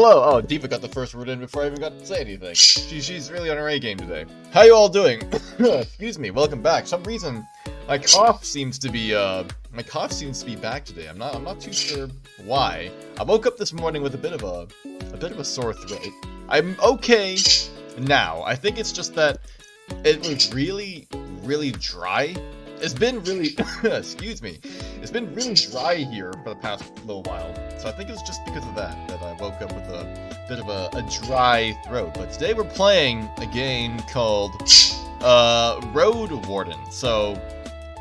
Hello. Oh, Diva got the first word in before I even got to say anything. She's really on her A game today. How you all doing? Excuse me. Welcome back. For some reason, my cough seems to be back today. I'm not too sure why. I woke up this morning with a bit of a sore throat. I'm okay now. I think it's just that it was really dry. It's been really, excuse me, it's been really dry here for the past little while. So I think it's just because of that I woke up with a bit of a dry throat. But today we're playing a game called Road Warden. So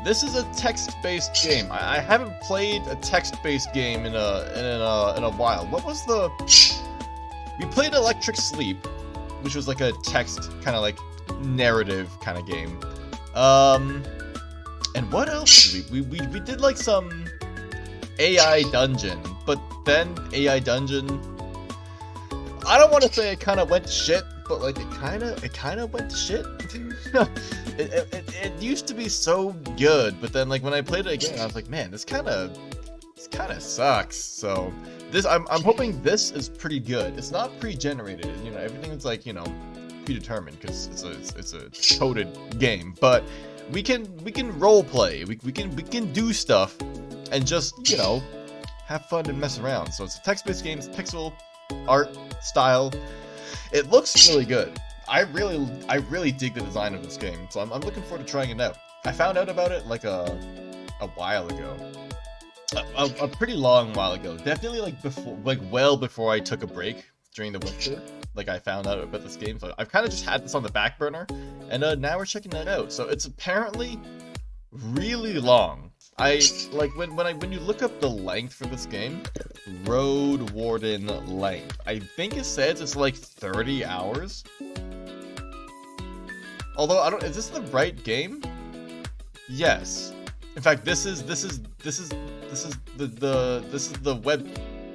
this is a text-based game. I haven't played a text-based game in a while. What was the? We played Electric Sleep, which was like a text kind of like narrative kind of game. And what else did we did like some AI dungeon, but then AI dungeon, I don't want to say it kind of went to shit, but like it kind of went to shit. it used to be so good, but then like when I played it again, I was like, man, this kind of sucks. So this, I'm hoping this is pretty good. It's not pre-generated, you know, everything's like, you know, predetermined because it's a coded game, but we can role play. We can do stuff and just, you know, have fun and mess around. So it's a text-based game, it's pixel art style. It looks really good. I really dig the design of this game, so I'm looking forward to trying it out. I found out about it like a while ago. A pretty long while ago. Definitely like well before I took a break during the winter. Like I found out about this game, so I've kind of just had this on the back burner, and now we're checking that out. So it's apparently really long. I like when you look up the length for this game, Road Warden length. I think it says it's like 30 hours. Although I don't. Is this the right game? Yes. In fact, this is the web.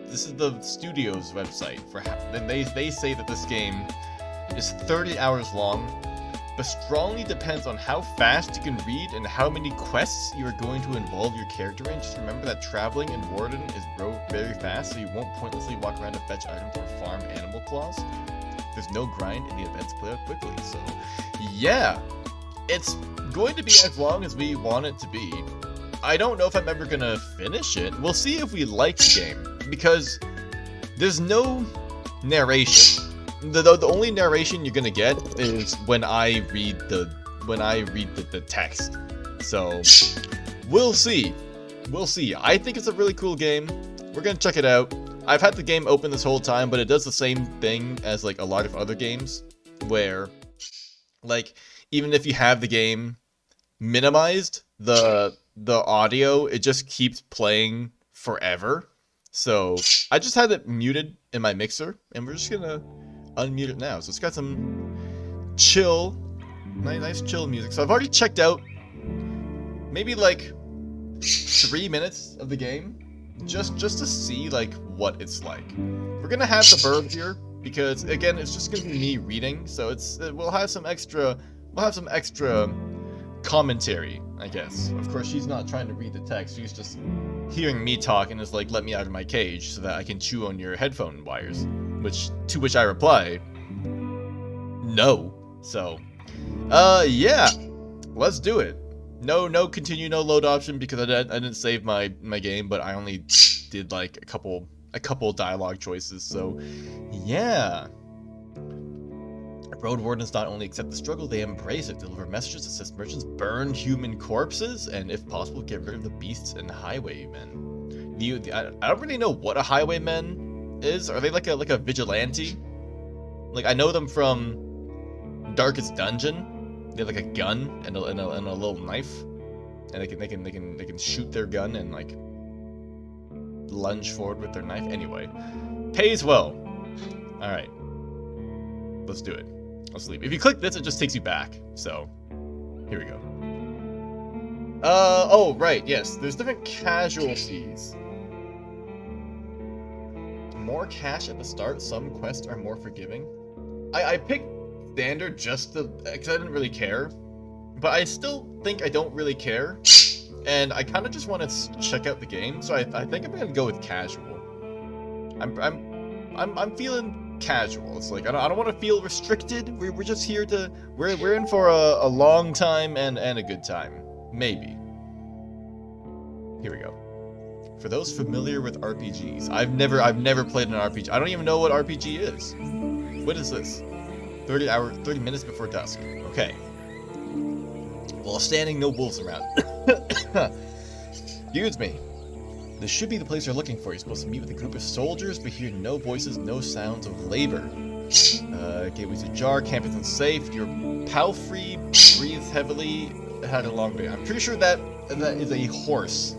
This is the studio's website for then they say that this game is 30 hours long, but strongly depends on how fast you can read and how many quests you are going to involve your character in. Just remember that traveling in Warden is very fast, so you won't pointlessly walk around to fetch items or farm animal claws. There's no grind and the events play out quickly, so yeah, it's going to be as long as we want it to be. I don't know if I'm ever gonna finish it. We'll see if we like the game. Because there's no narration. The only narration you're gonna get is when I read the text. So we'll see. I think it's a really cool game. We're gonna check it out. I've had the game open this whole time, but it does the same thing as like a lot of other games, where like even if you have the game minimized, the audio, it just keeps playing forever. So I just had it muted in my mixer, and we're just gonna unmute it now. So it's got some chill, nice chill music. So I've already checked out maybe like 3 minutes of the game, just to see like what it's like. We're gonna have the bird here because again, it's just gonna be me reading. So we'll have some extra commentary, I guess. Of course, she's not trying to read the text. She's just hearing me talk and is like, let me out of my cage so that I can chew on your headphone wires. To which I reply, no. So, yeah, let's do it. No continue, no load option because I didn't save my game, but I only did like a couple dialogue choices. So, yeah. Road Wardens not only accept the struggle, they embrace it, deliver messages, assist merchants, burn human corpses, and if possible, get rid of the beasts and highwaymen. I don't really know what a highwayman is. Are they like a vigilante? Like I know them from Darkest Dungeon. They have like a gun and a little knife, and they can shoot their gun and like lunge forward with their knife. Anyway, pays well. All right, let's do it. Let's leave. If you click this, it just takes you back. So, here we go. Oh, right, yes. There's different casualties. More cash at the start. Some quests are more forgiving. I picked standard just because I didn't really care. But I still think I don't really care. And I kind of just want to check out the game. So I think I'm going to go with casual. I'm I'm feeling casual. It's like I don't want to feel restricted. We're just here to we're in for a long time and a good time. Maybe. Here we go. For those familiar with RPGs, I've never played an RPG. I don't even know what RPG is. What is this? 30 minutes before dusk. Okay. While standing, no wolves around. Excuse me. This should be the place you're looking for. You're supposed to meet with a group of soldiers, but hear no voices, no sounds of labor. Gateway's ajar, camp is unsafe. Your palfrey breathes heavily. Had a long day. I'm pretty sure that is a horse.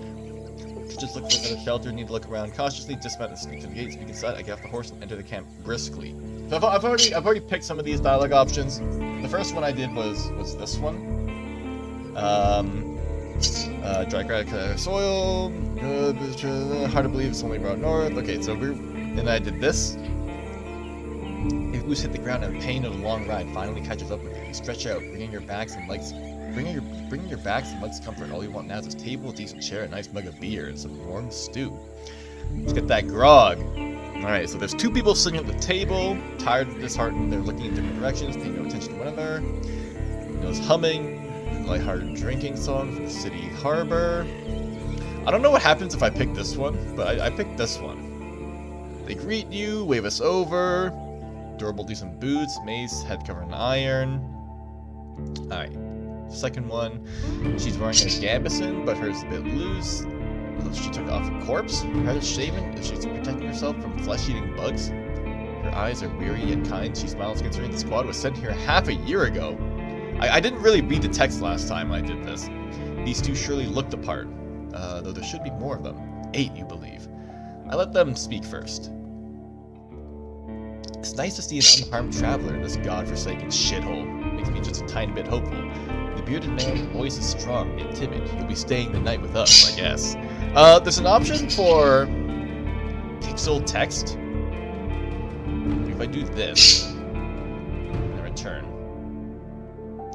Just look for another shelter, need to look around cautiously, dismount and sneak to the gate, speak inside, I get off the horse and enter the camp briskly. So I've already picked some of these dialogue options. The first one I did was this one. Dry grass soil, hard to believe it's only road north. Okay, so then I did this. If Goose hit the ground and the pain of the long ride finally catches up with you, you stretch out, bringing your backs and legs comfort. All you want now is a table, a decent chair, a nice mug of beer, and some warm stew. Let's get that grog. Alright, so there's two people sitting at the table, tired and disheartened. They're looking in different directions, paying no attention to one another. There's humming, lighthearted drinking song from the city harbor. I don't know what happens if I pick this one, but I picked this one. They greet you, wave us over. Durable, decent boots, mace, head covered in iron. Alright. Second one, she's wearing a gambeson, but hers is a bit loose. She took off a corpse. Her head is shaven, and she's protecting herself from flesh-eating bugs. Her eyes are weary yet kind. She smiles considering the squad was sent here half a year ago. I didn't really read the text last time I did this. These two surely looked the part, though there should be more of them. 8, you believe. I let them speak first. It's nice to see an unharmed traveler in this godforsaken shithole. Makes me just a tiny bit hopeful. The bearded man's voice is strong yet timid. He'll be staying the night with us, I guess. There's an option for pixel text. If I do this and return,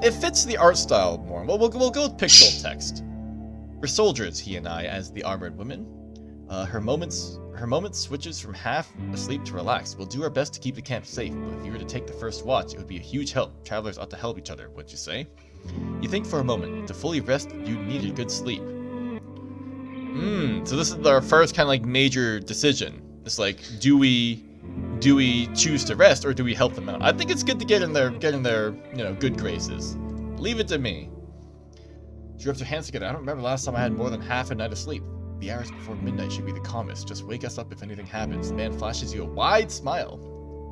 it fits the art style more. Well, we'll go with pixel text. We're soldiers, he and I, as the armored women. Her moments switches from half asleep to relaxed. We'll do our best to keep the camp safe, but if you were to take the first watch, it would be a huge help. Travelers ought to help each other, wouldn't you say? You think for a moment. To fully rest, you need a good sleep. So this is our first kind of like major decision. It's like, do we choose to rest or do we help them out? I think it's good to get in their good graces. Leave it to me. She rubs her hands together. I don't remember last time I had more than half a night of sleep. The hours before midnight should be the calmest. Just wake us up if anything happens. The man flashes you a wide smile.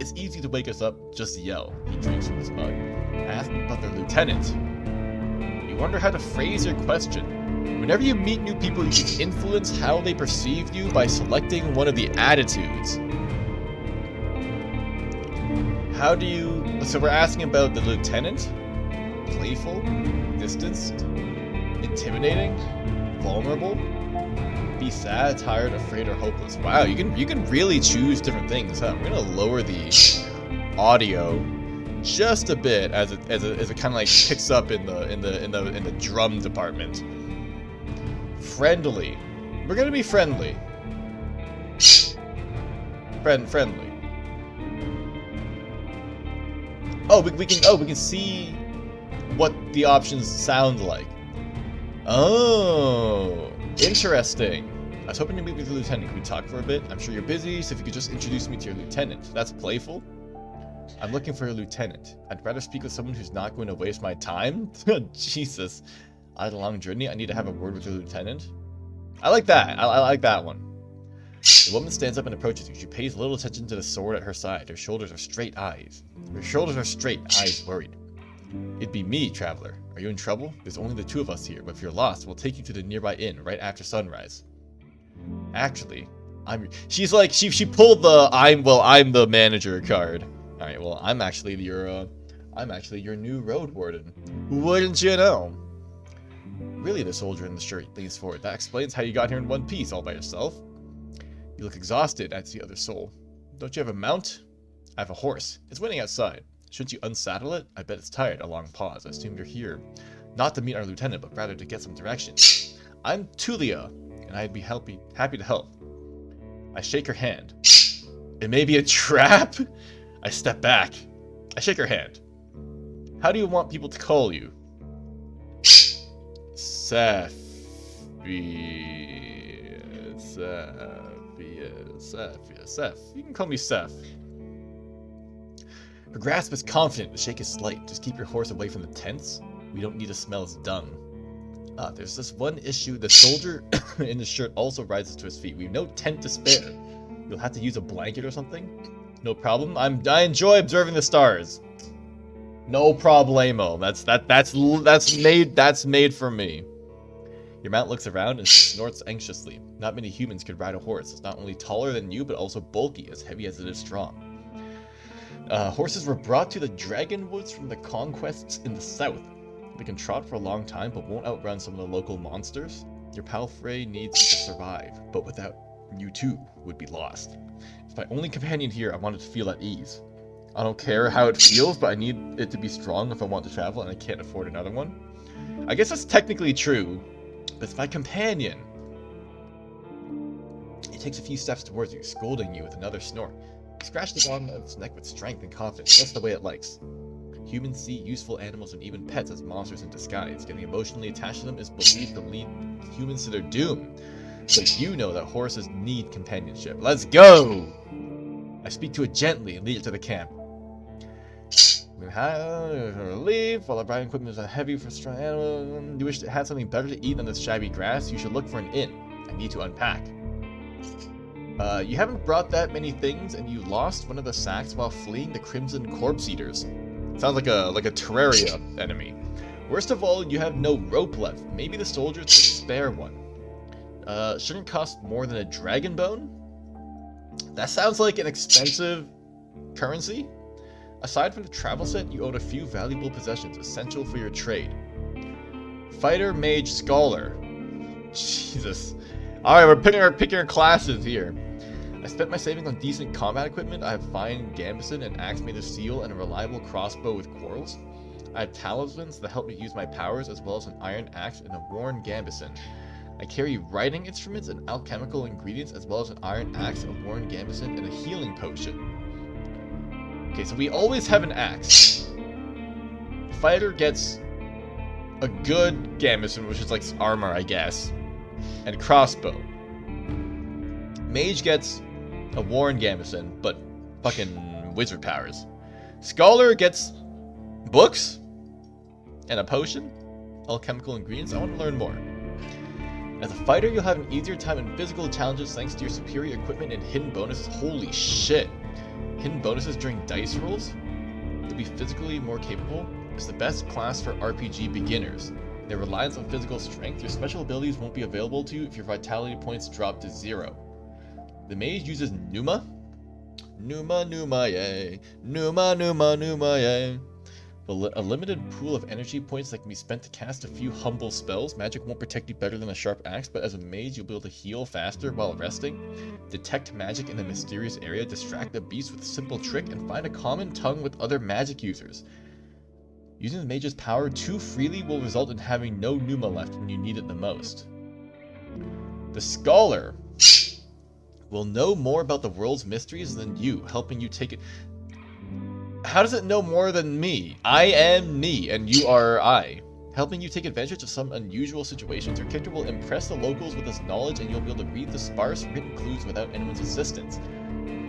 It's easy to wake us up, just yell. He drinks from his mug. Ask about their lieutenant. You wonder how to phrase your question. Whenever you meet new people, you can influence how they perceive you by selecting one of the attitudes. How do you... So we're asking about the lieutenant? Playful? Distanced? Intimidating? Vulnerable? Be sad, tired, afraid, or hopeless. Wow, you can really choose different things, huh? We're gonna lower the audio just a bit as it kind of like picks up in the drum department. Friendly. We're gonna be friendly. Friendly. Oh, we can see what the options sound like. Oh, interesting. I was hoping to meet with the lieutenant. Can we talk for a bit? I'm sure you're busy, so if you could just introduce me to your lieutenant. That's playful. I'm looking for a lieutenant. I'd rather speak with someone who's not going to waste my time. Jesus. I had a long journey. I need to have a word with the lieutenant. I like that. I like that one. The woman stands up and approaches you. She pays little attention to the sword at her side. Her shoulders are straight, eyes worried. It'd be me, traveler. Are you in trouble? There's only the two of us here, but if you're lost, we'll take you to the nearby inn right after sunrise. Actually, she's like, she pulled the I'm the manager card. Alright, well, I'm actually your new road warden. Wouldn't you know? Really, the soldier in the shirt leans forward. That explains how you got here in one piece all by yourself. You look exhausted, adds the other soul. Don't you have a mount? I have a horse. It's waiting outside. Shouldn't you unsaddle it? I bet it's tired. A long pause. I assume you're here. Not to meet our lieutenant, but rather to get some direction. I'm Tulia, and I'd be happy to help. I shake her hand. It may be a trap? I step back. I shake her hand. How do you want people to call you? Seth. Seth. You can call me Seth. Her grasp is confident, the shake is slight. Just keep your horse away from the tents. We don't need to smell its dung. There's this one issue. The soldier in the shirt also rises to his feet. We have no tent to spare. You'll have to use a blanket or something. No problem. I enjoy observing the stars. No problemo. That's made for me. Your mount looks around and snorts anxiously. Not many humans could ride a horse. It's not only taller than you, but also bulky, as heavy as it is strong. Horses were brought to the Dragonwoods from the conquests in the south. They can trot for a long time, but won't outrun some of the local monsters. Your palfrey needs to survive, but without you too would be lost. It's my only companion here. I want it to feel at ease. I don't care how it feels, but I need it to be strong if I want to travel, and I can't afford another one. I guess that's technically true, but it's my companion. It takes a few steps towards you, scolding you with another snort. You scratch the bottom of its neck with strength and confidence, just the way it likes. Humans see useful animals and even pets as monsters in disguise. Getting emotionally attached to them is believed to lead humans to their doom. So you know that horses need companionship. Let's go! I speak to it gently and lead it to the camp. We leave while the riding equipment is heavy for strong animals. You wish to have something better to eat than this shabby grass? You should look for an inn. I need to unpack. You haven't brought that many things, and you lost one of the sacks while fleeing the Crimson Corpse Eaters. Sounds like a Terraria enemy. Worst of all, you have no rope left. Maybe the soldiers could spare one. Shouldn't cost more than a dragon bone? That sounds like an expensive currency. Aside from the travel set, you own a few valuable possessions essential for your trade. Fighter, mage, scholar. Jesus. Alright, we're picking our classes here. I spent my savings on decent combat equipment. I have fine gambeson, an axe made of steel, and a reliable crossbow with quarrels. I have talismans that help me use my powers, as well as an iron axe and a worn gambeson. I carry writing instruments and alchemical ingredients, as well as an iron axe, a worn gambeson, and a healing potion. Okay, so we always have an axe. Fighter gets a good gambeson, which is like armor, I guess, and crossbow. Mage gets a worn gambeson, but fucking wizard powers. Scholar gets books and a potion, alchemical ingredients. I want to learn more. As a fighter, you'll have an easier time in physical challenges thanks to your superior equipment and hidden bonuses. Holy shit! Hidden bonuses during dice rolls? You'll be physically more capable. It's the best class for RPG beginners. Their reliance on physical strength, your special abilities won't be available to you if your vitality points drop to 0. The mage uses Numa. Numa, yay. Numa, yay. A limited pool of energy points that can be spent to cast a few humble spells. Magic won't protect you better than a sharp axe, but as a mage, you'll be able to heal faster while resting. Detect magic in a mysterious area, distract the beast with a simple trick, and find a common tongue with other magic users. Using the mage's power too freely will result in having no Numa left when you need it the most. The Scholar will know more about the world's mysteries than you, helping you take it. How does it know more than me? I am me, and you are I. Helping you take advantage of some unusual situations. Your character will impress the locals with his knowledge, and you'll be able to read the sparse written clues without anyone's assistance.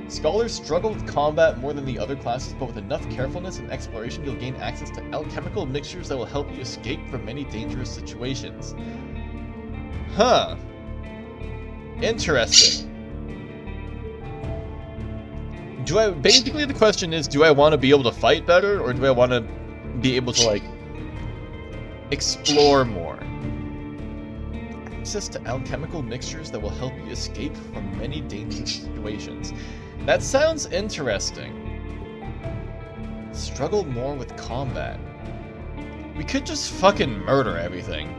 Scholars struggle with combat more than the other classes, but with enough carefulness and exploration, you'll gain access to alchemical mixtures that will help you escape from many dangerous situations. Huh. Interesting. Basically the question is, do I want to be able to fight better, or do I want to be able to, like, explore more? Access to alchemical mixtures that will help you escape from many dangerous situations. That sounds interesting. Struggle more with combat. We could just fucking murder everything.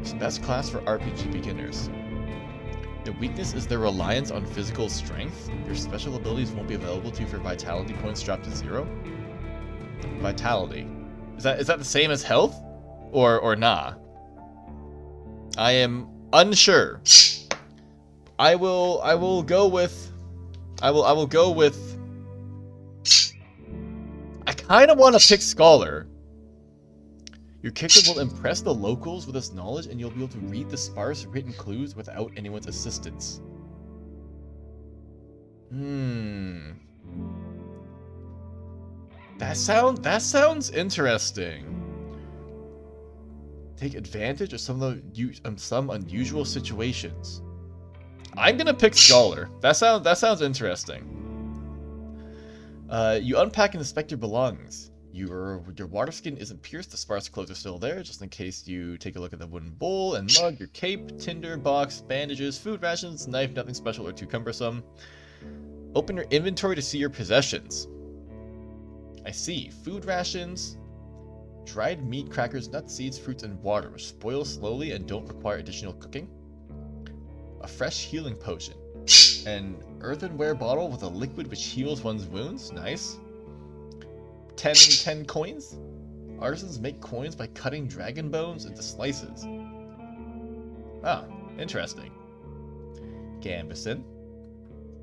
It's the best class for RPG beginners. The weakness is their reliance on physical strength. Your special abilities won't be available to you for vitality points dropped to 0. Vitality. Is that the same as health? Or nah? I am unsure. I will go with I will go with... I kind of want to pick Scholar. Your character will impress the locals with its knowledge, and you'll be able to read the sparse written clues without anyone's assistance. That sounds interesting. Take advantage of some unusual situations. I'm gonna pick Scholar. That sounds interesting. You unpack and inspect your belongings. Your water skin isn't pierced, the sparse clothes are still there, just in case you take a look at the wooden bowl and mug, your cape, tinder box, bandages, food rations, knife, nothing special or too cumbersome. Open your inventory to see your possessions. I see. Food rations, dried meat, crackers, nuts, seeds, fruits, and water, which spoil slowly and don't require additional cooking. A fresh healing potion. An earthenware bottle with a liquid which heals one's wounds. Nice. 10 coins. Artisans make coins by cutting dragon bones into slices. Ah, interesting. Gambeson.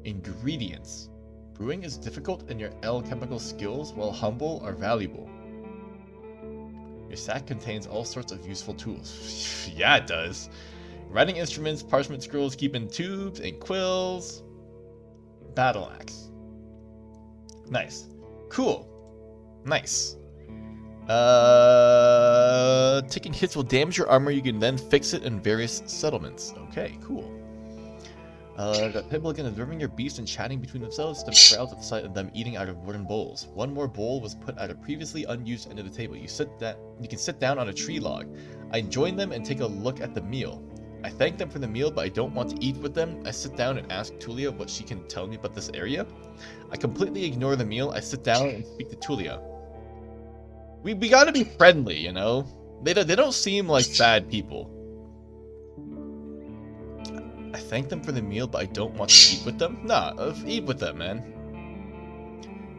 Ingredients. Brewing is difficult and your alchemical skills, while humble, are valuable. Your sack contains all sorts of useful tools. Yeah, it does. Writing instruments, parchment scrolls, keeping tubes, and quills. Battle axe. Nice. Cool. Nice. Taking hits will damage your armor. You can then fix it in various settlements. Okay, cool. Got people again observing your beast and chatting between themselves. The crowds at the sight of them eating out of wooden bowls. One more bowl was put at a previously unused end of the table. You can sit down on a tree log. I join them and take a look at the meal. I thank them for the meal, but I don't want to eat with them. I sit down and ask Tulia what she can tell me about this area. I completely ignore the meal. I sit down and speak to Tulia. We gotta be friendly, you know? They don't seem like bad people. I thank them for the meal, but I don't want to eat with them. Nah, eat with them, man.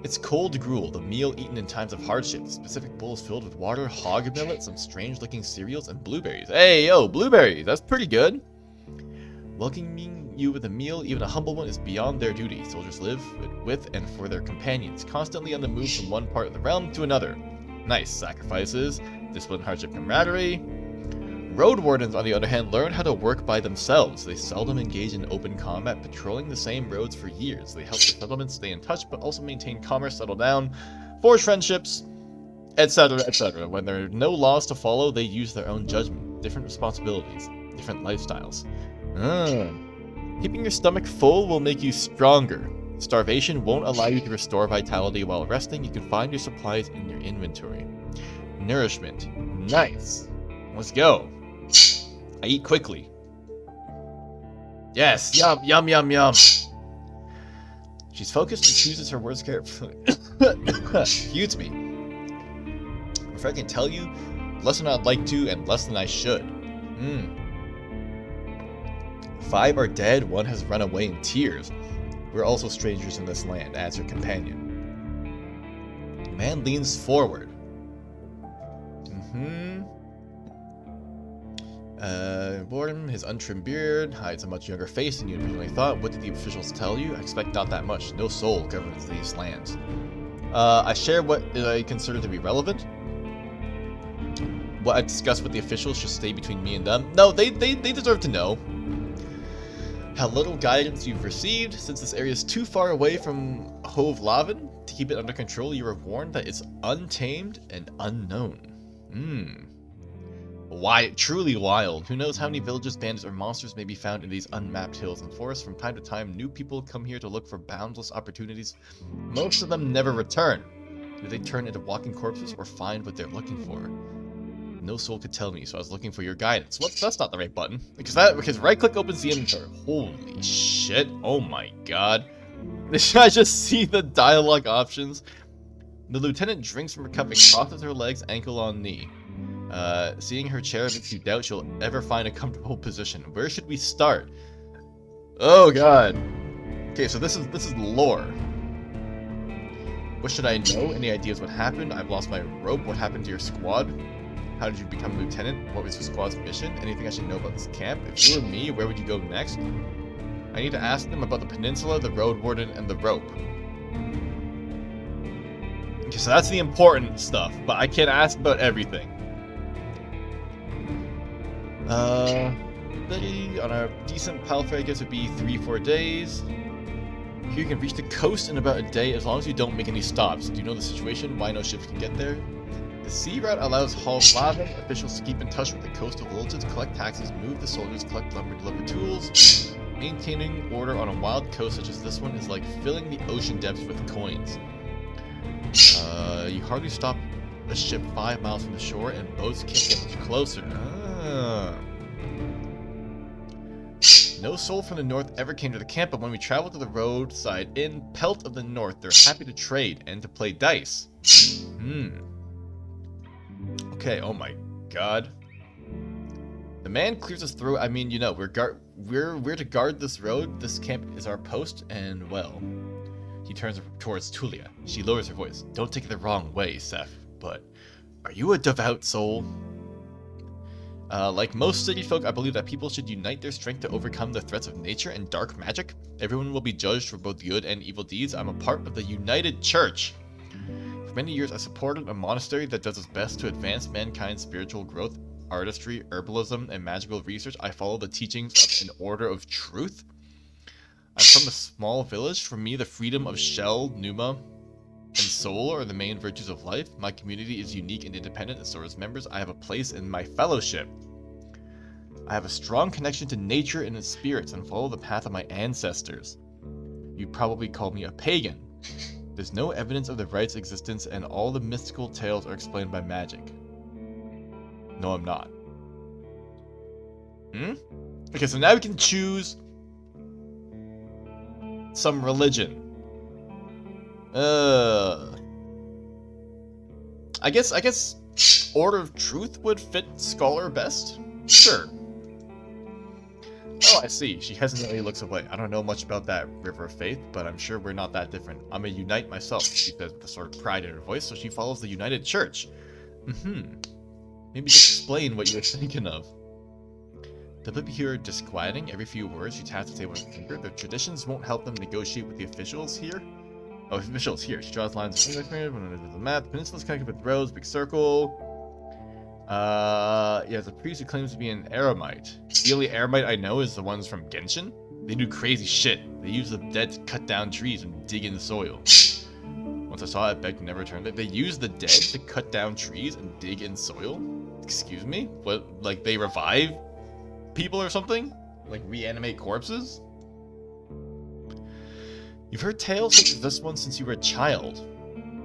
It's cold gruel, the meal eaten in times of hardship. The specific bowl is filled with water, hog millet, some strange-looking cereals, and blueberries. Hey, yo, blueberries! That's pretty good. Welcoming you with a meal, even a humble one, is beyond their duty. Soldiers live with and for their companions, constantly on the move from one part of the realm to another. Nice. Sacrifices, discipline, hardship, camaraderie. Road wardens, on the other hand, learn how to work by themselves. They seldom engage in open combat, patrolling the same roads for years. They help the settlements stay in touch, but also maintain commerce, settle down, forge friendships, etc., etc. When there are no laws to follow, they use their own judgment. Different responsibilities, different lifestyles. Keeping your stomach full will make you stronger. Starvation won't allow you to restore vitality. While resting, you can find your supplies in your inventory. Nourishment. Nice. Let's go. I eat quickly. Yes. Yum, yum, yum, yum. She's focused and chooses her words carefully. Excuse me. If I can tell you, less than I'd like to and less than I should. 5 are dead, 1 has run away in tears. We're also strangers in this land, adds her companion. The man leans forward. Boredom, his untrimmed beard hides a much younger face than you originally thought. What did the officials tell you? I expect not that much. No soul governs these lands. I share what I consider to be relevant. What I discussed with the officials should stay between me and them. No, they deserve to know. How little guidance you've received. Since this area is too far away from Hove Lavin to keep it under control, you are warned that it's untamed and unknown. Why, truly wild. Who knows how many villages, bandits, or monsters may be found in these unmapped hills and forests. From time to time, new people come here to look for boundless opportunities. Most of them never return. Do they turn into walking corpses or find what they're looking for? No soul could tell me, so I was looking for your guidance. What? That's not the right button. Because right-click opens the inventory. Holy shit. Oh my god. I just see the dialogue options. The lieutenant drinks from her cup and crosses her legs, ankle on knee. Seeing her chair makes you doubt she'll ever find a comfortable position. Where should we start? Oh god. Okay, so this is lore. What should I know? Any ideas what happened? I've lost my rope. What happened to your squad? How did you become lieutenant? What was your squad's mission? Anything I should know about this camp? If you were me, where would you go next? I need to ask them about the peninsula, the road warden, and the rope. Okay, so that's the important stuff, but I can't ask about everything. On our decent palfrey, I guess it would be 3-4 days. Here you can reach the coast in about a day as long as you don't make any stops. Do you know the situation? Why no ships can get there? The sea route allows Hall-Lavin officials to keep in touch with the coastal villages, collect taxes, move the soldiers, collect lumber, deliver tools. Maintaining order on a wild coast such as this one is like filling the ocean depths with coins. You hardly stop a ship 5 miles from the shore and boats can't get much closer. No soul from the north ever came to the camp, but when we traveled to the roadside inn, Pelt of the North, they're happy to trade and to play dice. Okay, oh my god. The man clears his throat. I mean, you know, we're to guard this road. This camp is our post, and well... He turns towards Tulia. She lowers her voice. Don't take it the wrong way, Seth, but are you a devout soul? Like most city folk, I believe that people should unite their strength to overcome the threats of nature and dark magic. Everyone will be judged for both good and evil deeds. I'm a part of the United Church. For many years, I supported a monastery that does its best to advance mankind's spiritual growth, artistry, herbalism, and magical research. I follow the teachings of an order of truth. I'm from a small village. For me, the freedom of shell, pneuma, and soul are the main virtues of life. My community is unique and independent, and so as members, I have a place in my fellowship. I have a strong connection to nature and its spirits, and follow the path of my ancestors. You probably call me a pagan. There's no evidence of the right's existence, and all the mystical tales are explained by magic. No, I'm not. Okay, so now we can choose some religion. I guess Order of Truth would fit Scholar best? Sure. Oh, I see. She hesitantly looks away. I don't know much about that River of Faith, but I'm sure we're not that different. I'm a Unite myself, she says with a sort of pride in her voice, so she follows the United Church. Maybe just explain what you're thinking of. The Libby here are disquieting. Every few words she taps the table with her finger. Their traditions won't help them negotiate with the officials here. Oh, officials here. She draws lines of the map. The peninsula is connected with roads, big circle. Yeah, there's a priest who claims to be an eremite. The only eremite I know is the ones from Genshin. They do crazy shit. They use the dead to cut down trees and dig in the soil. Once I saw it, I begged to never return. They use the dead to cut down trees and dig in soil? Excuse me? What, like they revive people or something? Like reanimate corpses? You've heard tales such as this one since you were a child.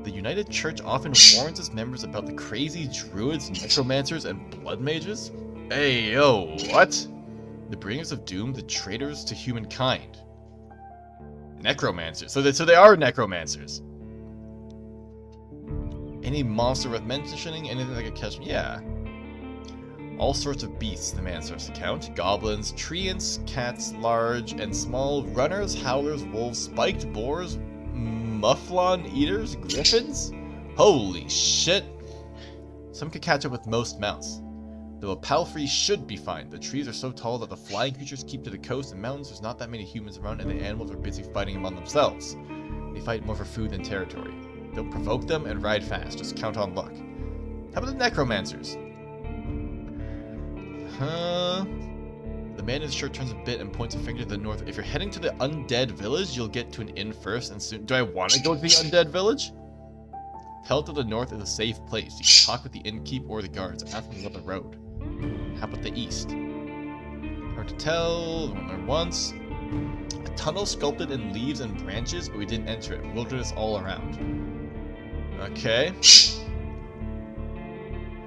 The United Church often warns its members about the crazy druids, necromancers, and blood mages. Hey, yo, what? The bringers of doom, the traitors to humankind. Necromancers. So they are necromancers. Any monster worth mentioning? Anything that could catch me? Yeah. All sorts of beasts, the man starts to count. Goblins, treants, cats, large and small, runners, howlers, wolves, spiked boars, mufflon eaters, griffins? Holy shit! Some could catch up with most mounts. Though a palfrey should be fine. The trees are so tall that the flying creatures keep to the coast and mountains. There's not that many humans around and the animals are busy fighting among themselves. They fight more for food than territory. Don't provoke them and ride fast. Just count on luck. How about the necromancers? The man in his shirt turns a bit and points a finger to the north. If you're heading to the undead village, you'll get to an inn first and soon... Do I want to go to the undead village? Pelt to the north is a safe place. You can talk with the innkeep or the guards. Ask them about the road. How about the east? Hard to tell. Went there once. A tunnel sculpted in leaves and branches, but we didn't enter it. Wilderness all around. Okay.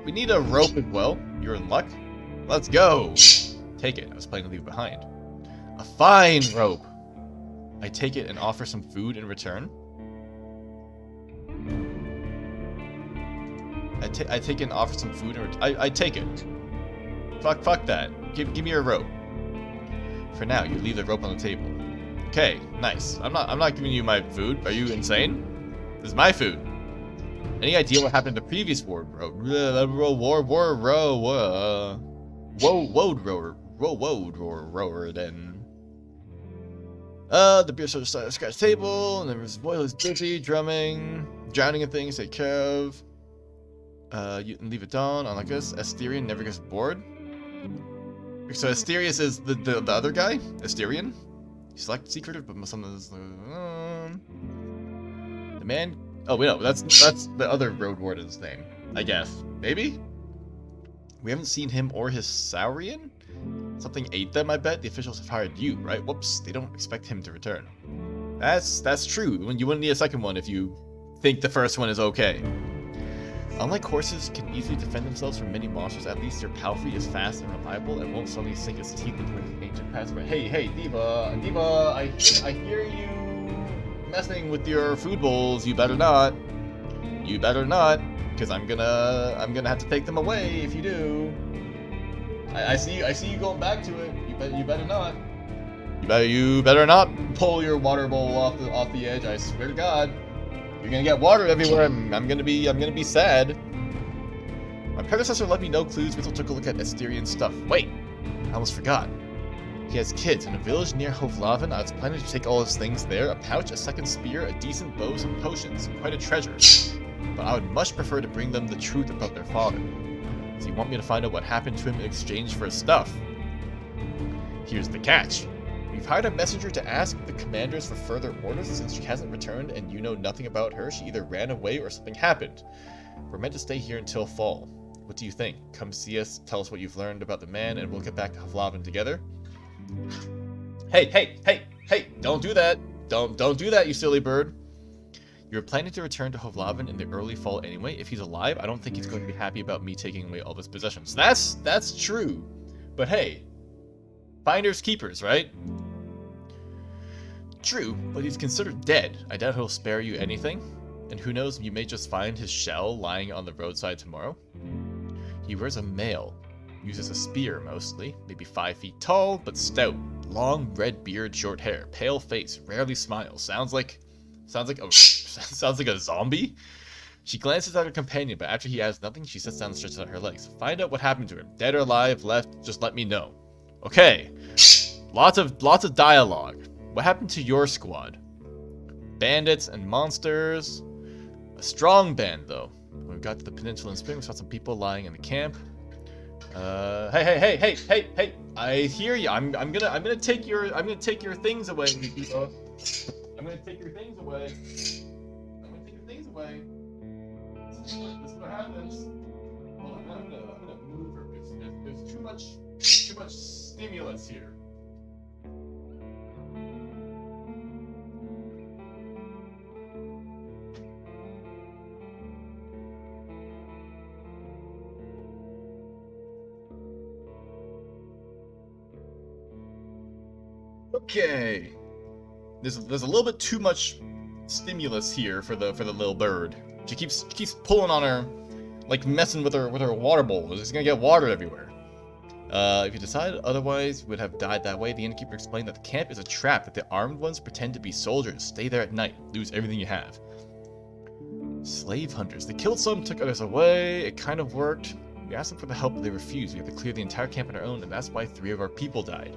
We need a rope as well. You're in luck. Let's go! Take it. I was planning to leave it behind. A fine rope! I take it and offer some food in return. I take it and offer some food in return. I take it. Fuck that. Give me your rope. For now, you leave the rope on the table. Okay, nice. I'm not giving you my food. Are you insane? This is my food. Any idea what happened to the previous war rower then. The beer started to scratch the table, and there was boy who's busy drumming, drowning in things, take care of. You can leave it down on like this. Asterion never gets bored. So Asterius is the other guy, Asterion. He's like secretive, but something's the man. Oh wait, no, that's the other road warden's name, I guess. Maybe. We haven't seen him or his Saurian. Something ate them, I bet. The officials have hired you, right? Whoops, they don't expect him to return. That's true. When you wouldn't need a second one if you think the first one is okay. Unlike horses can easily defend themselves from many monsters, at least their palfrey is fast and reliable and won't suddenly sink its teeth into an ancient past. But hey, Diva, I hear you messing with your food bowls. You better not, because I'm gonna have to take them away if you do. I see you going back to it. You better not. You better not pull your water bowl off the edge. I swear to God. You're gonna get water everywhere. I'm gonna be sad. My predecessor left me no clues. Mitchell took a look at Asterian stuff. Wait, I almost forgot. He has kids in a village near Hovlaven. I was planning to take all his things there: a pouch, a second spear, a decent bow, some potions, quite a treasure. But I would much prefer to bring them the truth about their father. Does he want me to find out what happened to him in exchange for his stuff? Here's the catch. We've hired a messenger to ask the commanders for further orders. Since she hasn't returned and you know nothing about her, she either ran away or something happened. We're meant to stay here until fall. What do you think? Come see us, tell us what you've learned about the man, and we'll get back to Hovlaven together. Hey, don't do that. Don't do that, you silly bird. You're planning to return to Hovlaven in the early fall anyway. If he's alive, I don't think he's going to be happy about me taking away all of his possessions. That's true. But hey, finders keepers, right? True, but he's considered dead. I doubt he'll spare you anything. And who knows, you may just find his shell lying on the roadside tomorrow. He wears a mail. Uses a spear mostly. Maybe 5 feet tall, but stout. Long red beard, short hair. Pale face, rarely smiles. Sounds like a zombie. She glances at her companion, but after he has nothing, she sits down and stretches out her legs. Find out what happened to him. Dead or alive, left, just let me know. Okay. Lots of dialogue. What happened to your squad? Bandits and monsters. A strong band, though. When we got to the peninsula in spring, we saw some people lying in the camp. Hey! I hear you. I'm gonna take your things away. I'm gonna take your things away. This is what happens. Well, I'm gonna move her. There's too much stimulus here. Okay. There's a little bit too much stimulus here for the little bird. She keeps pulling on her, like messing with her water bowl. She's gonna get water everywhere. If you decided otherwise, you would have died that way. The innkeeper explained that the camp is a trap, that the armed ones pretend to be soldiers, stay there at night, lose everything you have. Slave hunters. They killed some, took others away. It kind of worked. We asked them for the help, but they refused. We had to clear the entire camp on our own, and that's why 3 of our people died.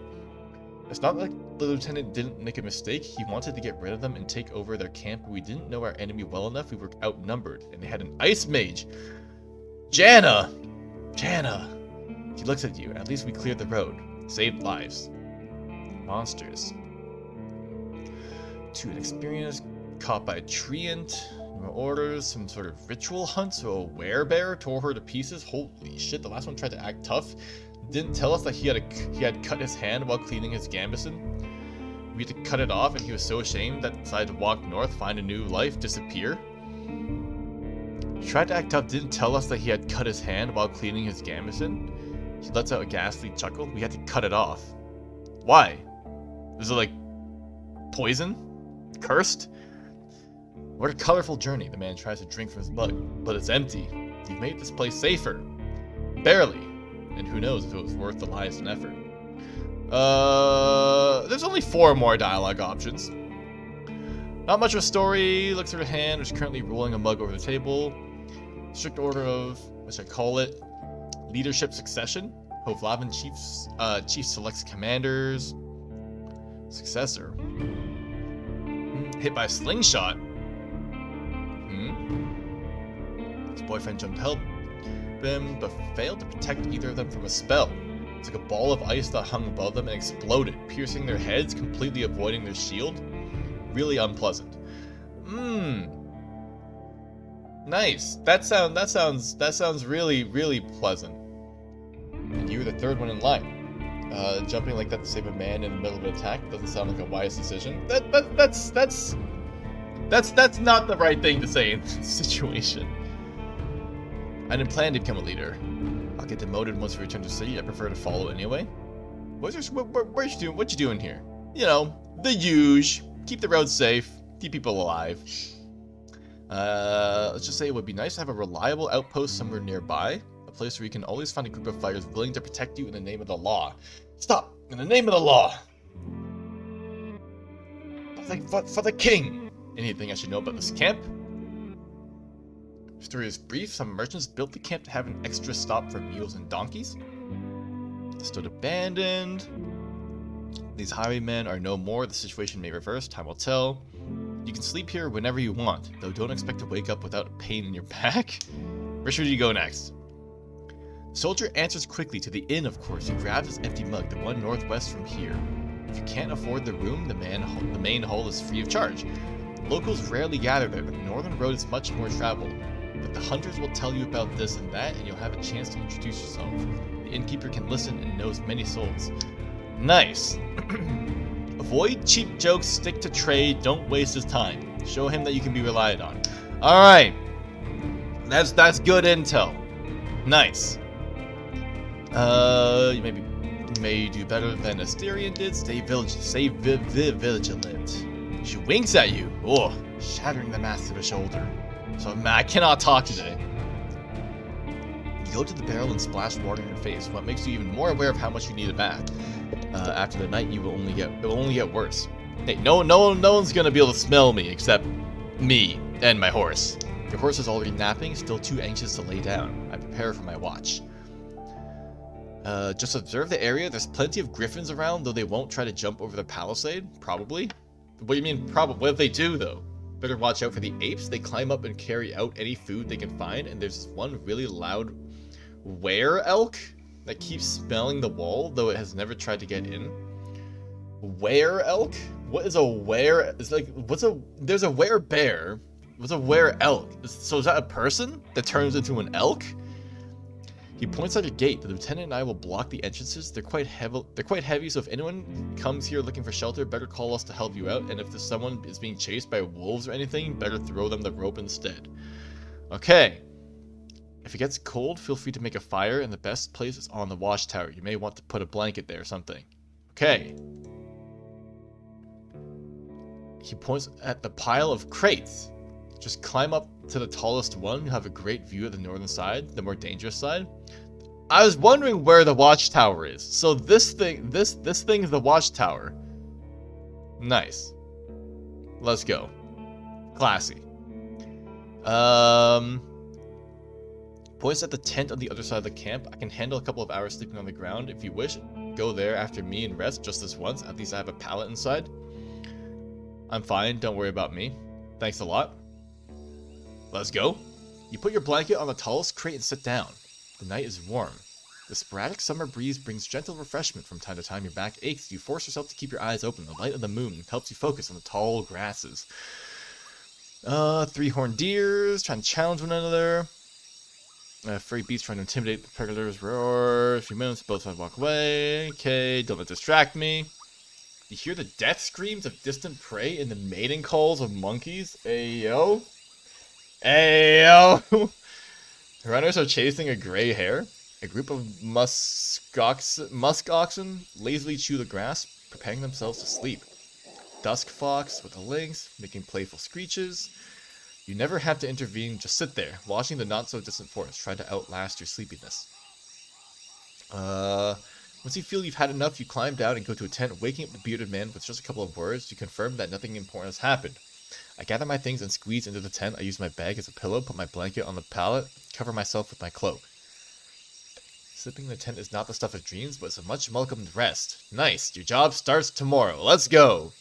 It's not like the lieutenant didn't make a mistake. He wanted to get rid of them and take over their camp, but we didn't know our enemy well enough. We were outnumbered, and they had an ice mage. Janna! She looks at you. At least we cleared the road. Saved lives. Monsters. To an experienced, caught by a treant. No orders, some sort of ritual hunt, so a werebear tore her to pieces. Holy shit, the last one tried to act tough. Didn't tell us that he had cut his hand while cleaning his gambeson. We had to cut it off, and he was so ashamed that decided to walk north, find a new life, disappear. He tried to act tough, didn't tell us that he had cut his hand while cleaning his gambeson. He lets out a ghastly chuckle. We had to cut it off. Why? Is it like poison? Cursed? What a colorful journey. The man tries to drink from his mug, but it's empty. You've made this place safer. Barely. And who knows if it was worth the lives and effort. There's only 4 more dialogue options. Not much of a story. Looks at her hand, which is currently rolling a mug over the table. Strict order of, what should I call it? Leadership succession. Hovlaven chief selects commanders. Successor. Hit by a slingshot? His boyfriend jumped to help him, but failed to protect either of them from a spell. It's like a ball of ice that hung above them and exploded, piercing their heads, completely avoiding their shield. Really unpleasant. Nice. That sounds really, really pleasant. And you were the third one in line. Jumping like that to save a man in the middle of an attack doesn't sound like a wise decision. That's not the right thing to say in this situation. I didn't plan to become a leader. I'll get demoted once we return to the city. I prefer to follow anyway. What you doing here? You know, the huge. Keep the roads safe. Keep people alive. Let's just say it would be nice to have a reliable outpost somewhere nearby. A place where you can always find a group of fighters willing to protect you in the name of the law. Stop! In the name of the law! For the king! Anything I should know about this camp? The story is brief. Some merchants built the camp to have an extra stop for mules and donkeys. It stood abandoned. These highwaymen are no more. The situation may reverse. Time will tell. You can sleep here whenever you want, though don't expect to wake up without a pain in your back. Where should you go next? The soldier answers quickly to the inn, of course. He grabs his empty mug, the one northwest from here. If you can't afford the room, the main hall is free of charge. Locals rarely gather there. The northern road is much more traveled. But the hunters will tell you about this and that, and you'll have a chance to introduce yourself. The innkeeper can listen and knows many souls. Nice. Avoid cheap jokes, stick to trade, don't waste his time. Show him that you can be relied on. Alright. That's good intel. Nice. You may do better than Asterion did. Stay vigilant. She winks at you. Oh, shattering the mask of her shoulder. So I cannot talk today. You go to the barrel and splash water in your face. What makes you even more aware of how much you need a bath. After the night, it will only get worse. Hey, no one's gonna be able to smell me except me and my horse. Your horse is already napping, still too anxious to lay down. I prepare for my watch. Just observe the area. There's plenty of griffins around, though they won't try to jump over the palisade. Probably. What do you mean, probably? What if they do, though? Better watch out for the apes. They climb up and carry out any food they can find, and there's one really loud were-elk that keeps smelling the wall, though it has never tried to get in. Were-elk? What is a were? It's like, there's a were-bear. What's a were-elk? So is that a person that turns into an elk? He points at a gate. The lieutenant and I will block the entrances. They're quite heavy, so if anyone comes here looking for shelter, better call us to help you out. And if someone is being chased by wolves or anything, better throw them the rope instead. Okay. If it gets cold, feel free to make a fire, and the best place is on the watchtower. You may want to put a blanket there or something. Okay. He points at the pile of crates. Just climb up to the tallest one. You'll have a great view of the northern side, the more dangerous side. I was wondering where the watchtower is. So this thing is the watchtower. Nice. Let's go. Classy. Points at the tent on the other side of the camp. I can handle a couple of hours sleeping on the ground. If you wish, go there after me and rest just this once. At least I have a pallet inside. I'm fine. Don't worry about me. Thanks a lot. Let's go. You put your blanket on the tallest crate and sit down. The night is warm. The sporadic summer breeze brings gentle refreshment from time to time. Your back aches. You force yourself to keep your eyes open. The light of the moon helps you focus on the tall grasses. Three-horned deers trying to challenge one another. Furry beasts trying to intimidate the predators. Roar. A few minutes, both sides walk away. Okay, don't let it distract me. You hear the death screams of distant prey and the mating calls of monkeys. Ayo. Ayo. Runners are chasing a gray hare. A group of musk oxen lazily chew the grass, preparing themselves to sleep. Dusk fox with a lynx, making playful screeches. You never have to intervene, just sit there, watching the not-so-distant forest, try to outlast your sleepiness. Once you feel you've had enough, you climb down and go to a tent, waking up the bearded man with just a couple of words to confirm that nothing important has happened. I gather my things and squeeze into the tent. I use my bag as a pillow, put my blanket on the pallet, cover myself with my cloak. Sleeping in the tent is not the stuff of dreams, but it's a much welcomed rest. Nice, your job starts tomorrow. Let's go!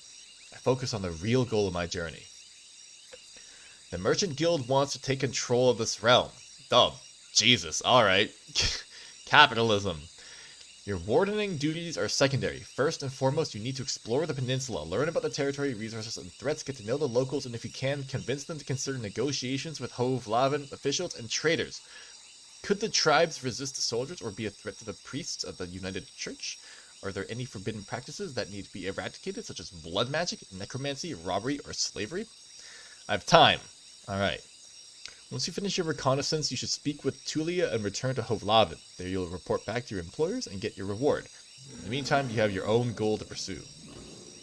I focus on the real goal of my journey. The Merchant Guild wants to take control of this realm. Dumb. Jesus, alright. Capitalism. Your wardening duties are secondary. First and foremost, you need to explore the peninsula, learn about the territory, resources, and threats, get to know the locals, and if you can, convince them to consider negotiations with Hovlaven officials and traders. Could the tribes resist the soldiers or be a threat to the priests of the United Church? Are there any forbidden practices that need to be eradicated, such as blood magic, necromancy, robbery, or slavery? I have time. Alright. Once you finish your reconnaissance, you should speak with Tulia and return to Hovlaven. There you'll report back to your employers and get your reward. In the meantime, you have your own goal to pursue.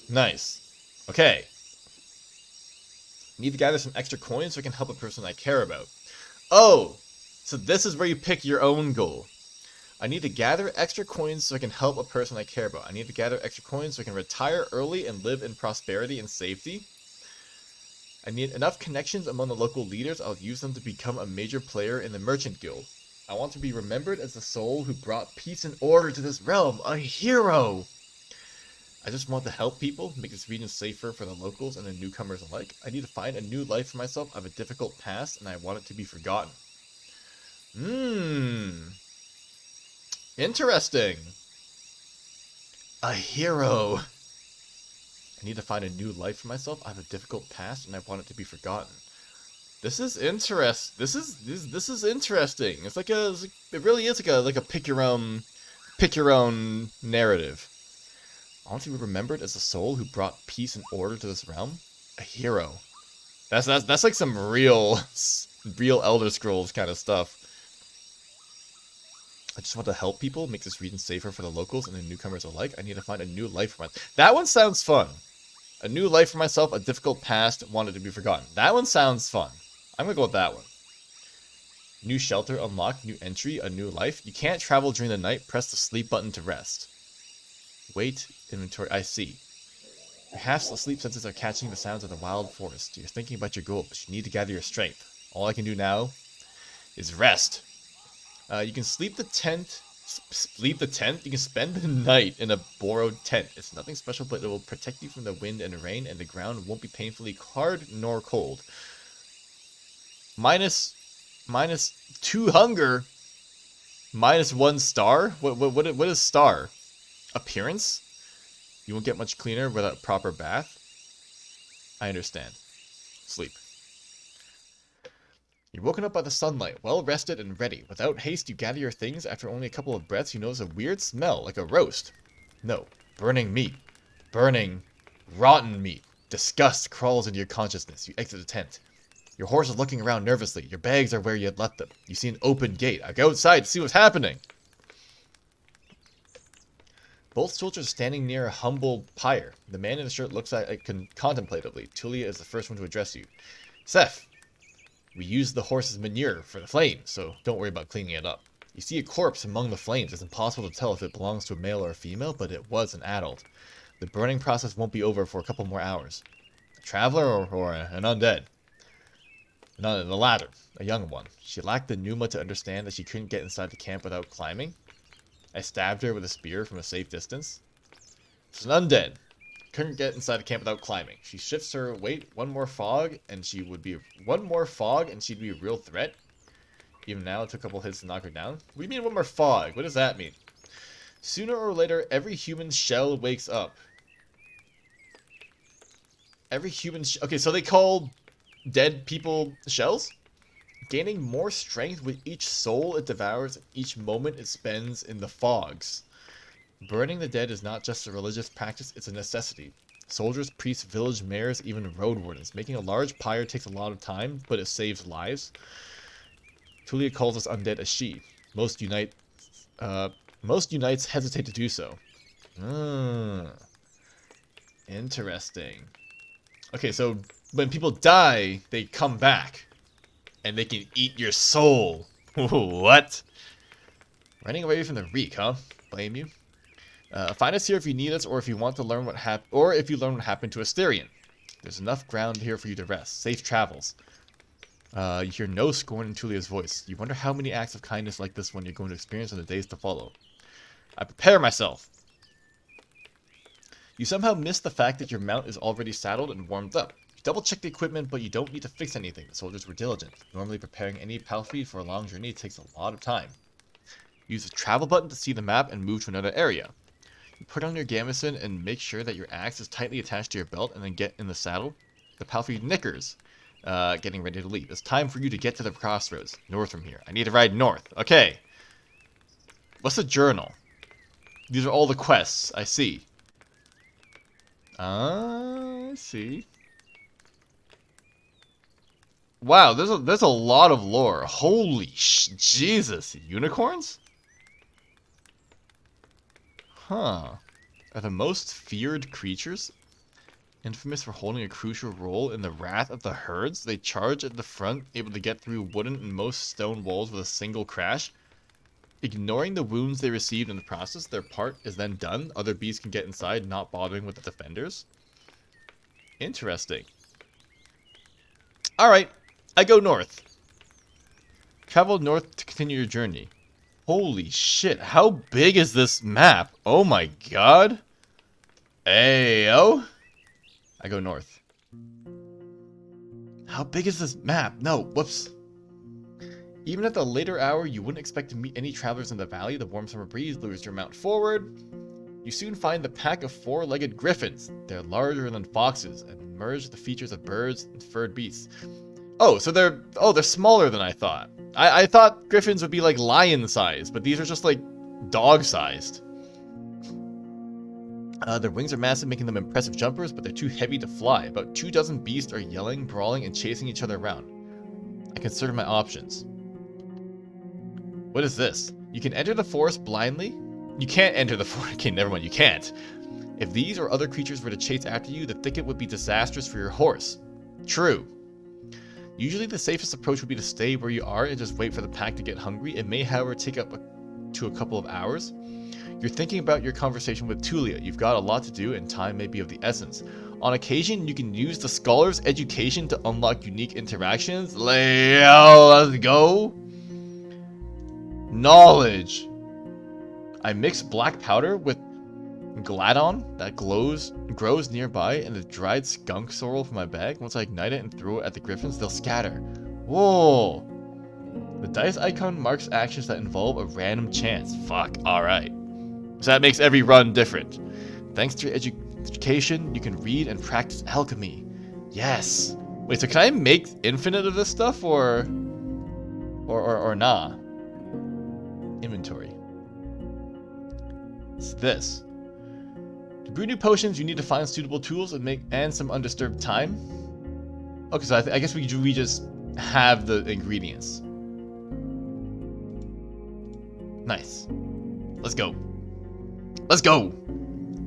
Nice. Okay. Need to gather some extra coins so I can help a person I care about. Oh! So this is where you pick your own goal. I need to gather extra coins so I can help a person I care about. I need to gather extra coins so I can retire early and live in prosperity and safety. I need enough connections among the local leaders. I'll use them to become a major player in the Merchant Guild. I want to be remembered as the soul who brought peace and order to this realm. A hero! I just want to help people, make this region safer for the locals and the newcomers alike. I need to find a new life for myself. I have a difficult past, and I want it to be forgotten. Interesting. A hero. I need to find a new life for myself. I have a difficult past, and I want it to be forgotten. This is This is interesting. It's like it really is like a pick your own narrative. I want to be remembered as the soul who brought peace and order to this realm. A hero. That's like some real Elder Scrolls kind of stuff. I just want to help people, make this region safer for the locals and the newcomers alike. I need to find a new life for myself. That one sounds fun. A new life for myself, a difficult past, wanted to be forgotten. That one sounds fun. I'm gonna go with that one. New shelter unlocked, new entry, a new life. You can't travel during the night, press the sleep button to rest. Wait, inventory, I see. Your half-asleep senses are catching the sounds of the wild forest. You're thinking about your goal, but you need to gather your strength. All I can do now is rest. You can sleep the tent. You can spend the night in a borrowed tent. It's nothing special, but it will protect you from the wind and rain, and the ground won't be painfully hard nor cold. Minus 2 hunger. Minus 1 star. What is star? Appearance. You won't get much cleaner without a proper bath. I understand. Sleep. You're woken up by the sunlight, well rested and ready. Without haste, you gather your things. After only a couple of breaths, you notice a weird smell, like a roast. No, burning meat. Burning, rotten meat. Disgust crawls into your consciousness. You exit the tent. Your horse is looking around nervously. Your bags are where you had left them. You see an open gate. I go outside to see what's happening. Both soldiers are standing near a humble pyre. The man in the shirt looks at it contemplatively. Tulia is the first one to address you. Seth. We used the horse's manure for the flames, so don't worry about cleaning it up. You see a corpse among the flames. It's impossible to tell if it belongs to a male or a female, but it was an adult. The burning process won't be over for a couple more hours. A traveler or an undead? The latter, a young one. She lacked the pneuma to understand that she couldn't get inside the camp without climbing. I stabbed her with a spear from a safe distance. It's an undead. Couldn't get inside the camp without climbing. She shifts her weight. One more fog, and she'd be a real threat. Even now, it took a couple hits to knock her down. What do you mean one more fog? What does that mean? Sooner or later, every human shell wakes up. Okay, so they call dead people shells? Gaining more strength with each soul it devours and each moment it spends in the fogs. Burning the dead is not just a religious practice, it's a necessity. Soldiers, priests, village mayors, even road wardens. Making a large pyre takes a lot of time, but it saves lives. Tulia calls us undead a she. Most unites hesitate to do so. Interesting. Okay, so when people die, they come back. And they can eat your soul. What? Running away from the reek, huh? Blame you. Find us here if you need us, or if you want to learn what happened to Asterion. There's enough ground here for you to rest. Safe travels. You hear no scorn in Tulia's voice. You wonder how many acts of kindness like this one you're going to experience in the days to follow. I prepare myself. You somehow miss the fact that your mount is already saddled and warmed up. You double check the equipment, but you don't need to fix anything. The soldiers were diligent. Normally preparing any palfrey for a long journey takes a lot of time. Use the travel button to see the map and move to another area. You put on your gambeson and make sure that your axe is tightly attached to your belt and then get in the saddle. The palfrey knickers, getting ready to leave. It's time for you to get to the crossroads. North from here. I need to ride north. Okay. What's the journal? These are all the quests. I see. I see. Wow, there's a lot of lore. Holy Jesus. Unicorns? Huh. Are the most feared creatures? Infamous for holding a crucial role in the wrath of the herds, they charge at the front, able to get through wooden and most stone walls with a single crash. Ignoring the wounds they received in the process, their part is then done. Other beasts can get inside, not bothering with the defenders. Interesting. Alright, I go north. Travel north to continue your journey. Holy shit, how big is this map? Oh my god. Ayo. I go north. How big is this map? No, whoops. Even at the later hour, you wouldn't expect to meet any travelers in the valley. The warm summer breeze lures your mount forward. You soon find the pack of four-legged griffins. They're larger than foxes and merge the features of birds and furred beasts. Oh, so they're smaller than I thought. I thought griffins would be like lion-sized, but these are just like dog-sized. Their wings are massive, making them impressive jumpers, but they're too heavy to fly. About 24 beasts are yelling, brawling, and chasing each other around. I consider my options. What is this? You can enter the forest blindly? You can't enter the forest. Okay, never mind, you can't. If these or other creatures were to chase after you, the thicket would be disastrous for your horse. True. Usually the safest approach would be to stay where you are and just wait for the pack to get hungry. It may, however, take up to a couple of hours. You're thinking about your conversation with Tulia. You've got a lot to do and time may be of the essence. On occasion, you can use the scholar's education to unlock unique interactions. Let's go. Knowledge. I mix black powder with Gladon that grows nearby and the dried skunk sorrel from my bag. Once I ignite it and throw it at the griffins, they'll scatter. Whoa. The dice icon marks actions that involve a random chance. Fuck, alright. So that makes every run different. Thanks to your education, you can read and practice alchemy. Yes. Wait, so can I make infinite of this stuff or nah? Inventory. It's this. To brew new potions, you need to find suitable tools and some undisturbed time. Okay, so I guess we just have the ingredients. Nice. Let's go. Let's go!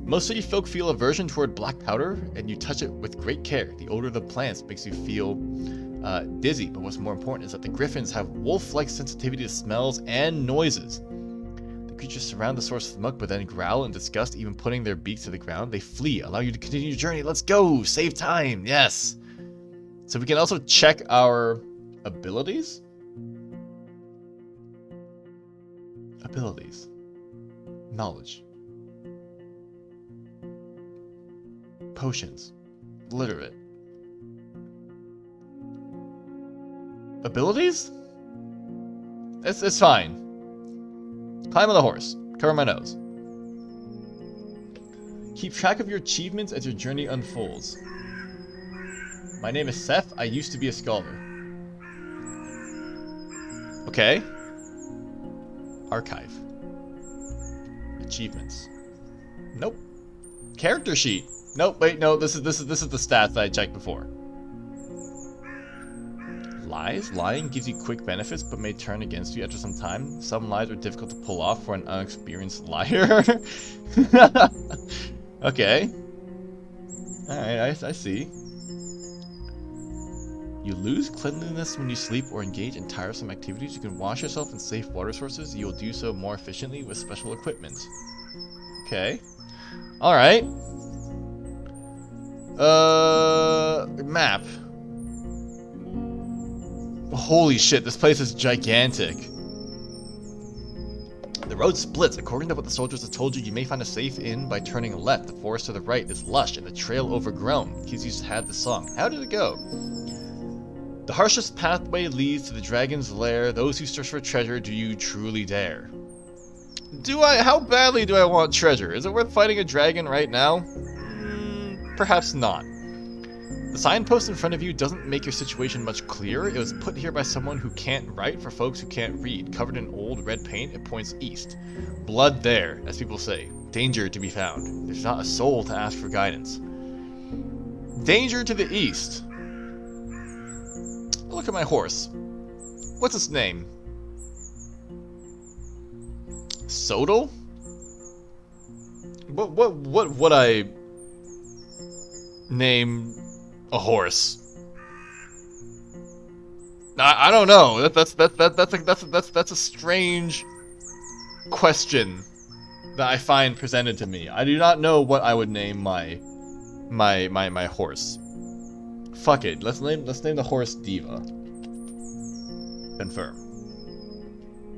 Most city folk feel aversion toward black powder, and you touch it with great care. The odor of the plants makes you feel dizzy, but what's more important is that the griffins have wolf-like sensitivity to smells and noises. The creatures surround the source of smoke, but then growl in disgust, even putting their beaks to the ground. They flee, allow you to continue your journey. Let's go! Save time! Yes! So we can also check our abilities? Abilities. Knowledge. Potions. Literate. Abilities? It's fine. Climb on the horse. Cover my nose. Keep track of your achievements as your journey unfolds. My name is Seth. I used to be a scholar. Okay. Archive. Achievements. Nope. Character sheet. Nope, wait, no, this is the stats that I checked before. Lies. Lying gives you quick benefits, but may turn against you after some time. Some lies are difficult to pull off for an unexperienced liar. Okay. Alright, I see. You lose cleanliness when you sleep or engage in tiresome activities. You can wash yourself in safe water sources. You will do so more efficiently with special equipment. Okay. Alright. Map. Holy shit, this place is gigantic. The road splits. According to what the soldiers have told you, you may find a safe inn by turning left. The forest to the right is lush and the trail overgrown. Kids used to have the song. How did it go? The harshest pathway leads to the dragon's lair. Those who search for treasure, do you truly dare? How badly do I want treasure? Is it worth fighting a dragon right now? Perhaps not. The signpost in front of you doesn't make your situation much clearer. It was put here by someone who can't write for folks who can't read. Covered in old red paint, it points east. Blood there, as people say. Danger to be found. There's not a soul to ask for guidance. Danger to the east. Look at my horse. What's its name? Sodal? What would I name a horse? I don't know. That's a strange question that I find presented to me. I do not know what I would name my horse. Fuck it. Let's name the horse Diva. Confirm.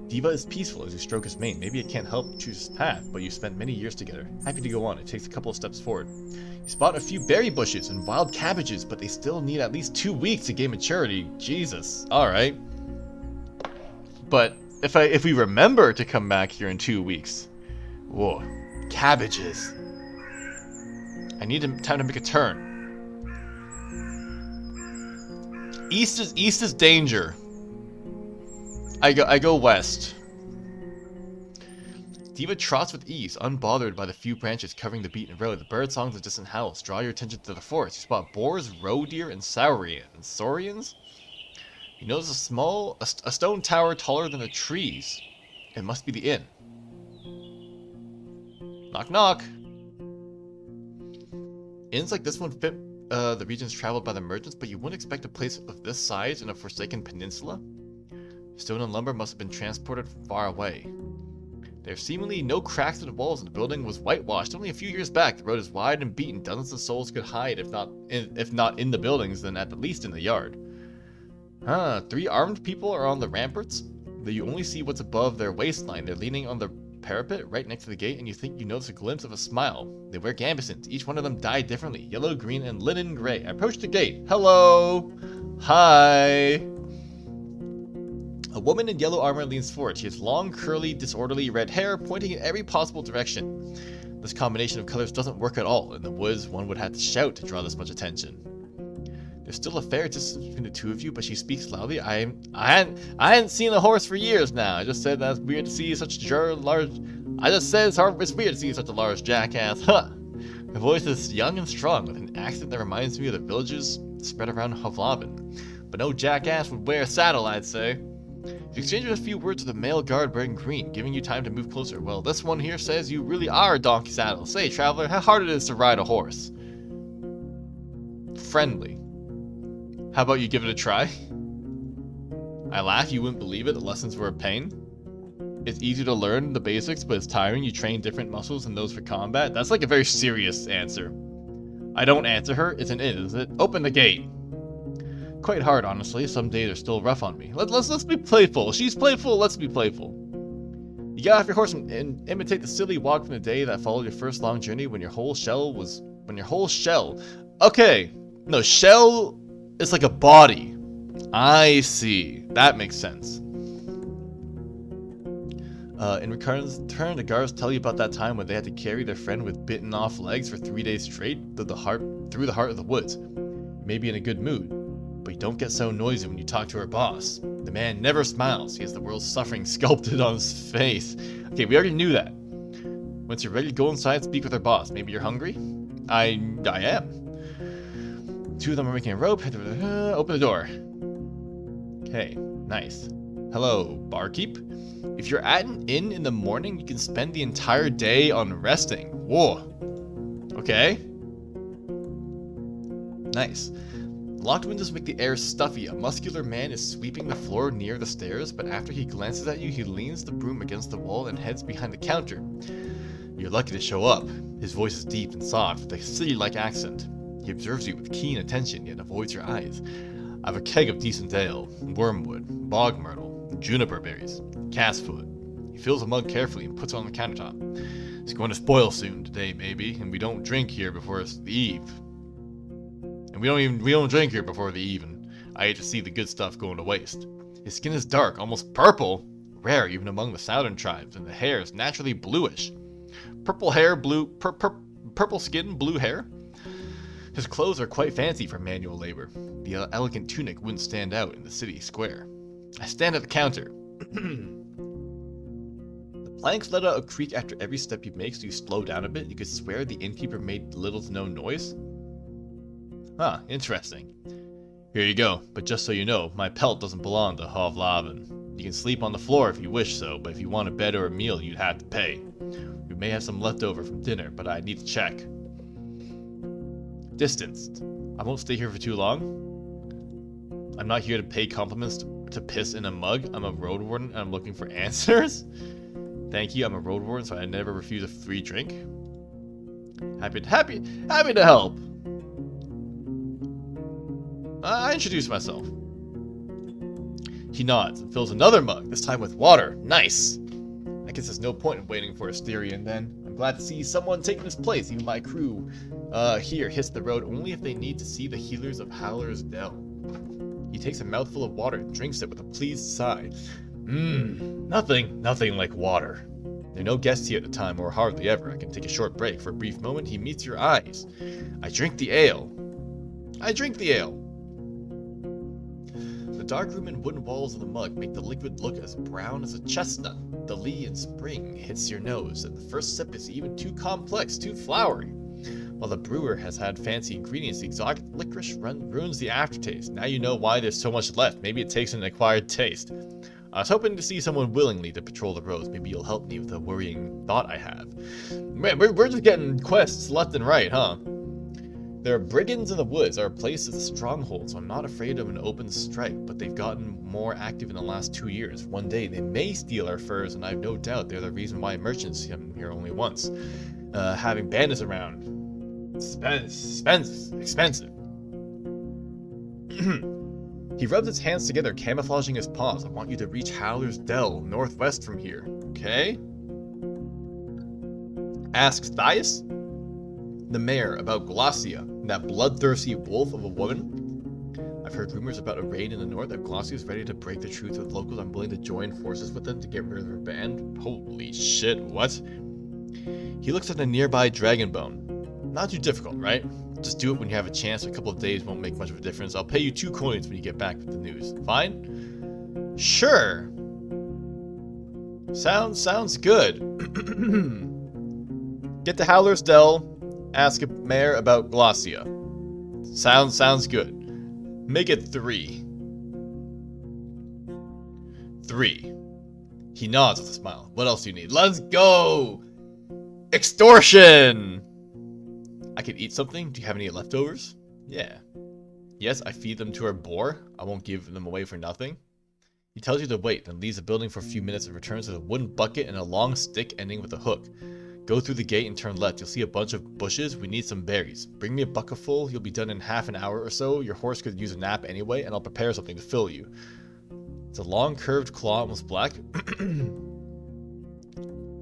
Diva is peaceful as you stroke his mane. Maybe it can't help choose his path, but you spent many years together. Happy to go on. It takes a couple of steps forward. You spot a few berry bushes and wild cabbages, but they still need at least 2 weeks to gain maturity. Jesus. Alright. But if we remember to come back here in 2 weeks. Whoa. Cabbages. I need time to make a turn. East is danger. I go west. Diva trots with ease, unbothered by the few branches covering the beaten road. The bird songs and distant howls draw your attention to the forest. You spot boars, roe deer, and saurians. You notice a stone tower taller than the trees. It must be the inn. Knock knock. Inns like this one fit the regions traveled by the merchants, but you wouldn't expect a place of this size in a forsaken peninsula. Stone and lumber must have been transported far away. There are seemingly no cracks in the walls, and the building was whitewashed only a few years back. The road is wide and beaten. Dozens of souls could hide, if not in the buildings, then at the least in the yard. 3 armed people are on the ramparts, though you only see what's above their waistline. They're leaning on the parapet right next to the gate, and you think you notice a glimpse of a smile. They wear gambesons. Each one of them dyed differently. Yellow, green, and linen gray. I approach the gate. Hello! Hi! A woman in yellow armor leans forward. She has long, curly, disorderly red hair pointing in every possible direction. This combination of colors doesn't work at all. In the woods, one would have to shout to draw this much attention. There's still a fair distance between the two of you, but she speaks loudly. I hadn't seen a horse for years now. I just said that's weird to see such large. I just said it's weird to see such a large jackass. Huh. Her voice is young and strong, with an accent that reminds me of the villages spread around Havlavin. But no jackass would wear a saddle, I'd say. You exchange a few words with a male guard wearing green, giving you time to move closer. Well, this one here says you really are a donkey saddle. Say, traveler, how hard it is to ride a horse. Friendly. How about you give it a try? I laugh, you wouldn't believe it, the lessons were a pain. It's easy to learn the basics, but it's tiring. You train different muscles than those for combat. That's like a very serious answer. I don't answer her. It's an it, isn't it? Open the gate. Quite hard, honestly. Some days are still rough on me. Let's be playful. She's playful. Let's be playful. You get off your horse and imitate the silly walk from the day that followed your first long journey when your whole shell. Okay. No, shell is like a body. I see. That makes sense. In return, the guards tell you about that time when they had to carry their friend with bitten off legs for 3 days straight through the heart of the woods. You may be in a good mood, but you don't get so noisy when you talk to her boss. The man never smiles. He has the world's suffering sculpted on his face. Okay, we already knew that. Once you're ready to go inside, speak with her boss. Maybe you're hungry? I am. 2 of them are making a rope. Open the door. Okay, nice. Hello, barkeep. If you're at an inn in the morning, you can spend the entire day on resting. Whoa. Okay. Nice. Locked windows make the air stuffy. A muscular man is sweeping the floor near the stairs, but after he glances at you, he leans the broom against the wall and heads behind the counter. You're lucky to show up. His voice is deep and soft, with a city-like accent. He observes you with keen attention, yet avoids your eyes. I have a keg of decent ale, wormwood, bog myrtle, juniper berries, cassfoot. He fills a mug carefully and puts it on the countertop. It's going to spoil soon today, maybe, and we don't drink here before the eve. And we don't drink here before the even. I hate to see the good stuff going to waste. His skin is dark, almost purple, rare even among the southern tribes, and the hair is naturally bluish. Purple hair, purple skin, blue hair. His clothes are quite fancy for manual labor. The elegant tunic wouldn't stand out in the city square. I stand at the counter. The planks let out a creak after every step you make, so you slow down a bit. You could swear the innkeeper made little to no noise. Huh, interesting. Here you go, but just so you know, my pelt doesn't belong to Hovlaven. You can sleep on the floor if you wish so, but if you want a bed or a meal, you'd have to pay. We may have some leftover from dinner, but I need to check. Distanced. I won't stay here for too long. I'm not here to pay compliments to piss in a mug. I'm a road warden and I'm looking for answers. Thank you, I'm a road warden, so I never refuse a free drink. Happy to help. I introduce myself. He nods and fills another mug, this time with water. Nice! I guess there's no point in waiting for Asterion then. I'm glad to see someone taking his place. Even my crew here hits the road only if they need to see the healers of Howler's Dell. He takes a mouthful of water and drinks it with a pleased sigh. Nothing like water. There are no guests here at the time, or hardly ever. I can take a short break. For a brief moment, he meets your eyes. I drink the ale. The dark room and wooden walls of the mug make the liquid look as brown as a chestnut. The lee in spring hits your nose, and the first sip is even too complex, too flowery. While the brewer has had fancy ingredients, the exotic licorice ruins the aftertaste. Now you know why there's so much left. Maybe it takes an acquired taste. I was hoping to see someone willingly to patrol the roads. Maybe you'll help me with a worrying thought I have. Man, we're just getting quests left and right, huh? There are brigands in the woods. Our place is a stronghold, so I'm not afraid of an open strike, but they've gotten more active in the last 2 years. One day, they may steal our furs, and I have no doubt they're the reason why merchants come here only once. Having bandits around. Expensive. He rubs his hands together, camouflaging his paws. I want you to reach Howler's Dell, northwest from here. Okay? Asks Thias, the mayor, about Glossia, that bloodthirsty wolf of a woman. I've heard rumors about a raid in the north. If Glossia is ready to break the truth with locals, I'm willing to join forces with them to get rid of their band. Holy shit, what? He looks at a nearby dragon bone. Not too difficult, right? Just do it when you have a chance. A couple of days won't make much of a difference. I'll pay you 2 coins when you get back with the news. Fine? Sure. Sounds good. Get to Howler's Dell. Ask a mayor about Glossia. Sounds good. Make it 3. 3. He nods with a smile. What else do you need? Let's go! Extortion! I could eat something. Do you have any leftovers? Yeah. Yes, I feed them to our boar. I won't give them away for nothing. He tells you to wait, then leaves the building for a few minutes and returns with a wooden bucket and a long stick ending with a hook. Go through the gate and turn left. You'll see a bunch of bushes. We need some berries. Bring me a bucket full. You'll be done in half an hour or so. Your horse could use a nap anyway, and I'll prepare something to fill you. It's a long curved claw, almost black.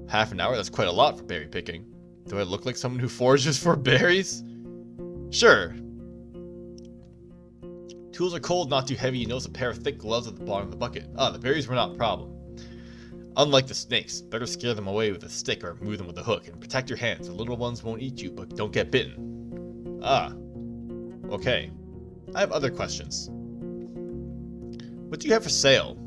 Half an hour? That's quite a lot for berry picking. Do I look like someone who forages for berries? Sure. Tools are cold, not too heavy. You notice a pair of thick gloves at the bottom of the bucket. Ah, the berries were not a problem. Unlike the snakes, better scare them away with a stick or move them with a hook, and protect your hands. The little ones won't eat you, but don't get bitten. Ah. Okay. I have other questions. What do you have for sale?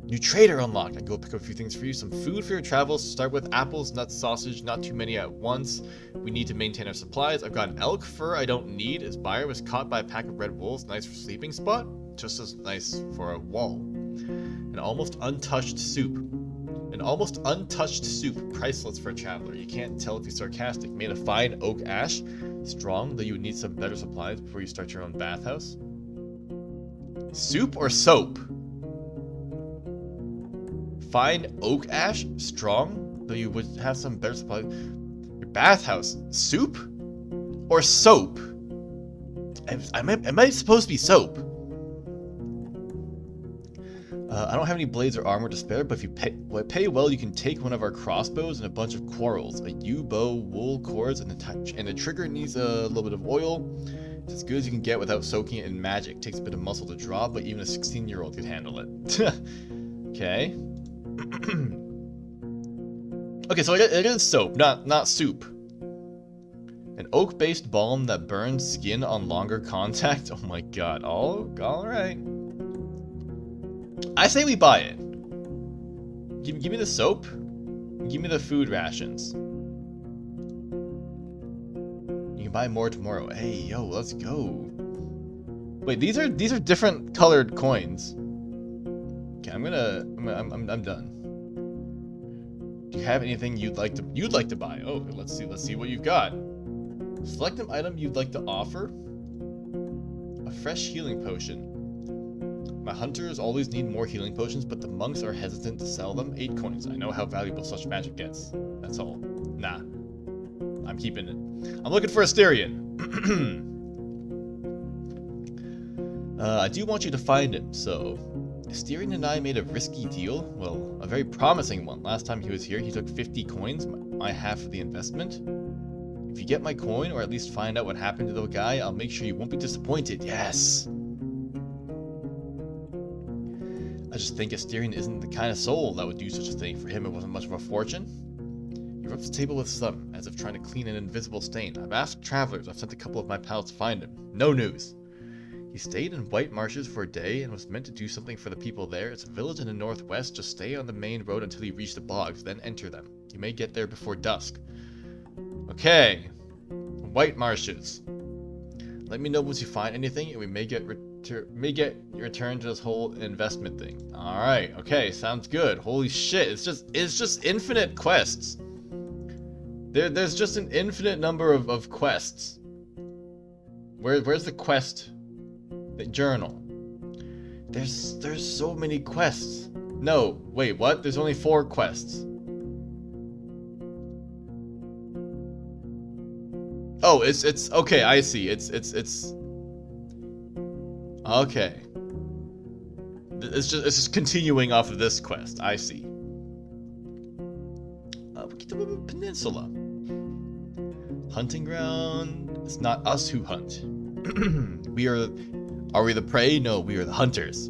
New trader unlocked. I can go pick up a few things for you. Some food for your travels. Start with apples, nuts, sausage. Not too many at once. We need to maintain our supplies. I've got an elk fur I don't need. His buyer was caught by a pack of red wolves. Nice for sleeping spot. Just as nice for a wall. An almost untouched soup. An almost untouched soup. Priceless for a traveler. You can't tell if he's sarcastic. Made of fine oak ash. Strong, though you would need some better supplies before you start your own bathhouse. Soup or soap? Fine oak ash, strong, though you would have some better supply. Your bathhouse, soup or soap? Am I supposed to be soap? I don't have any blades or armor to spare, but if you pay well, you can take one of our crossbows and a bunch of quarrels, a yew bow, wool cords, and the trigger needs a little bit of oil. It's as good as you can get without soaking it in magic. Takes a bit of muscle to draw, but even a 16-year-old could handle it. Okay. Okay, so it is soap, not soup. An oak-based balm that burns skin on longer contact. Oh my god. All right. I say we buy it. Give me the soap. Give me the food rations. You can buy more tomorrow. Hey, yo, let's go. Wait, these are different colored coins. Okay, I'm done. Do you have anything you'd like to buy? Oh, let's see what you've got. Select an item you'd like to offer. A fresh healing potion. My hunters always need more healing potions, but the monks are hesitant to sell them. 8 coins. I know how valuable such magic gets. That's all. Nah. I'm keeping it. I'm looking for Asterion. I do want you to find him, so... Asterion and I made a risky deal. Well, a very promising one. Last time he was here, he took 50 coins, my half of the investment. If you get my coin, or at least find out what happened to the guy, I'll make sure you won't be disappointed. Yes! I just think Asterion isn't the kind of soul that would do such a thing. For him, it wasn't much of a fortune. He rubs the table with some, as if trying to clean an invisible stain. I've asked travelers, I've sent a couple of my pals to find him. No news. He stayed in White Marshes for a day and was meant to do something for the people there. It's a village in the northwest. Just stay on the main road until you reach the bogs, then enter them. You may get there before dusk. Okay. White Marshes. Let me know once you find anything, and we may get returned to this whole investment thing. All right. Okay. Sounds good. Holy shit! It's just infinite quests. There's just an infinite number of quests. Where's the quest? The journal. There's so many quests. No, wait, what? There's only 4 quests. Oh, it's okay, I see. It's okay. It's just continuing off of this quest. I see. Peninsula. Hunting ground. It's not us who hunt. Are we the prey? No, we are the hunters.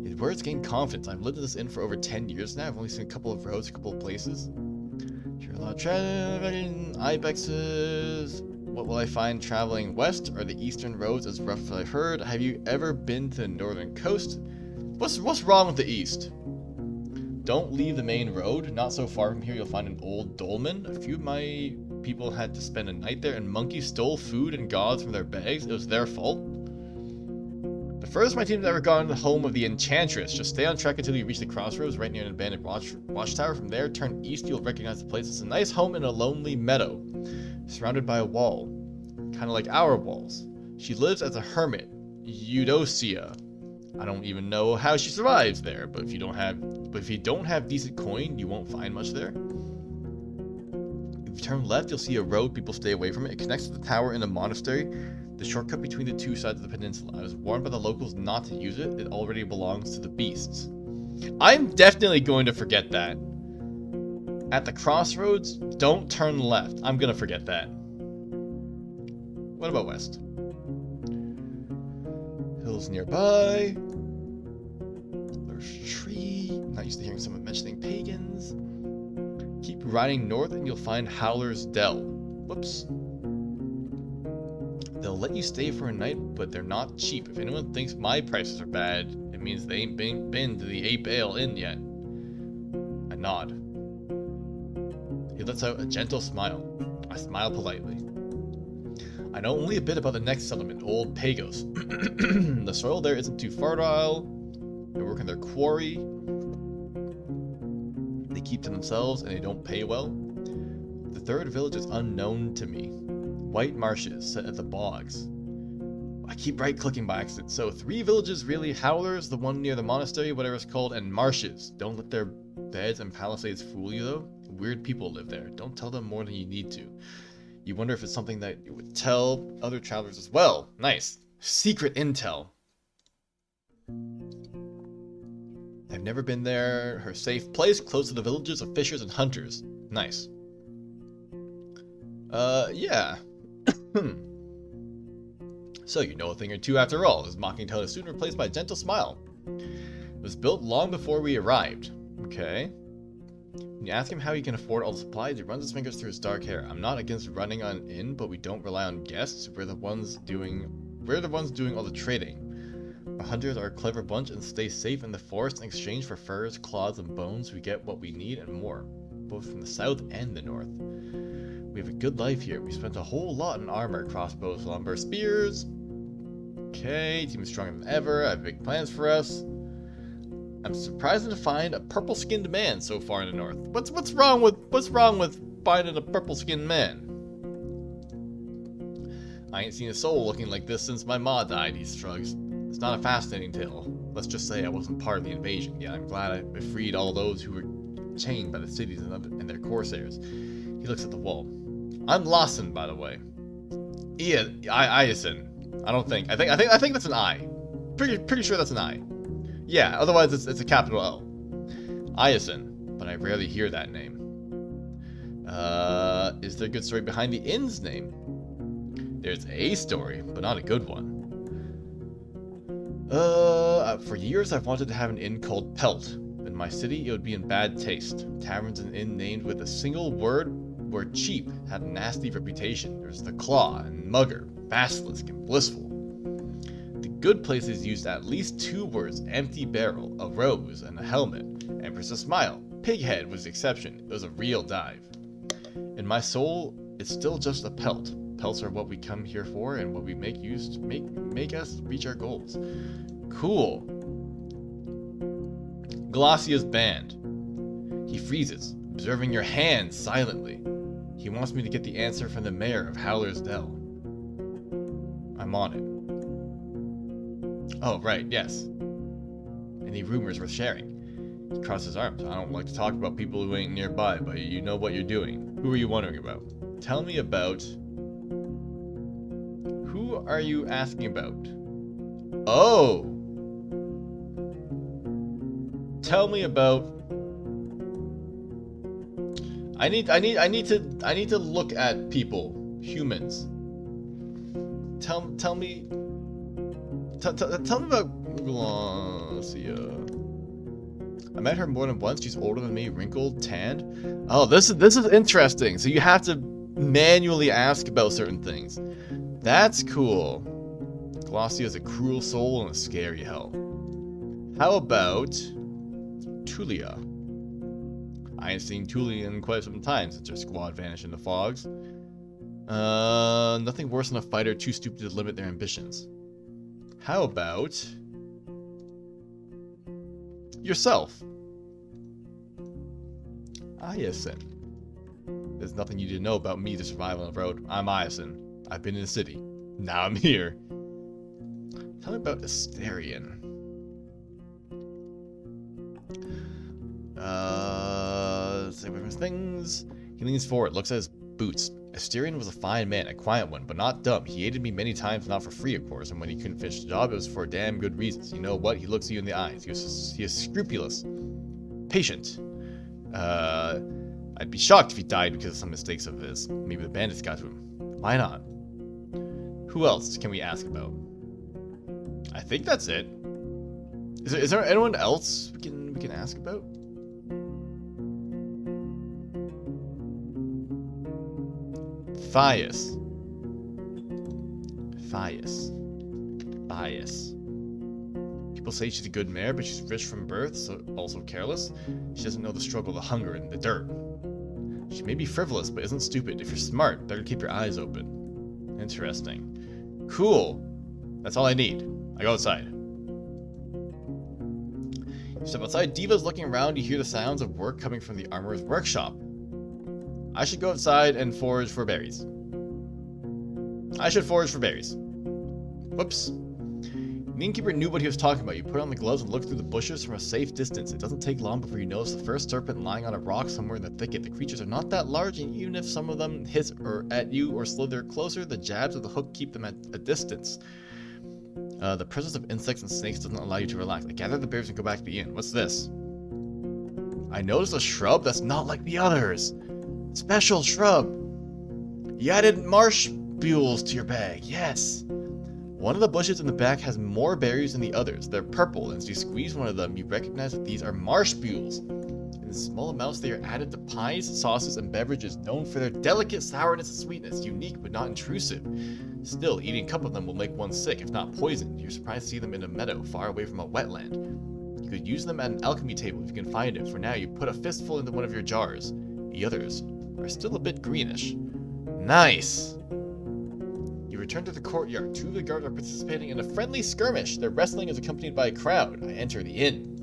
His words gain confidence. I've lived in this inn for over 10 years now. I've only seen a couple of roads, a couple of places. Sure, a lot of traveling, ibexes. What will I find traveling west? Are the eastern roads as rough as I've heard? Have you ever been to the northern coast? What's wrong with the east? Don't leave the main road. Not so far from here you'll find an old dolmen. A few of my people had to spend a night there, and monkeys stole food and gods from their bags. It was their fault. The furthest my team's ever gone to the home of the Enchantress. Just stay on track until you reach the crossroads right near an abandoned watchtower. From there, turn east, you'll recognize the place. It's a nice home in a lonely meadow, surrounded by a wall, kind of like our walls. She lives as a hermit, Eudocia. I don't even know how she survives there, but if you don't have decent coin, you won't find much there. If you turn left, you'll see a road. People stay away from it. It connects to the tower and the monastery, the shortcut between the 2 sides of the peninsula. I was warned by the locals not to use it. It already belongs to the beasts. I'm definitely going to forget that. At the crossroads, don't turn left. I'm gonna forget that. What about west? Hills nearby. There's a tree. I'm not used to hearing someone mentioning pagans. Keep riding north and you'll find Howler's Dell. Whoops. They'll let you stay for a night, but they're not cheap. If anyone thinks my prices are bad, it means they ain't been to the 8 Ale Inn yet. I nod. He lets out a gentle smile. I smile politely. I know only a bit about the next settlement, Old Pagos. The soil there isn't too fertile. They work in their quarry. They keep to themselves and they don't pay well. The 3rd village is unknown to me. White Marshes, set at the bogs. I keep right-clicking by accident. So 3 villages really. Howlers, the one near the monastery, whatever it's called, and marshes. Don't let their beds and palisades fool you though. Weird people live there. Don't tell them more than you need to. You wonder if it's something that you would tell other travelers as well. Nice. Secret intel. I've never been there. Her safe place, close to the villages of fishers and hunters. Nice. Yeah. So you know a thing or two after all. His mocking tone is soon replaced by a gentle smile. It was built long before we arrived. Okay. When you ask him how he can afford all the supplies, he runs his fingers through his dark hair. I'm not against running on in, but we don't rely on guests. We're the ones doing all the trading. Our hunters are a clever bunch and stay safe in the forest. In exchange for furs, claws, and bones, we get what we need and more, both from the south and the north. We have a good life here. We spent a whole lot in armor, crossbows, lumber, spears. Okay, team is stronger than ever. I have big plans for us. I'm surprised to find a purple-skinned man so far in the north. What's wrong with finding a purple-skinned man? I ain't seen a soul looking like this since my ma died, he shrugs. It's not a fascinating tale. Let's just say I wasn't part of the invasion, yet I'm glad I freed all those who were chained by the cities and their corsairs. He looks at the wall. I'm Lawson, by the way. Yeah, Iason. I think that's an I. Pretty sure that's an I. Yeah, otherwise it's a capital L. Iason, but I rarely hear that name. Is there a good story behind the inn's name? There's a story, but not a good one. For years I've wanted to have an inn called Pelt. In my city, it would be in bad taste. Taverns and inn named with a single word were cheap, had a nasty reputation. There's the Claw and Mugger, Basilisk and Blissful. The good places used at least two words: empty barrel, a rose, and a helmet. Empress a smile. Pighead was the exception. It was a real dive. In my soul, it's still just a pelt. Pelts are what we come here for and what we make us reach our goals. Cool. Glacia's banned. He freezes, observing your hands silently. He wants me to get the answer from the mayor of Howler's Dell. I'm on it. Oh, right, yes. Any rumors worth sharing? He crosses his arms. I don't like to talk about people who ain't nearby, but you know what you're doing. Who are you wondering about? Tell me about... Who are you asking about? Oh! Tell me about... I need to look at people. Humans. Tell me about Glacia. I met her more than once. She's older than me, wrinkled, tanned. Oh, this is interesting. So you have to manually ask about certain things. That's cool. Glacia is a cruel soul and a scary hell. How about Tulia? I ain't seen Tulia in quite some time since her squad vanished in the fogs. Nothing worse than a fighter too stupid to limit their ambitions. How about yourself? Iason. There's nothing you didn't know about me to survive on the road. I'm Iason. I've been in the city. Now I'm here. Tell me about Asterion. Say things. He leans forward, looks at his boots. Asterion was a fine man, a quiet one, but not dumb. He aided me many times, not for free, of course, and when he couldn't finish the job, it was for damn good reasons. You know what? He looks you in the eyes. He is scrupulous. Patient. I'd be shocked if he died because of some mistakes of his. Maybe the bandits got to him. Why not? Who else can we ask about? I think that's it. Is there anyone else we can ask about? Bias. People say she's a good mare, but she's rich from birth, so also careless. She doesn't know the struggle, the hunger, and the dirt. She may be frivolous, but isn't stupid. If you're smart, better keep your eyes open. Interesting. Cool. That's all I need. I go outside. You step outside. Diva's looking around. You hear the sounds of work coming from the armorer's workshop. I should go outside and forage for berries. Whoops. The innkeeper knew what he was talking about. You put on the gloves and look through the bushes from a safe distance. It doesn't take long before you notice the first serpent lying on a rock somewhere in the thicket. The creatures are not that large, and even if some of them hiss at you or slither closer, the jabs of the hook keep them at a distance. The presence of insects and snakes doesn't allow you to relax. I gather the berries and go back to the inn. What's this? I noticed a shrub that's not like the others. Special shrub. You added marsh mules to your bag. Yes. One of the bushes in the back has more berries than the others. They're purple, and as you squeeze one of them, you recognize that these are marsh mules. In small amounts, they are added to pies, sauces, and beverages known for their delicate sourness and sweetness, unique but not intrusive. Still, eating a cup of them will make one sick, if not poisoned. You're surprised to see them in a meadow, far away from a wetland. You could use them at an alchemy table if you can find it. For now, you put a fistful into one of your jars. The others are still a bit greenish. Nice! You return to the courtyard. Two of the guards are participating in a friendly skirmish. Their wrestling is accompanied by a crowd. I enter the inn.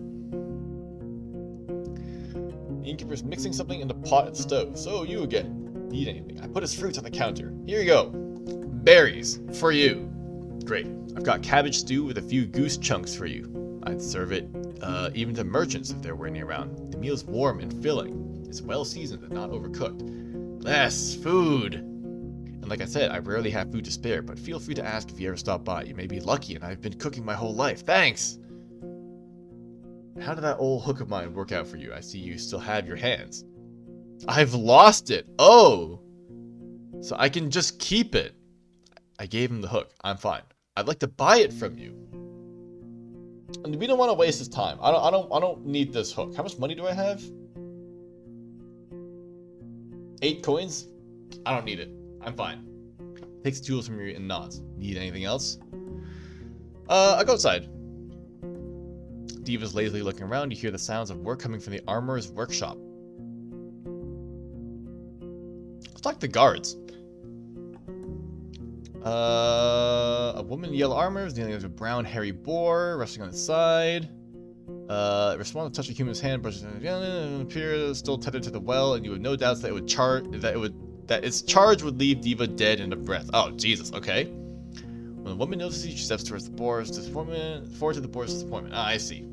The innkeeper's mixing something in the pot at the stove. So, you again. Need anything? I put his fruits on the counter. Here you go. Berries. For you. Great. I've got cabbage stew with a few goose chunks for you. I'd serve it even to merchants if there were any around. The meal's warm and filling. It's well seasoned and not overcooked. Less food. And like I said, I rarely have food to spare, but feel free to ask if you ever stop by. You may be lucky, and I've been cooking my whole life. Thanks! How did that old hook of mine work out for you? I see you still have your hands. I've lost it! Oh! So I can just keep it. I gave him the hook. I'm fine. I'd like to buy it from you. And we don't want to waste his time. I don't need this hook. How much money do I have? 8 coins? I don't need it. I'm fine. Takes tools from you and nods. Need anything else? I'll go outside. Diva's lazily looking around. You hear the sounds of work coming from the armorer's workshop. Let's talk to the guards. A woman in yellow armor is dealing with a brown hairy boar resting on its side. Respond to touch a human's hand, brushes and appears still tethered to the well, and you have no doubts that that its charge would leave Diva dead in a breath. Oh, Jesus, okay. When the woman notices you, she steps towards the boar's disappointment. Forward to the boar's disappointment. Ah, I see.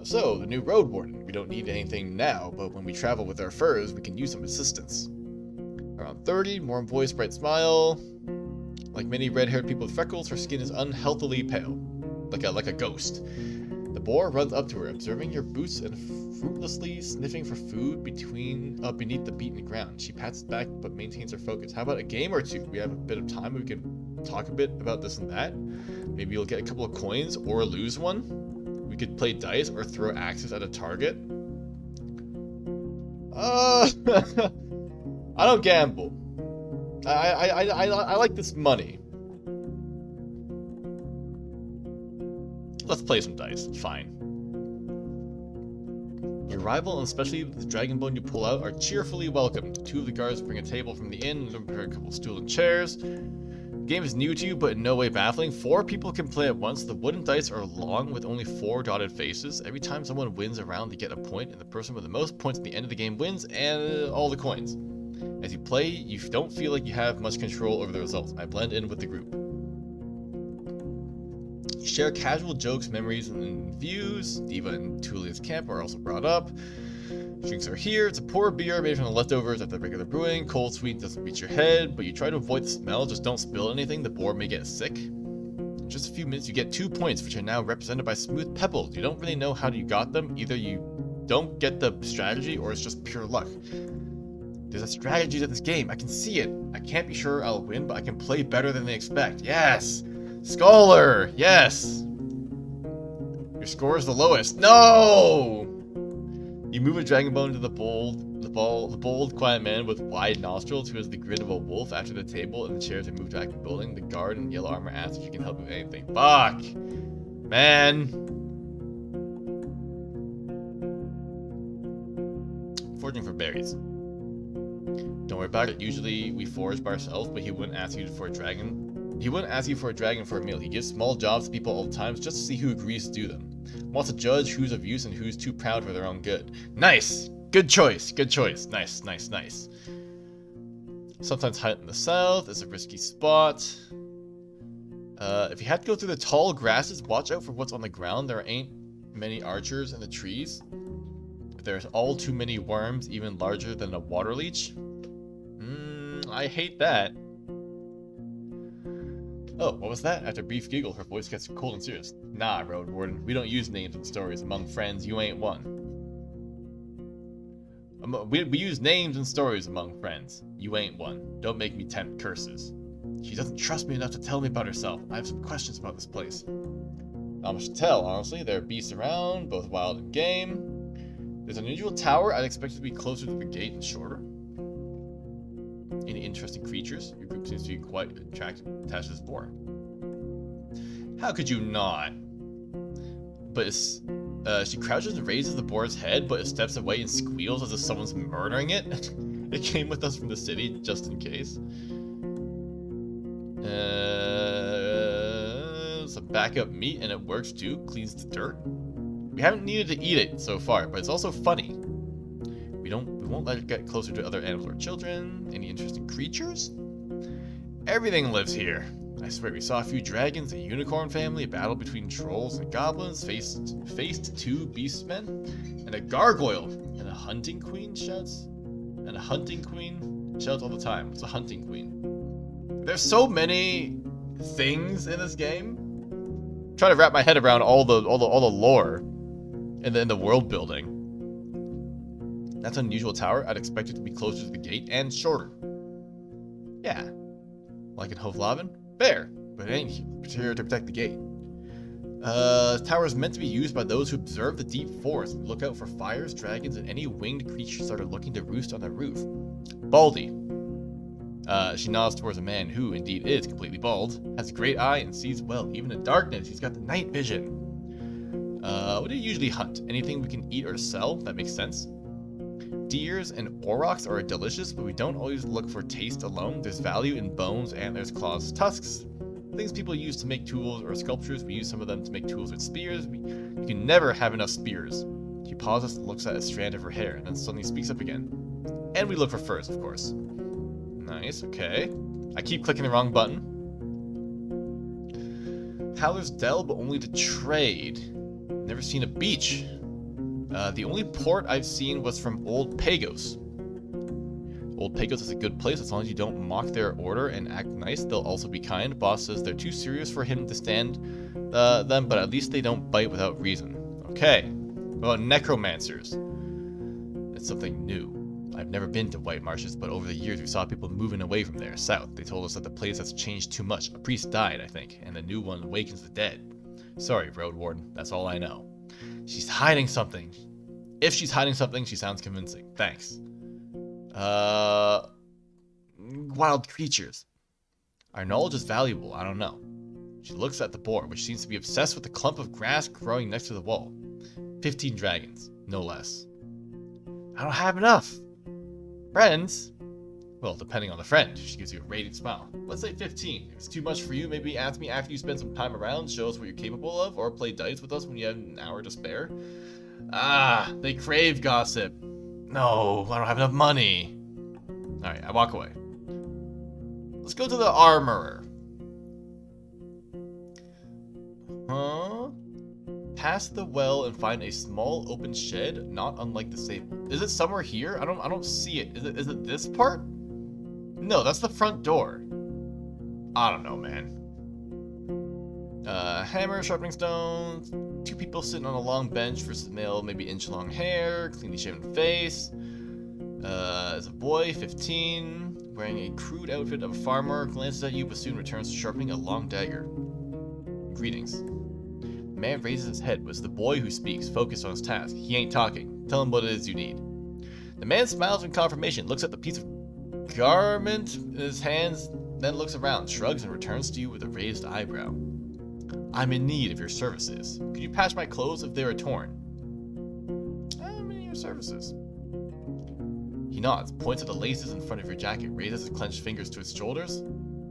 So, the new road warden. We don't need anything now, but when we travel with our furs, we can use some assistance. Around 30, warm voice, bright smile. Like many red-haired people with freckles, her skin is unhealthily pale. Like a ghost. The boar runs up to her, observing your boots and fruitlessly sniffing for food beneath the beaten ground. She pats it back, but maintains her focus. How about a game or two? We have a bit of time. We can talk a bit about this and that. Maybe you'll get a couple of coins or lose one. We could play dice or throw axes at a target. I don't gamble. I like this money. Let's play some dice. Fine. Your rival, and especially the dragon bone you pull out, are cheerfully welcomed. 2 of the guards bring a table from the inn and prepare a couple of stools and chairs. The game is new to you, but in no way baffling. 4 people can play at once. The wooden dice are long with only 4 dotted faces. Every time someone wins a round, they get a point, and the person with the most points at the end of the game wins and all the coins. As you play, you don't feel like you have much control over the results. I blend in with the group. You share casual jokes, memories, and views. Diva and Tulia's camp are also brought up. Drinks are here. It's a poor beer made from the leftovers at the regular brewing. Cold, sweet, doesn't reach your head, but you try to avoid the smell. Just don't spill anything. The boar may get sick. In just a few minutes, you get 2 points, which are now represented by smooth pebbles. You don't really know how you got them. Either you don't get the strategy, or it's just pure luck. There's a strategy to this game. I can see it. I can't be sure I'll win, but I can play better than they expect. Yes! Scholar! Yes! Your score is the lowest. No! You move a dragon bone to the bold, quiet man with wide nostrils who has the grin of a wolf after the table and the chairs are moved back in the building. The guard in yellow armor asks if you can help with anything. Fuck! Man! Foraging for berries. Don't worry about it. Usually we forage by ourselves, but he wouldn't ask you for a dragon. He wouldn't ask you for a dragon for a meal. He gives small jobs to people all the time just to see who agrees to do them. Wants to judge who's of use and who's too proud for their own good. Nice! Good choice. Good choice. Nice, nice, nice. Sometimes hide in the south is a risky spot. If you have to go through the tall grasses, watch out for what's on the ground. There ain't many archers in the trees. There's all too many worms, even larger than a water leech. I hate that. Oh, what was that? After a brief giggle, her voice gets cold and serious. Nah, Road Warden, we don't use names and stories among friends. You ain't one. We use names and stories among friends. You ain't one. Don't make me tempt curses. She doesn't trust me enough to tell me about herself. I have some questions about this place. Not much to tell, honestly. There are beasts around, both wild and game. There's an unusual tower. I'd expect it to be closer to the gate and shorter. Any interesting creatures? Your group seems to be quite attached to this boar. How could you not? But she crouches and raises the boar's head, but it steps away and squeals as if someone's murdering it. It came with us from the city, just in case. Some backup meat, and it works too. Cleans the dirt. We haven't needed to eat it so far, but it's also funny. We won't let it get closer to other animals or children. Any interesting creatures? Everything lives here. I swear we saw a few dragons, a unicorn family, a battle between trolls and goblins, faced 2 beastmen, and a gargoyle, and a hunting queen shouts. And a hunting queen shouts all the time. It's a hunting queen. There's so many things in this game. I'm trying to wrap my head around all the lore and then the world building. That's an unusual tower. I'd expect it to be closer to the gate and shorter. Yeah. Like in Hovlaven? Fair, but it ain't here to protect the gate. The tower is meant to be used by those who observe the deep forest and look out for fires, dragons, and any winged creatures that are looking to roost on the roof. Baldy. She nods towards a man who, indeed, is completely bald, has a great eye, and sees well. Even in darkness, he's got the night vision. What do you usually hunt? Anything we can eat or sell? That makes sense. Deers and aurochs are delicious, but we don't always look for taste alone. There's value in bones, antlers, claws, tusks. Things people use to make tools or sculptures. We use some of them to make tools and spears. You can never have enough spears. She pauses and looks at a strand of her hair, and then suddenly speaks up again. And we look for furs, of course. Nice, okay. I keep clicking the wrong button. Howler's Dell, but only to trade. Never seen a beach. The only port I've seen was from Old Pagos. Old Pagos is a good place as long as you don't mock their order and act nice. They'll also be kind. Boss says they're too serious for him to stand them, but at least they don't bite without reason. Okay. What about necromancers? It's something new. I've never been to White Marshes, but over the years we saw people moving away from there, south. They told us that the place has changed too much. A priest died, I think, and the new one awakens the dead. Sorry, Road Warden. That's all I know. She's hiding something. If she's hiding something, she sounds convincing. Thanks. Wild creatures. Our knowledge is valuable. I don't know. She looks at the boar, which seems to be obsessed with the clump of grass growing next to the wall. 15 dragons, no less. I don't have enough. Friends? Well, depending on the friend. She gives you a radiant smile. Let's say 15. If it's too much for you, maybe ask me after you spend some time around, show us what you're capable of, or play dice with us when you have an hour to spare. Ah, they crave gossip. No, I don't have enough money. Alright, I walk away. Let's go to the armorer. Huh? Past the well and find a small open shed, not unlike the stable. Is it somewhere here? I don't see it. Is it this part? No, that's the front door. I don't know, man. Hammer, sharpening stones, 2 people sitting on a long bench versus male, maybe inch-long hair, cleanly shaven face. There's a boy, 15, wearing a crude outfit of a farmer, glances at you but soon returns to sharpening a long dagger. Greetings. The man raises his head, but it's the boy who speaks, focused on his task. He ain't talking. Tell him what it is you need. The man smiles in confirmation, looks at the piece of garment in his hands, then looks around, shrugs, and returns to you with a raised eyebrow. I'm in need of your services. Could you patch my clothes if they are torn? I'm in your services. He nods, points at the laces in front of your jacket, raises his clenched fingers to his shoulders,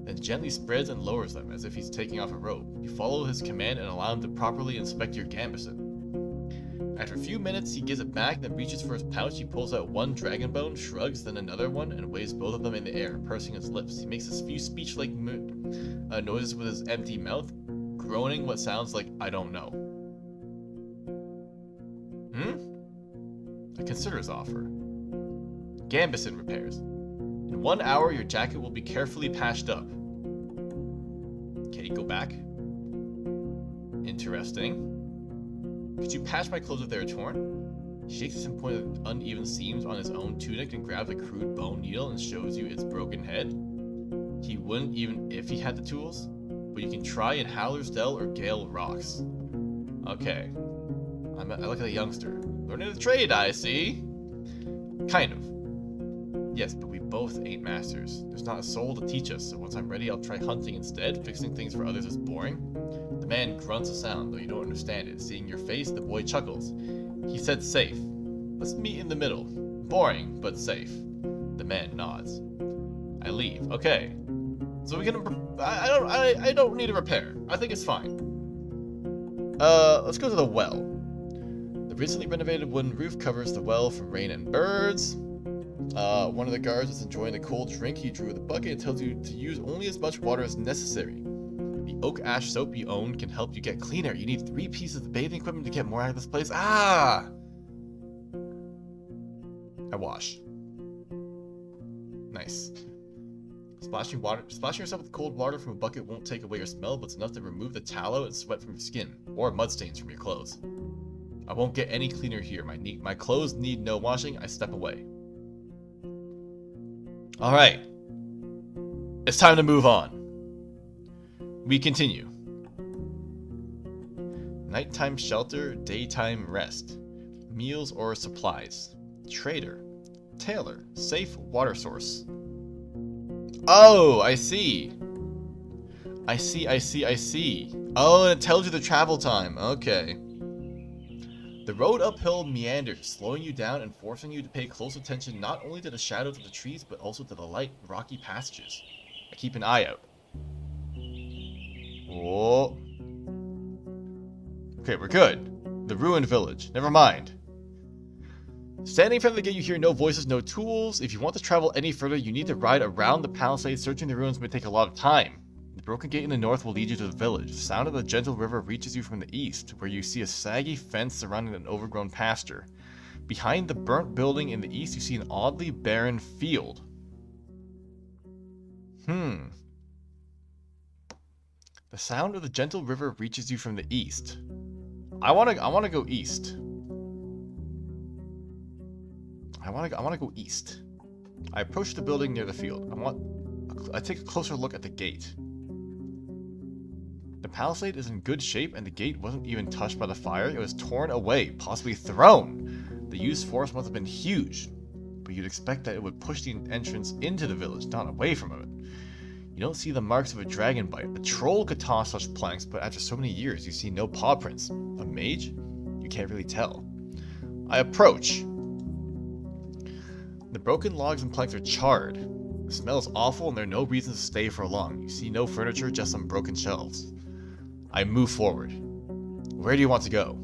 then gently spreads and lowers them as if he's taking off a robe. You follow his command and allow him to properly inspect your gambeson. After a few minutes, he gives it back, then reaches for his pouch. He pulls out 1 dragon bone, shrugs, then another one, and waves both of them in the air, pursing his lips. He makes a few speech-like noises with his empty mouth, groaning what sounds like, I don't know. I consider his offer. Gambeson repairs. In 1 hour, your jacket will be carefully patched up. Okay, Okay, go back. Interesting. Could you patch my clothes if they are torn? He shakes his pointed uneven seams on his own tunic and grabs a crude bone needle and shows you its broken head. He wouldn't even if he had the tools, but you can try in Hallersdell or Gale Rocks. Okay. I look at a youngster. Learning a trade, I see. Kind of. Yes, but we both ain't masters. There's not a soul to teach us, so once I'm ready, I'll try hunting instead. Fixing things for others is boring. The man grunts a sound, though you don't understand it. Seeing your face, the boy chuckles. He said safe. Let's meet in the middle. Boring, but safe. The man nods. I leave. Okay. So we can... I don't need a repair. I think it's fine. Let's go to the well. The recently renovated wooden roof covers the well from rain and birds. One of the guards is enjoying the cold drink he drew with a bucket and tells you to use only as much water as necessary. The oak ash soap you own can help you get cleaner. You need 3 pieces of bathing equipment to get more out of this place. Ah! I wash. Nice. Splashing yourself with cold water from a bucket won't take away your smell, but it's enough to remove the tallow and sweat from your skin, or mud stains from your clothes. I won't get any cleaner here. My clothes need no washing. I step away. Alright. It's time to move on. We continue. Nighttime shelter, daytime rest. Meals or supplies. Trader. Tailor. Safe water source. Oh, I see. I see. Oh, and it tells you the travel time. Okay. The road uphill meanders, slowing you down and forcing you to pay close attention not only to the shadows of the trees, but also to the light, rocky passages. I keep an eye out. Oh. Okay, we're good. The ruined village. Never mind. Standing in front of the gate, you hear no voices, no tools. If you want to travel any further, you need to ride around the palisade. Searching the ruins may take a lot of time. The broken gate in the north will lead you to the village. The sound of the gentle river reaches you from the east, where you see a saggy fence surrounding an overgrown pasture. Behind the burnt building in the east, you see an oddly barren field. The sound of the gentle river reaches you from the east. I wanna go east. I wanna go east. I approach the building near the field. I take a closer look at the gate. The palisade is in good shape, and the gate wasn't even touched by the fire. It was torn away, possibly thrown. The used force must have been huge, but you'd expect that it would push the entrance into the village, not away from it. You don't see the marks of a dragon bite. A troll could toss such planks, but after so many years, you see no paw prints. A mage? You can't really tell. I approach. The broken logs and planks are charred. The smell is awful, and there are no reasons to stay for long. You see no furniture, just some broken shelves. I move forward. Where do you want to go?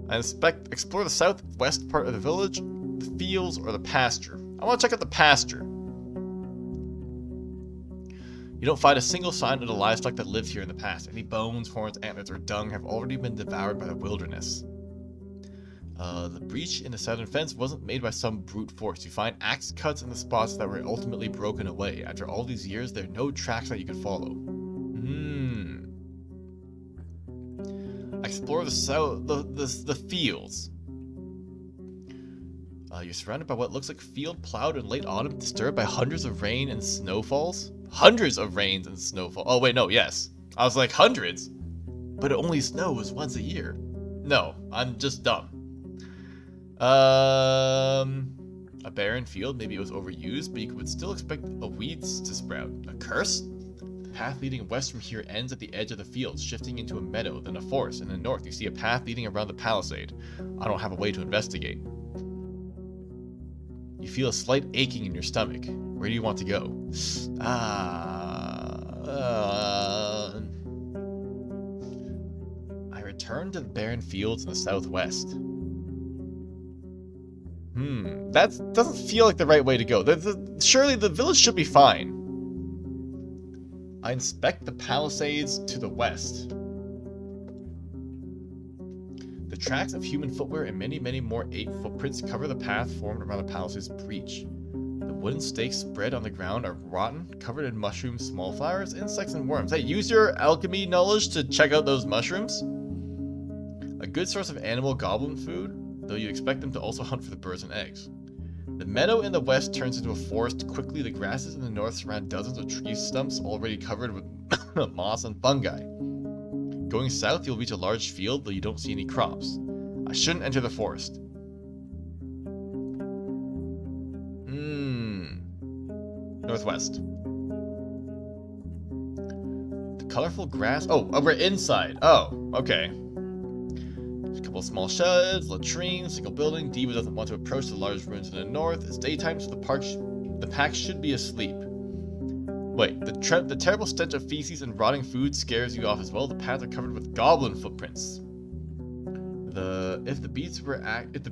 I explore the southwest part of the village, the fields, or the pasture. I want to check out the pasture. You don't find a single sign of the livestock that lived here in the past. Any bones, horns, antlers, or dung have already been devoured by the wilderness. The breach in the southern fence wasn't made by some brute force. You find axe cuts in the spots that were ultimately broken away. After all these years, there are no tracks that you could follow. Explore the fields. You're surrounded by what looks like field plowed in late autumn, disturbed by hundreds of rain and snowfalls. Hundreds of rains and snowfall. Oh wait, no, yes. I was like, hundreds? But it only snows once a year. No, I'm just dumb. A barren field, maybe it was overused, but you would still expect a weeds to sprout. A curse? The path leading west from here ends at the edge of the field, shifting into a meadow, then a forest. In the north, you see a path leading around the palisade. I don't have a way to investigate. You feel a slight aching in your stomach. Where do you want to go? I return to the barren fields in the southwest. That doesn't feel like the right way to go. Surely the village should be fine. I inspect the palisades to the west. The tracks of human footwear and many more ape footprints cover the path formed around the palace's breach. The wooden stakes spread on the ground are rotten, covered in mushrooms, small flowers, insects, and worms. Hey, use your alchemy knowledge to check out those mushrooms. A good source of animal goblin food, though you expect them to also hunt for the birds and eggs. The meadow in the west turns into a forest quickly. The grasses in the north surround dozens of tree stumps already covered with moss and fungi. Going south, you'll reach a large field, though you don't see any crops. I shouldn't enter the forest. Northwest. The colorful grass. Oh, we're inside. Oh, okay. There's a couple of small sheds, latrines, single building. Diva doesn't want to approach the large ruins in the north. It's daytime, so the pack should be asleep. Wait, the terrible stench of feces and rotting food scares you off as well. The paths are covered with goblin footprints. If the beasts were active,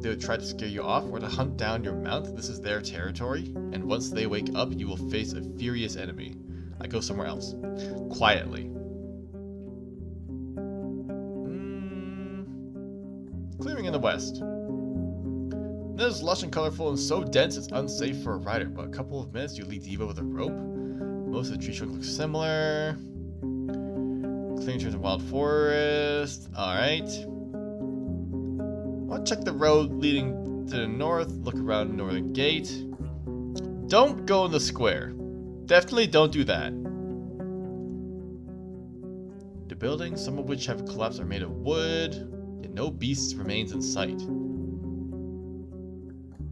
they would try to scare you off or to hunt down your mount. This is their territory, and once they wake up, you will face a furious enemy. I go somewhere else. Quietly. Clearing in the west. This is lush and colorful and so dense it's unsafe for a rider, but a couple of minutes you lead Diva with a rope. Most of the tree trunk looks similar. Clearing turns in wild forest. Alright. I'll check the road leading to the north, look around the northern gate. Don't go in the square. Definitely don't do that. The buildings, some of which have collapsed, are made of wood, yet no beasts remains in sight.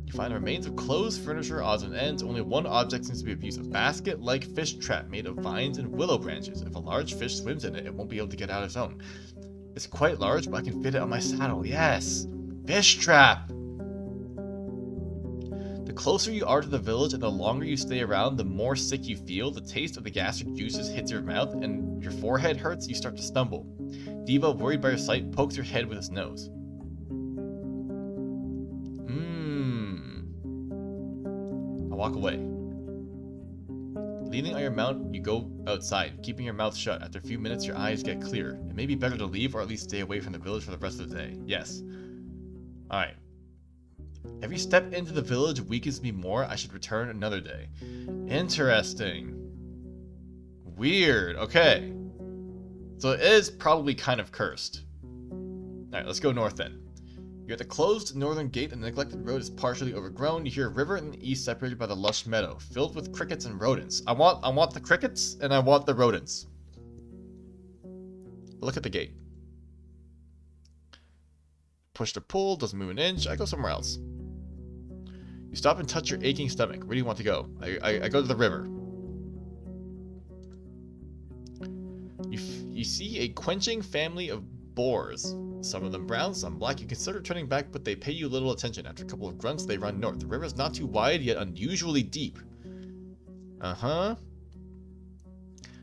You find the remains of clothes, furniture, odds and ends. Only one object seems to be of use: a basket-like fish trap made of vines and willow branches. If a large fish swims in it, it won't be able to get out of its own. It's quite large, but I can fit it on my saddle. Yes! Fish trap! The closer you are to the village and the longer you stay around, the more sick you feel. The taste of the gastric juices hits your mouth and your forehead hurts. You start to stumble. Diva, worried by your sight, pokes your head with his nose. I walk away. Leaning on your mount, you go outside, keeping your mouth shut. After a few minutes, your eyes get clear. It may be better to leave or at least stay away from the village for the rest of the day. Yes. Alright. Every step into the village weakens me more. I should return another day. Interesting. Weird. Okay. So it is probably kind of cursed. Alright, let's go north then. You're at the closed northern gate. The neglected road is partially overgrown. You hear a river in the east separated by the lush meadow, filled with crickets and rodents. I want the crickets and I want the rodents. Look at the gate. Push to pull, doesn't move an inch. I go somewhere else. You stop and touch your aching stomach. Where do you want to go? I go to the river. You see a quenching family of boars. Some of them brown, some black. You consider turning back, but they pay you little attention. After a couple of grunts, they run north. The river is not too wide, yet unusually deep. The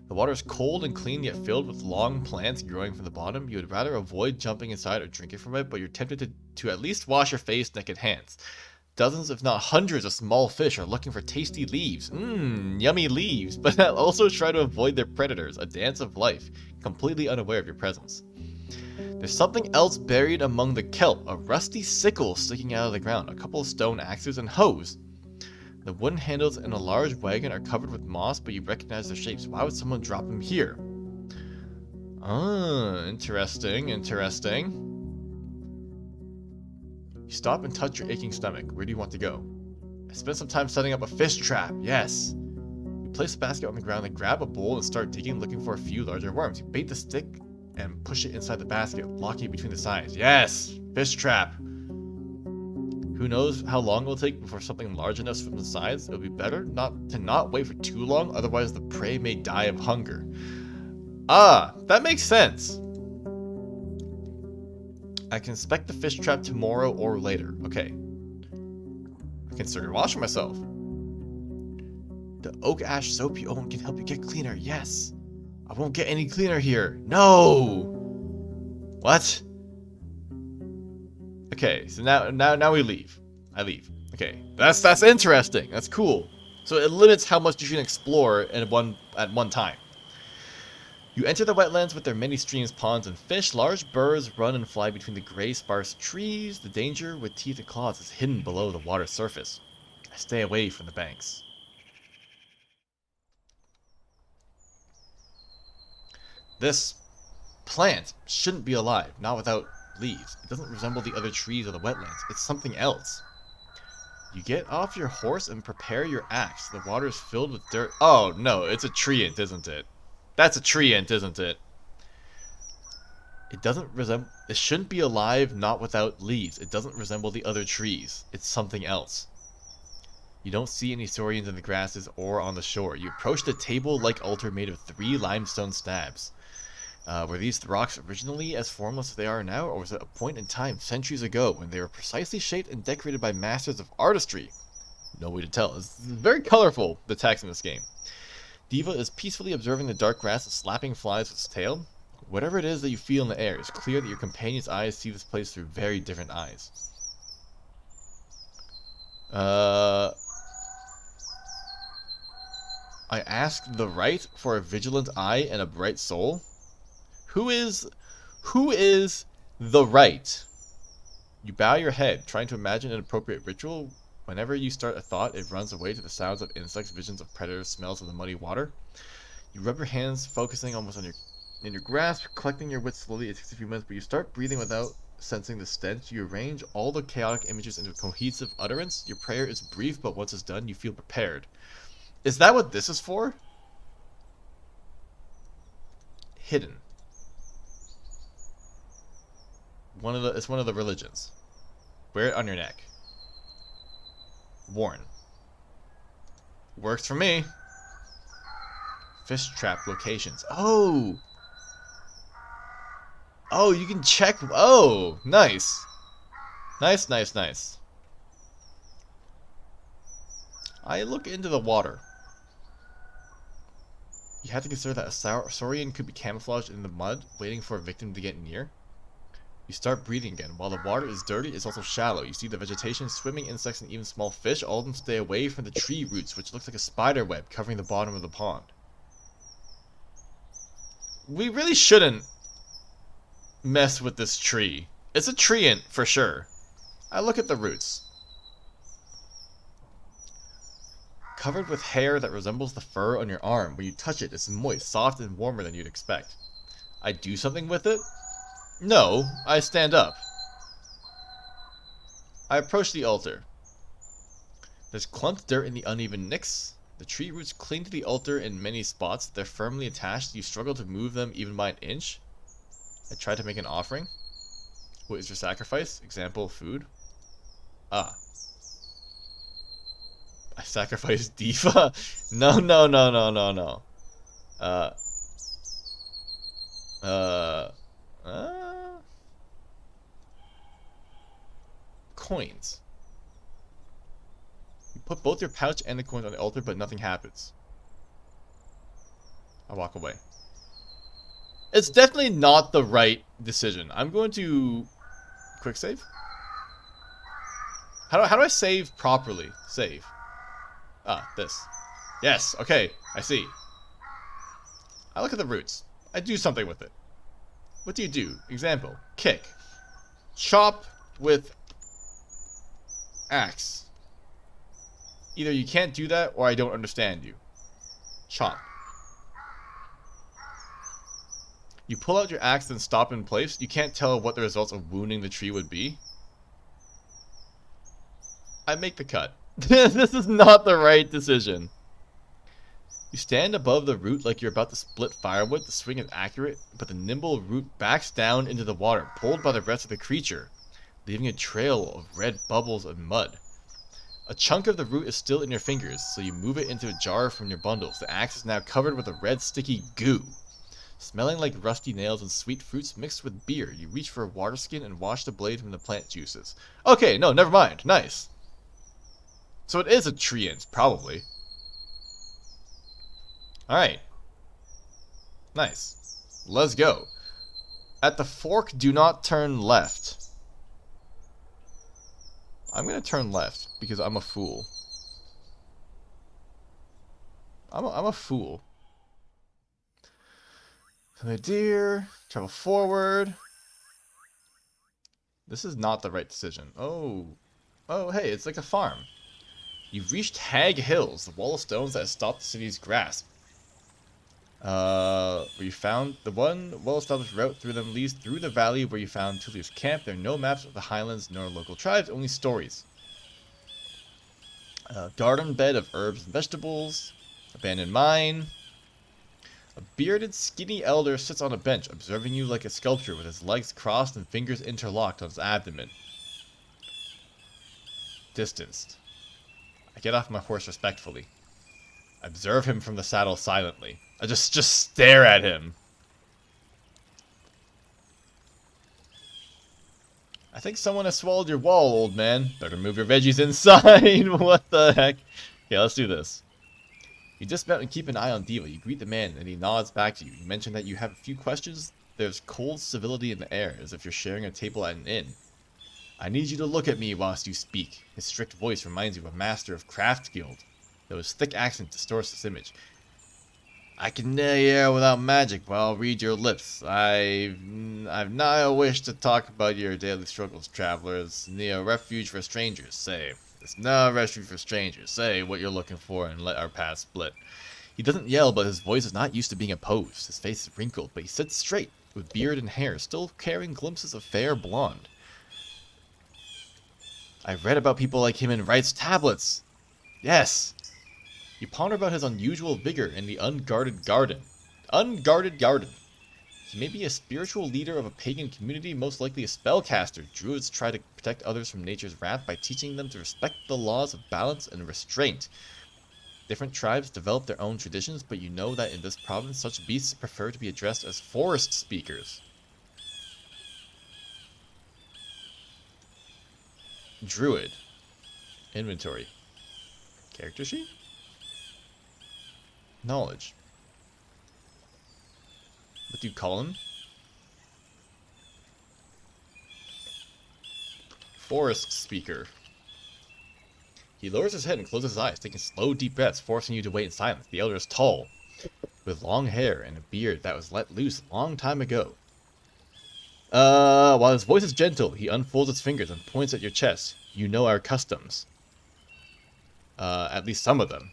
water is cold and clean, yet filled with long plants growing from the bottom. You would rather avoid jumping inside or drinking from it, but you're tempted to at least wash your face, neck, and hands. Dozens, if not hundreds, of small fish are looking for tasty leaves. Yummy leaves, but also try to avoid their predators. A dance of life, completely unaware of your presence. There's something else buried among the kelp, a rusty sickle sticking out of the ground, a couple of stone axes, and hoes. The wooden handles in a large wagon are covered with moss, but you recognize their shapes. Why would someone drop them here? Interesting. You stop and touch your aching stomach. Where do you want to go? I spent some time setting up a fish trap. Yes. You place the basket on the ground, then grab a bowl and start digging, looking for a few larger worms. You bait the stick and push it inside the basket, locking it between the sides. Yes! Fish trap! Who knows how long it will take before something large enough from the sides? It would be better to not wait for too long, otherwise the prey may die of hunger. That makes sense. I can inspect the fish trap tomorrow or later. Okay. I consider washing myself. The oak ash soap you own can help you get cleaner. Yes. I won't get any cleaner here. No! What? Okay, so now we leave. I leave. Okay, that's interesting. That's cool. So it limits how much you can explore at one time. You enter the wetlands with their many streams, ponds, and fish. Large birds run and fly between the gray, sparse trees. The danger with teeth and claws is hidden below the water surface. I stay away from the banks. This plant shouldn't be alive, not without leaves. It doesn't resemble the other trees of the wetlands. It's something else. You get off your horse and prepare your axe. The water is filled with dirt. Oh, no, it's a treant, isn't it? That's a treant, isn't it? It doesn't resemble... It shouldn't be alive, not without leaves. It doesn't resemble the other trees. It's something else. You don't see any saurians in the grasses or on the shore. You approach the table-like altar made of 3 limestone slabs. Were these rocks originally as formless as they are now, or was it a point in time centuries ago when they were precisely shaped and decorated by masters of artistry? No way to tell. It's very colorful, the text in this game. Diva is peacefully observing the dark grass and slapping flies with its tail. Whatever it is that you feel in the air, it's clear that your companion's eyes see this place through very different eyes. I ask the right for a vigilant eye and a bright soul. Who is the right? You bow your head, trying to imagine an appropriate ritual. Whenever you start a thought, it runs away to the sounds of insects, visions of predators, smells of the muddy water. You rub your hands, focusing almost on in your grasp, collecting your wits slowly. It takes a few minutes, but you start breathing without sensing the stench. You arrange all the chaotic images into a cohesive utterance. Your prayer is brief, but once it's done, you feel prepared. Is that what this is for? Hidden. It's one of the religions. Wear it on your neck. Worn. Works for me. Fish trap locations. Oh! Oh, you can check. Oh, nice. Nice, nice, nice. I look into the water. You have to consider that a saurian could be camouflaged in the mud, waiting for a victim to get near. You start breathing again. While the water is dirty, it's also shallow. You see the vegetation, swimming insects, and even small fish. All of them stay away from the tree roots, which looks like a spider web covering the bottom of the pond. We really shouldn't mess with this tree. It's a treant for sure. I look at the roots. Covered with hair that resembles the fur on your arm. When you touch it, it's moist, soft, and warmer than you'd expect. I do something with it? No, I stand up. I approach the altar. There's clumped dirt in the uneven nicks. The tree roots cling to the altar in many spots. They're firmly attached. You struggle to move them even by an inch. I try to make an offering. What is your sacrifice? Example, food. Ah. I sacrifice Diva? No, no, no, no, no, no. Coins. You put both your pouch and the coins on the altar, but nothing happens. I walk away. It's definitely not the right decision. I'm going to quick save. How do I save properly? Save. Ah, this. Yes, okay, I see. I look at the roots. I do something with it. What do you do? Example, kick. Chop with axe. Either you can't do that or I don't understand you. Chop. You pull out your axe and stop in place. You can't tell what the results of wounding the tree would be. I make the cut. This is not the right decision. You stand above the root like you're about to split firewood. The swing is accurate, but the nimble root backs down into the water, pulled by the rest of the creature, leaving a trail of red bubbles and mud. A chunk of the root is still in your fingers, so you move it into a jar from your bundles. The axe is now covered with a red sticky goo, smelling like rusty nails and sweet fruits mixed with beer. You reach for a water skin and wash the blade from the plant juices. Okay, no, never mind. Nice. So it is a treant, probably. Alright. Nice. Let's go. At the fork, do not turn left. I'm going to turn left because I'm a fool. I'm a fool. My dear, travel forward. This is not the right decision. Oh, hey, it's like a farm. You've reached Hag Hills, the wall of stones that has stopped the city's grasp. Where you found the one well-established route through them leads through the valley where you found Tullius' camp. There are no maps of the highlands nor local tribes, only stories. Garden bed of herbs and vegetables. Abandoned mine. A bearded, skinny elder sits on a bench, observing you like a sculpture with his legs crossed and fingers interlocked on his abdomen. Distanced. I get off my horse respectfully. I observe him from the saddle silently. I just stare at him. I think someone has swallowed your wall, old man. Better move your veggies inside. What the heck? Yeah, let's do this. You dismount and keep an eye on Diva. You greet the man, and he nods back to you. You mention that you have a few questions. There's cold civility in the air, as if you're sharing a table at an inn. I need you to look at me whilst you speak. His strict voice reminds you of a master of craft guild, though his thick accent distorts this image. I can nail you air without magic, but I'll read your lips. I've not a wish to talk about your daily struggles, travelers. Near a refuge for strangers, say. It's no refuge for strangers. Say what you're looking for and let our paths split. He doesn't yell, but his voice is not used to being opposed. His face is wrinkled, but he sits straight, with beard and hair, still carrying glimpses of fair blonde. I've read about people like him in Wright's tablets. Yes. You ponder about his unusual vigor in the unguarded garden. Unguarded garden. He may be a spiritual leader of a pagan community, most likely a spellcaster. Druids try to protect others from nature's wrath by teaching them to respect the laws of balance and restraint. Different tribes develop their own traditions, but you know that in this province, such beasts prefer to be addressed as forest speakers. Druid. Inventory. Character sheet? Knowledge. What do you call him? Forest speaker. He lowers his head and closes his eyes, taking slow, deep breaths, forcing you to wait in silence. The elder is tall, with long hair and a beard that was let loose a long time ago. While his voice is gentle, he unfolds his fingers and points at your chest. You know our customs. At least some of them.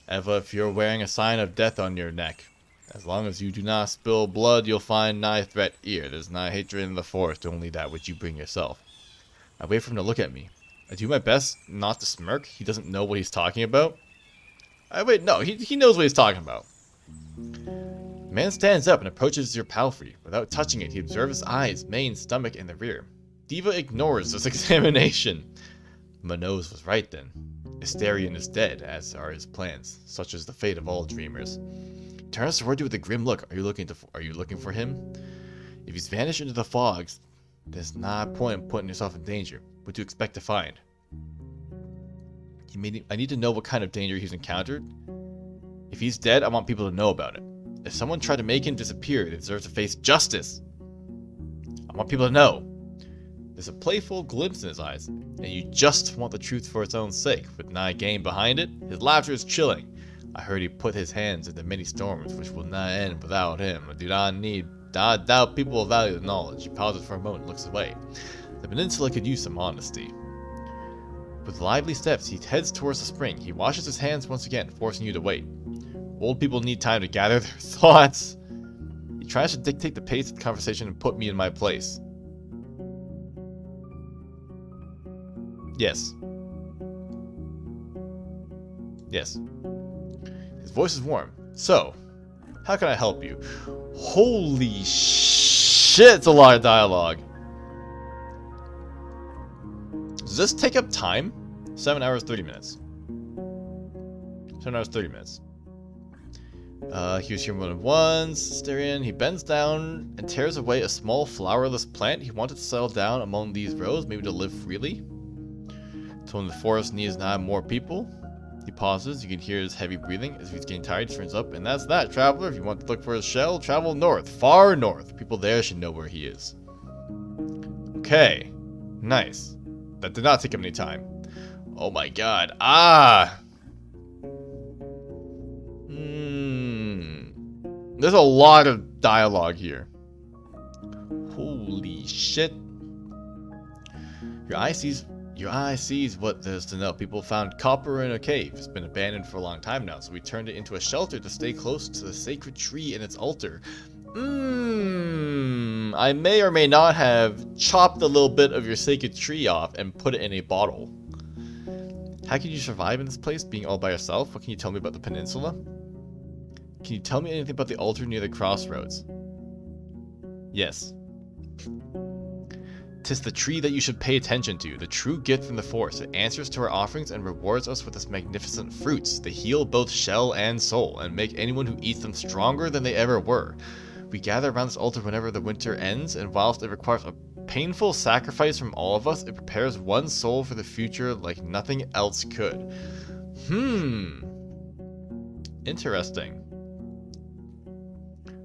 Eva, if you're wearing a sign of death on your neck, as long as you do not spill blood, you'll find nigh threat here. There's nigh hatred in the forest, only that which you bring yourself. I wait for him to look at me. I do my best not to smirk. He doesn't know what he's talking about. No, he knows what he's talking about. The man stands up and approaches your palfrey. Without touching it, he observes his eyes, mane, stomach, and the rear. Diva ignores this examination. My nose was right then. Asterion is dead, as are his plans. Such is the fate of all dreamers. He turns toward you with a grim look. Are you looking for him? If he's vanished into the fogs, there's not a point in putting yourself in danger. What do you expect to find? I need to know what kind of danger he's encountered. If he's dead, I want people to know about it. If someone tried to make him disappear, they deserve to face justice. I want people to know. There's a playful glimpse in his eyes, and you just want the truth for its own sake, with no game behind it. His laughter is chilling. I heard he put his hands into many storms, which will not end without him. I do not doubt people will value the knowledge. He pauses for a moment and looks away. The peninsula could use some honesty. With lively steps, he heads towards the spring. He washes his hands once again, forcing you to wait. Old people need time to gather their thoughts. He tries to dictate the pace of the conversation and put me in my place. Yes. Yes. His voice is warm. So, how can I help you? Holy shit, it's a lot of dialogue. Does this take up time? 7 hours, 30 minutes. 7 hours, 30 minutes. He was here more than once. Asterion. He bends down and tears away a small flowerless plant. He wanted to settle down among these rows, maybe to live freely. Told him the forest needs not more people. He pauses. You can hear his heavy breathing. As if he's getting tired, he turns up. And that's that, traveler. If you want to look for his shell, travel north. Far north. People there should know where he is. Okay. Nice. That did not take him any time. Oh my god. There's a lot of dialogue here. Holy shit. Your eye sees what there is to know. People found copper in a cave. It's been abandoned for a long time now, so we turned it into a shelter to stay close to the sacred tree and its altar. I may or may not have chopped a little bit of your sacred tree off and put it in a bottle. How can you survive in this place, being all by yourself? What can you tell me about the peninsula? Can you tell me anything about the altar near the crossroads? Yes. 'Tis the tree that you should pay attention to, the true gift from the forest. It answers to our offerings and rewards us with its magnificent fruits. They heal both shell and soul, and make anyone who eats them stronger than they ever were. We gather around this altar whenever the winter ends, and whilst it requires a painful sacrifice from all of us, it prepares one soul for the future like nothing else could. Interesting.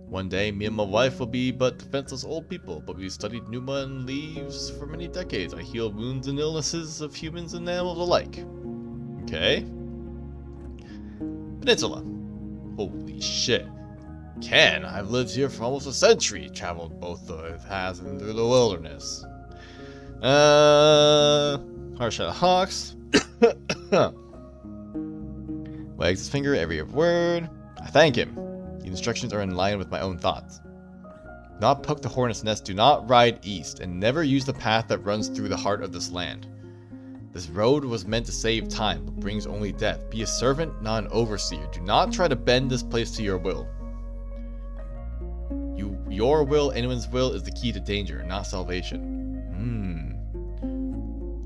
One day, me and my wife will be but defenseless old people, but we've studied Numa and leaves for many decades. I heal wounds and illnesses of humans and animals alike. Okay. Peninsula. Holy shit. I've lived here for almost a century, traveled both the paths and through the wilderness. Harsh-headed hawks. Wags his finger every word. I thank him. The instructions are in line with my own thoughts. Do not poke the hornet's nest, do not ride east, and never use the path that runs through the heart of this land. This road was meant to save time, but brings only death. Be a servant, not an overseer. Do not try to bend this place to your will. Your will, anyone's will, is the key to danger, not salvation.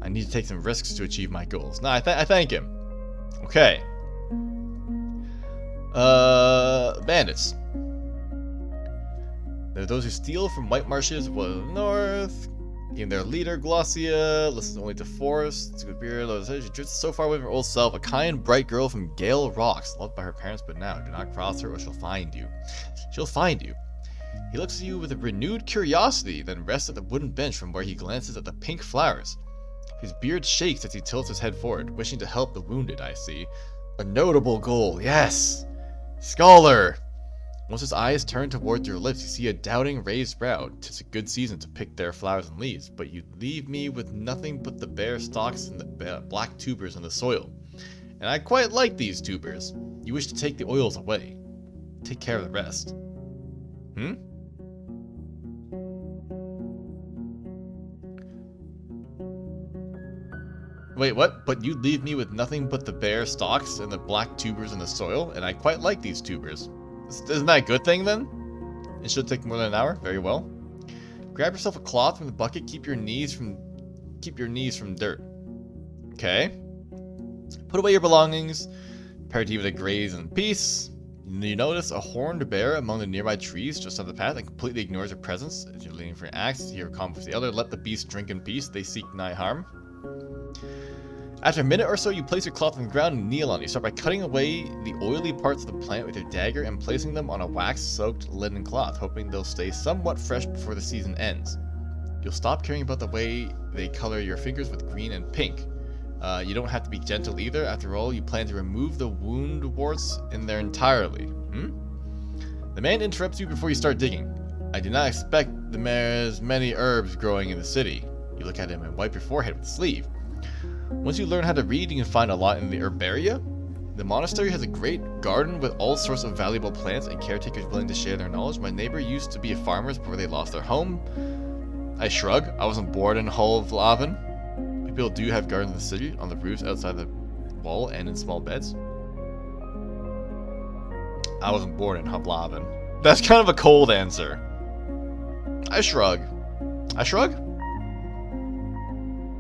I need to take some risks to achieve my goals. I thank him. Okay. Bandits. There are those who steal from white marshes, well north. Even their leader, Glossia, listens only to forests. It's a good beer. She drifts so far away from her old self. A kind, bright girl from Gale Rocks, loved by her parents, but now do not cross her or she'll find you. She'll find you. He looks at you with a renewed curiosity, then rests at the wooden bench from where he glances at the pink flowers. His beard shakes as he tilts his head forward, wishing to help the wounded, I see. A notable goal, yes! Scholar! Once his eyes turn towards your lips, you see a doubting raised brow. 'Tis a good season to pick their flowers and leaves, but you leave me with nothing but the bare stalks and the black tubers in the soil. And I quite like these tubers. You wish to take the oils away. Take care of the rest. Wait, what? But you leave me with nothing but the bare stalks and the black tubers in the soil, and I quite like these tubers. Isn't that a good thing, then? It should take more than an hour. Very well. Grab yourself a cloth from the bucket. Keep your knees from dirt. Okay. Put away your belongings. Prepare to either graze in peace. You notice a horned bear among the nearby trees just off the path and completely ignores your presence. As you're leaning for an axe, you hear a comment with the other. Let the beast drink in peace. They seek nigh harm. After a minute or so, you place your cloth on the ground and kneel on it. You start by cutting away the oily parts of the plant with your dagger and placing them on a wax-soaked linen cloth, hoping they'll stay somewhat fresh before the season ends. You'll stop caring about the way they color your fingers with green and pink. You don't have to be gentle either. After all, you plan to remove the wound warts in their entirely. The man interrupts you before you start digging. I did not expect there's many herbs growing in the city. You look at him and wipe your forehead with the sleeve. Once you learn how to read, you can find a lot in the herbaria. The monastery has a great garden with all sorts of valuable plants and caretakers willing to share their knowledge. My neighbor used to be a farmer before they lost their home. I shrug. I wasn't born in Hull of Laven. People do have gardens in the city, on the roofs outside the wall, and in small beds. I wasn't born in Hoblaven. That's kind of a cold answer. I shrug. I shrug?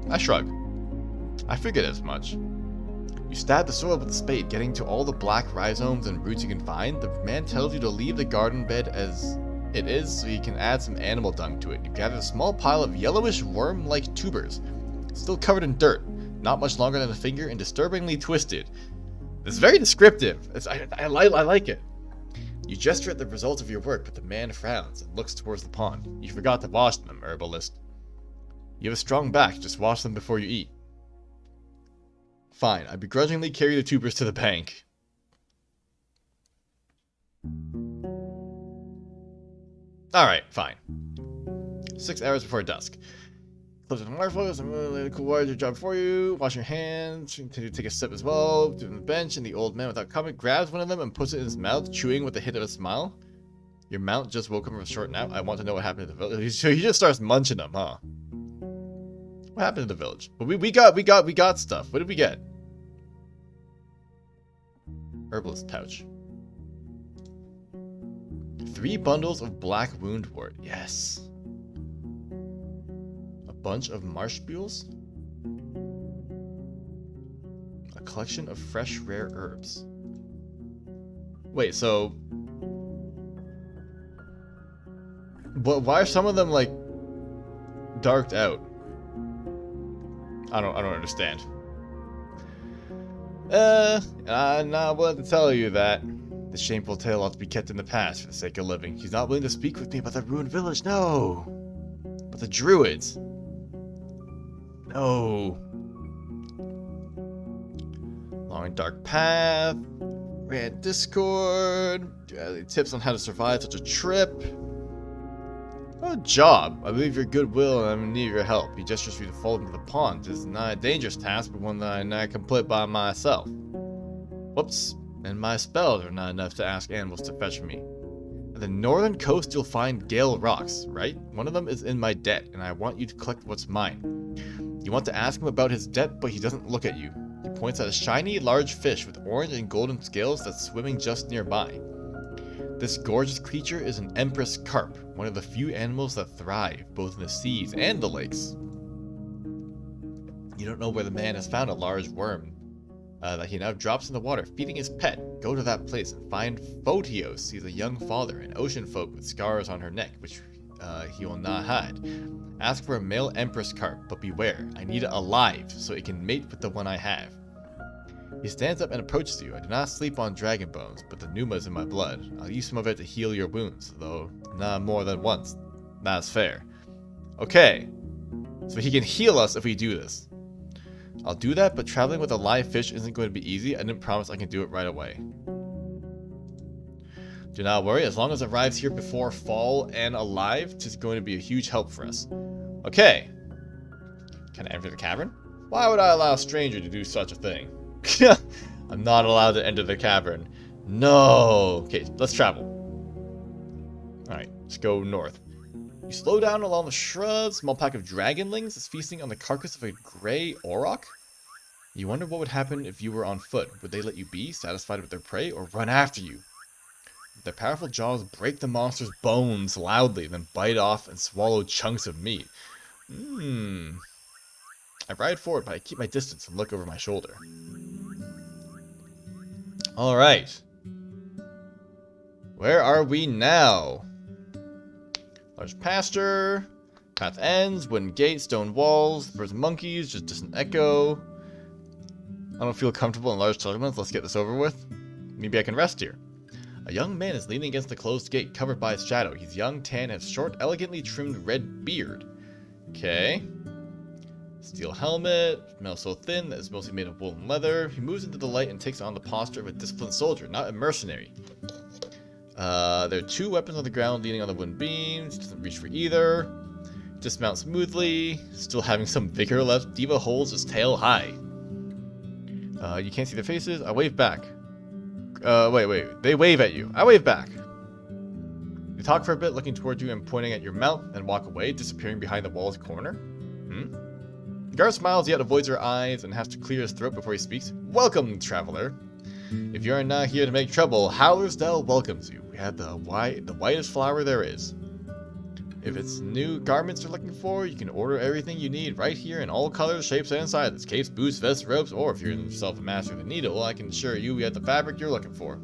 I shrug. I figured as much. You stab the soil with a spade, getting to all the black rhizomes and roots you can find. The man tells you to leave the garden bed as it is so you can add some animal dung to it. You gather a small pile of yellowish worm-like tubers, still covered in dirt, not much longer than a finger and disturbingly twisted. It's very descriptive. I like it. You gesture at the results of your work, but the man frowns and looks towards the pond. You forgot to wash them, herbalist. You have a strong back, just wash them before you eat. Fine, I begrudgingly carry the tubers to the bank. Alright, fine. 6 hours before dusk. Close the water flows, I'm gonna let the cool water do your job for you. Wash your hands, continue to take a sip as well. Do it on the bench, and the old man without comment grabs one of them and puts it in his mouth, chewing with a hit of a smile. Your mount just woke up from a short nap. I want to know what happened to the village. So he just starts munching them, huh? What happened to the village? Well, we got stuff. What did we get? Herbalist pouch. 3 bundles of black woundwort. Yes. A bunch of marsh mules. A collection of fresh rare herbs. Wait, so why are some of them like darked out? I don't understand. I'm not willing to tell you that. The shameful tale ought to be kept in the past for the sake of living. He's not willing to speak with me about the ruined village, no. But the druids. No. Long and dark path. Ran Discord. Do you have any tips on how to survive such a trip? Oh, job. I believe your goodwill and I'm in need of your help. He gestures for you to fall into the pond. This is not a dangerous task, but one that I not complete by myself. Whoops. And my spells are not enough to ask animals to fetch me. At the northern coast, you'll find Gale Rocks, right? One of them is in my debt, and I want you to collect what's mine. You want to ask him about his debt, but he doesn't look at you. He points at a shiny, large fish with orange and golden scales that's swimming just nearby. This gorgeous creature is an empress carp, one of the few animals that thrive, both in the seas and the lakes. You don't know where the man has found a large worm that he now drops in the water, feeding his pet. Go to that place and find Photios. He's a young father, an ocean folk with scars on her neck, which he will not hide. Ask for a male empress carp, but beware, I need it alive, so it can mate with the one I have. He stands up and approaches you. I do not sleep on dragon bones, but the pneuma is in my blood. I'll use some of it to heal your wounds, though not more than once. That's fair. Okay, so he can heal us if we do this. I'll do that, but traveling with a live fish isn't going to be easy. I didn't promise I can do it right away. Do not worry, as long as it arrives here before fall and alive, it's going to be a huge help for us. Okay. Can I enter the cavern? Why would I allow a stranger to do such a thing? I'm not allowed to enter the cavern. No. Okay, let's travel. Alright, let's go north. You slow down along the shrubs. Small pack of dragonlings is feasting on the carcass of a gray auroch. You wonder what would happen if you were on foot. Would they let you be, satisfied with their prey, or run after you? Their powerful jaws break the monster's bones loudly, then bite off and swallow chunks of meat. I ride forward, but I keep my distance and look over my shoulder. Alright. Where are we now? Large pasture. Path ends. Wooden gate. Stone walls. There's monkeys. Just distant echo. I don't feel comfortable in large settlements. Let's get this over with. Maybe I can rest here. A young man is leaning against the closed gate, covered by its shadow. He's young, tan, and has short, elegantly trimmed red beard. Okay. Steel helmet, metal so thin that it's mostly made of wool and leather. He moves into the light and takes on the posture of a disciplined soldier, not a mercenary. There are 2 weapons on the ground leaning on the wooden beams. Doesn't reach for either. Dismounts smoothly, still having some vigor left. Diva holds his tail high. You can't see their faces. I wave back. Wait. They wave at you. I wave back. You talk for a bit, looking toward you and pointing at your mount, then walk away, disappearing behind the wall's corner. The guard smiles, yet avoids her eyes and has to clear his throat before he speaks. Welcome, traveler. If you are not here to make trouble, Howlersdale welcomes you. We have the whitest flower there is. If it's new garments you're looking for, you can order everything you need right here in all colors, shapes, and sizes. Capes, boots, vests, robes, or if you're yourself a master of the needle, I can assure you we have the fabric you're looking for.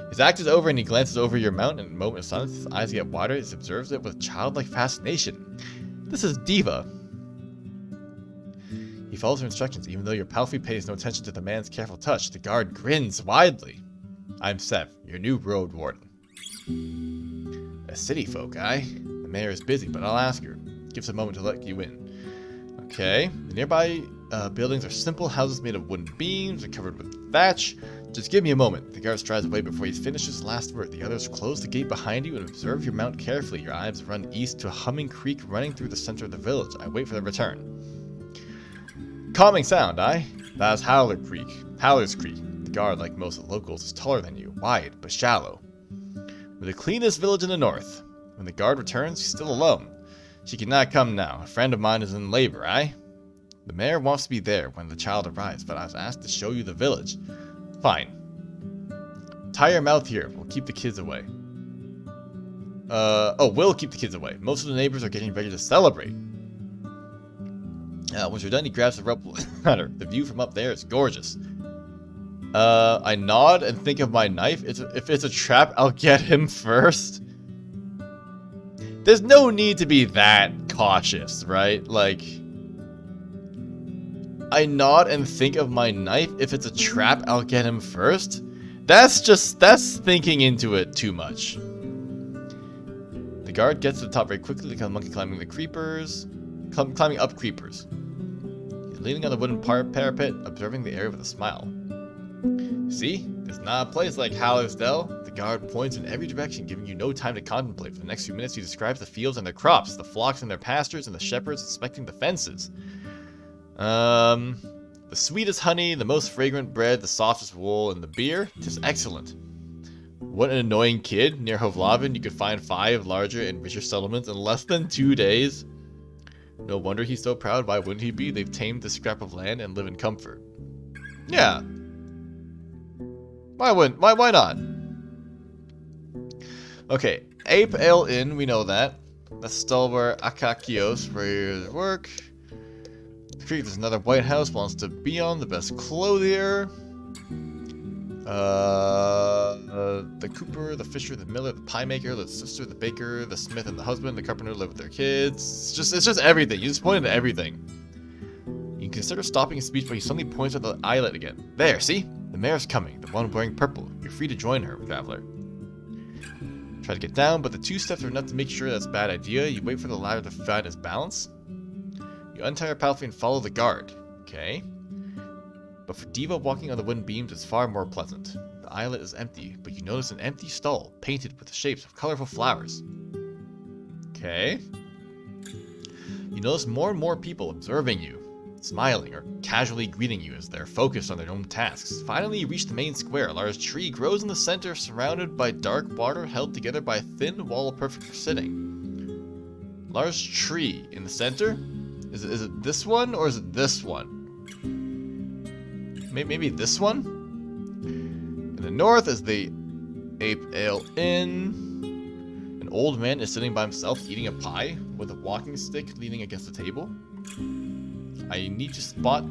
His act is over and he glances over your mount, and in a moment of silence, his eyes get wider as he observes it with childlike fascination. This is Diva. He follows her instructions, even though your palfrey pays no attention to the man's careful touch. The guard grins widely. I'm Seth, your new road warden. A city folk, aye? The mayor is busy, but I'll ask her. Gives a moment to let you in. Okay. The nearby buildings are simple houses made of wooden beams and covered with thatch. Just give me a moment. The guard strides away before he finishes his last word. The others close the gate behind you and observe your mount carefully. Your eyes run east to a humming creek running through the center of the village. I wait for their return. Calming sound, aye? That's Howler's Creek. The guard, like most of the locals, is taller than you, wide but shallow. We're the cleanest village in the north. When the guard returns, she's still alone. She cannot come now. A friend of mine is in labor, aye? The mayor wants to be there when the child arrives, but I was asked to show you the village. Fine. Tie your mouth here. We'll keep the kids away. We'll keep the kids away. Most of the neighbors are getting ready to celebrate. Once you're done, he grabs the rope ladder. The view from up there is gorgeous. I nod and think of my knife. If it's a trap, I'll get him first. There's no need to be that cautious, right? Like, I nod and think of my knife. If it's a trap, I'll get him first. That's thinking into it too much. The guard gets to the top very quickly, like a monkey climbing the creepers. Climbing up creepers. He's leaning on the wooden parapet, observing the area with a smile. See? There's not a place like Hallersdale. The guard points in every direction, giving you no time to contemplate. For the next few minutes, he describes the fields and their crops, the flocks and their pastures, and the shepherds inspecting the fences. The sweetest honey, the most fragrant bread, the softest wool, and the beer, 'tis excellent. What an annoying kid. Near Hovlavin, you could find 5 larger and richer settlements in less than 2 days. No wonder he's so proud. Why wouldn't he be? They've tamed this scrap of land and live in comfort. Yeah. Why not? Okay, Ape Ale Inn, we know that. That's Stalwart Akakios, where you work. The creek, there's another White House, wants to be on, the best clothier. The cooper, the fisher, the miller, the pie maker, the sister, the baker, the smith, and the husband, the carpenter live with their kids. It's just everything. You just pointed to everything. You can consider stopping his speech, but he suddenly points at the islet again. There, see? The mayor's coming, the one wearing purple. You're free to join her, traveler. Try to get down, but the 2 steps are enough to make sure that's a bad idea. You wait for the ladder to find its balance. You untie your palfrey and follow the guard. Okay. But for Diva, walking on the wooden beams is far more pleasant. The islet is empty, but you notice an empty stall, painted with the shapes of colorful flowers. Okay. You notice more and more people observing you, smiling or casually greeting you as they're focused on their own tasks. Finally, you reach the main square. A large tree grows in the center, surrounded by dark water held together by a thin wall perfect for sitting. Large tree in the center? Is it this one or is it this one? Maybe this one? In the north is the Ape Ale Inn. An old man is sitting by himself eating a pie with a walking stick leaning against the table. I need to spot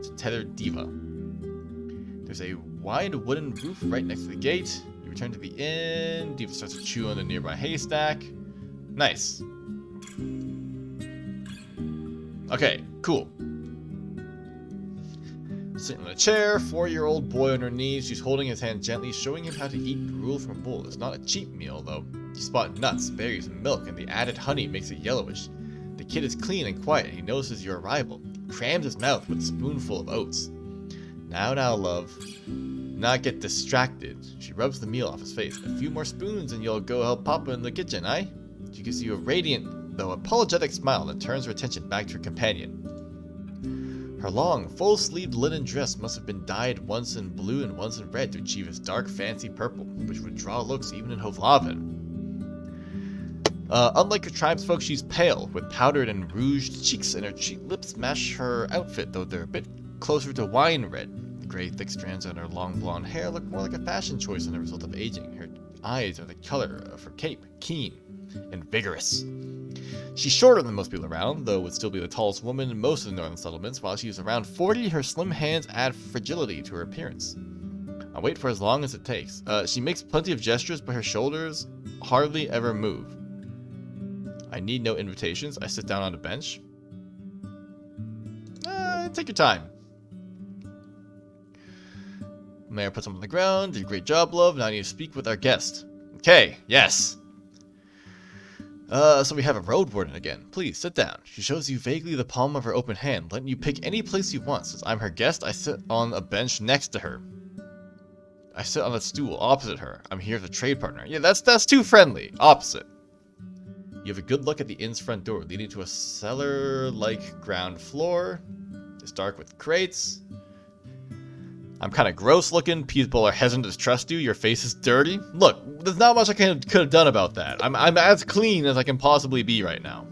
to tether Diva. There's a wide wooden roof right next to the gate. You return to the inn. Diva starts to chew on a nearby haystack. Nice. Okay, cool. Sitting on a chair, 4-year-old boy on her knees. She's holding his hand gently, showing him how to eat gruel from a bowl. It's not a cheap meal, though. You spot nuts, berries, and milk, and the added honey makes it yellowish. The kid is clean and quiet, and he notices your arrival. He crams his mouth with a spoonful of oats. Now, love. Not get distracted. She rubs the meal off his face. A few more spoons, and you'll go help Papa in the kitchen, eh? She gives you a radiant, though apologetic smile that turns her attention back to her companion. Her long, full-sleeved linen dress must have been dyed once in blue and once in red to achieve its dark, fancy purple, which would draw looks even in Hovlavin. Unlike her tribesfolk, she's pale, with powdered and rouged cheeks, and her lips match her outfit, though they're a bit closer to wine red. The gray, thick strands on her long blonde hair look more like a fashion choice than a result of aging. Her eyes are the color of her cape, keen and vigorous. She's shorter than most people around, though would still be the tallest woman in most of the northern settlements. While she's around 40, her slim hands add fragility to her appearance. I'll wait for as long as it takes. She makes plenty of gestures, but her shoulders hardly ever move. I need no invitations. I sit down on a bench. Take your time. Mayor puts him on the ground. Did a great job, love. Now I need to speak with our guest. Okay, yes. So we have a road warden again. Please, sit down. She shows you vaguely the palm of her open hand, letting you pick any place you want. Since I'm her guest, I sit on a bench next to her. I sit on a stool opposite her. I'm here as a trade partner. Yeah, that's too friendly. Opposite. You have a good look at the inn's front door, leading to a cellar-like ground floor. It's dark with crates. I'm kind of gross looking. People are hesitant to trust you. Your face is dirty. Look, there's not much I could have done about that. I'm as clean as I can possibly be right now.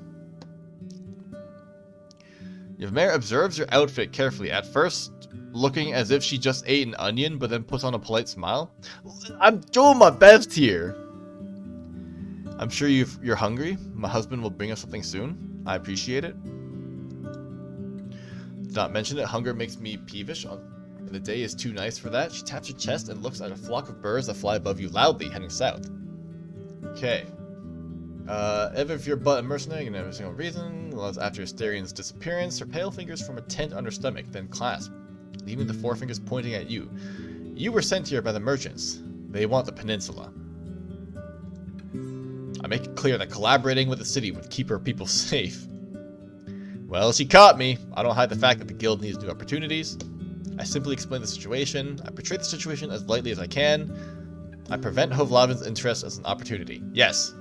Your mayor observes your outfit carefully, at first looking as if she just ate an onion, but then puts on a polite smile. I'm doing my best here. I'm sure you're hungry. My husband will bring us something soon. I appreciate it. Do not mention it. Hunger makes me peevish. The day is too nice for that. She taps her chest and looks at a flock of birds that fly above you loudly, heading south. Okay. Even if you're but a mercenary and have a single reason, after Asterian's disappearance, her pale fingers form a tent on her stomach, then clasp, leaving the forefingers pointing at you. You were sent here by the merchants. They want the peninsula. I make it clear that collaborating with the city would keep her people safe. Well, she caught me. I don't hide the fact that the guild needs new opportunities. I simply explain the situation. I portray the situation as lightly as I can. I prevent Hovlavin's interest as an opportunity. Yes.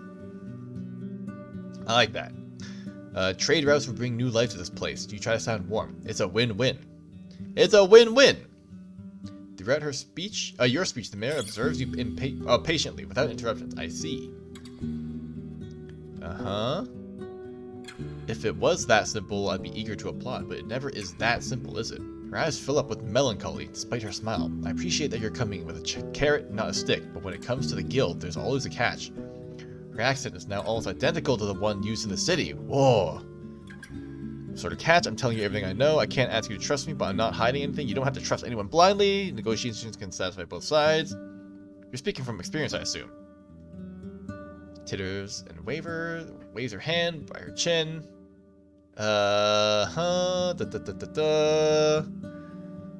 I like that. Trade routes will bring new life to this place. You try to sound warm. It's a win-win. It's a win-win! Throughout her speech, your speech, the mayor observes you patiently, without interruptions. I see. Uh-huh. If it was that simple, I'd be eager to applaud, but it never is that simple, is it? Her eyes fill up with melancholy, despite her smile. I appreciate that you're coming with a carrot, not a stick, but when it comes to the guild, there's always a catch. Her accent is now almost identical to the one used in the city. Whoa. Sort of catch, I'm telling you everything I know. I can't ask you to trust me, but I'm not hiding anything. You don't have to trust anyone blindly. Negotiations can satisfy both sides. You're speaking from experience, I assume. Titters and waves her hand by her chin.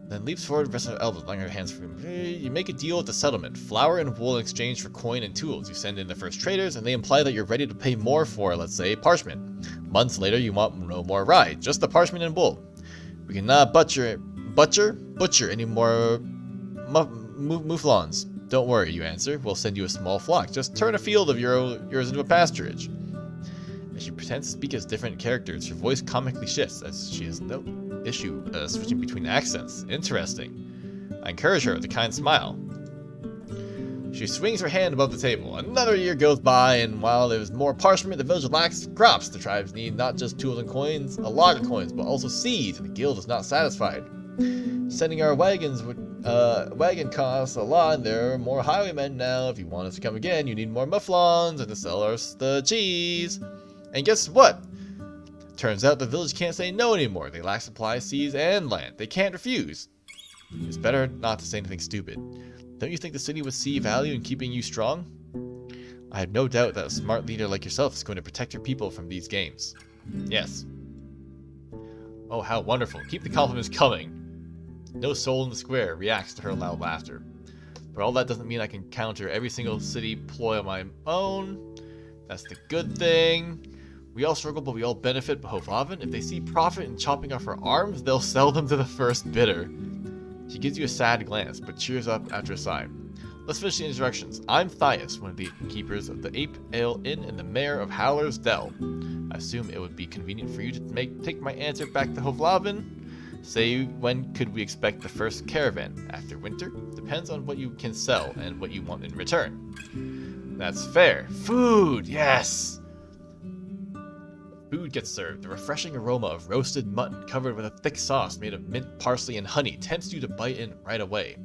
Then leaps forward, rests on her elbows, laying her hands for him. You make a deal with the settlement. Flour and wool in exchange for coin and tools. You send in the first traders, and they imply that you're ready to pay more for, let's say, parchment. Months later, you want no more rye, just the parchment and wool. We cannot butcher any more mouflons. Don't worry, you answer. We'll send you a small flock. Just turn a field of yours into a pasturage. As she pretends to speak as different characters, her voice comically shifts, as she has no issue switching between accents. Interesting. I encourage her with a kind smile. She swings her hand above the table. Another year goes by, and while there's more parchment, the village lacks crops. The tribes need not just tools and coins, a lot of coins, but also seeds, and the guild is not satisfied. Sending our wagons would wagon costs a lot, and there are more highwaymen now. If you want us to come again, you need more mufflons and to sell us the cheese. And guess what? Turns out the village can't say no anymore. They lack supplies, seeds, and land. They can't refuse. It's better not to say anything stupid. Don't you think the city would see value in keeping you strong? I have no doubt that a smart leader like yourself is going to protect your people from these games. Yes. Oh, how wonderful. Keep the compliments coming. No soul in the square reacts to her loud laughter. But all that doesn't mean I can counter every single city ploy on my own. That's the good thing. We all struggle, but we all benefit. But Hovlavin, if they see profit in chopping off our arms, they'll sell them to the first bidder. She gives you a sad glance, but cheers up after a sigh. Let's finish the introductions. I'm Thias, one of the keepers of the Ape Ale Inn and the mayor of Howler's Dell. I assume it would be convenient for you to take my answer back to Hovlavin. Say, when could we expect the first caravan? After winter? Depends on what you can sell and what you want in return. That's fair. Food, yes! Food gets served. The refreshing aroma of roasted mutton covered with a thick sauce made of mint, parsley, and honey tempts you to bite in right away.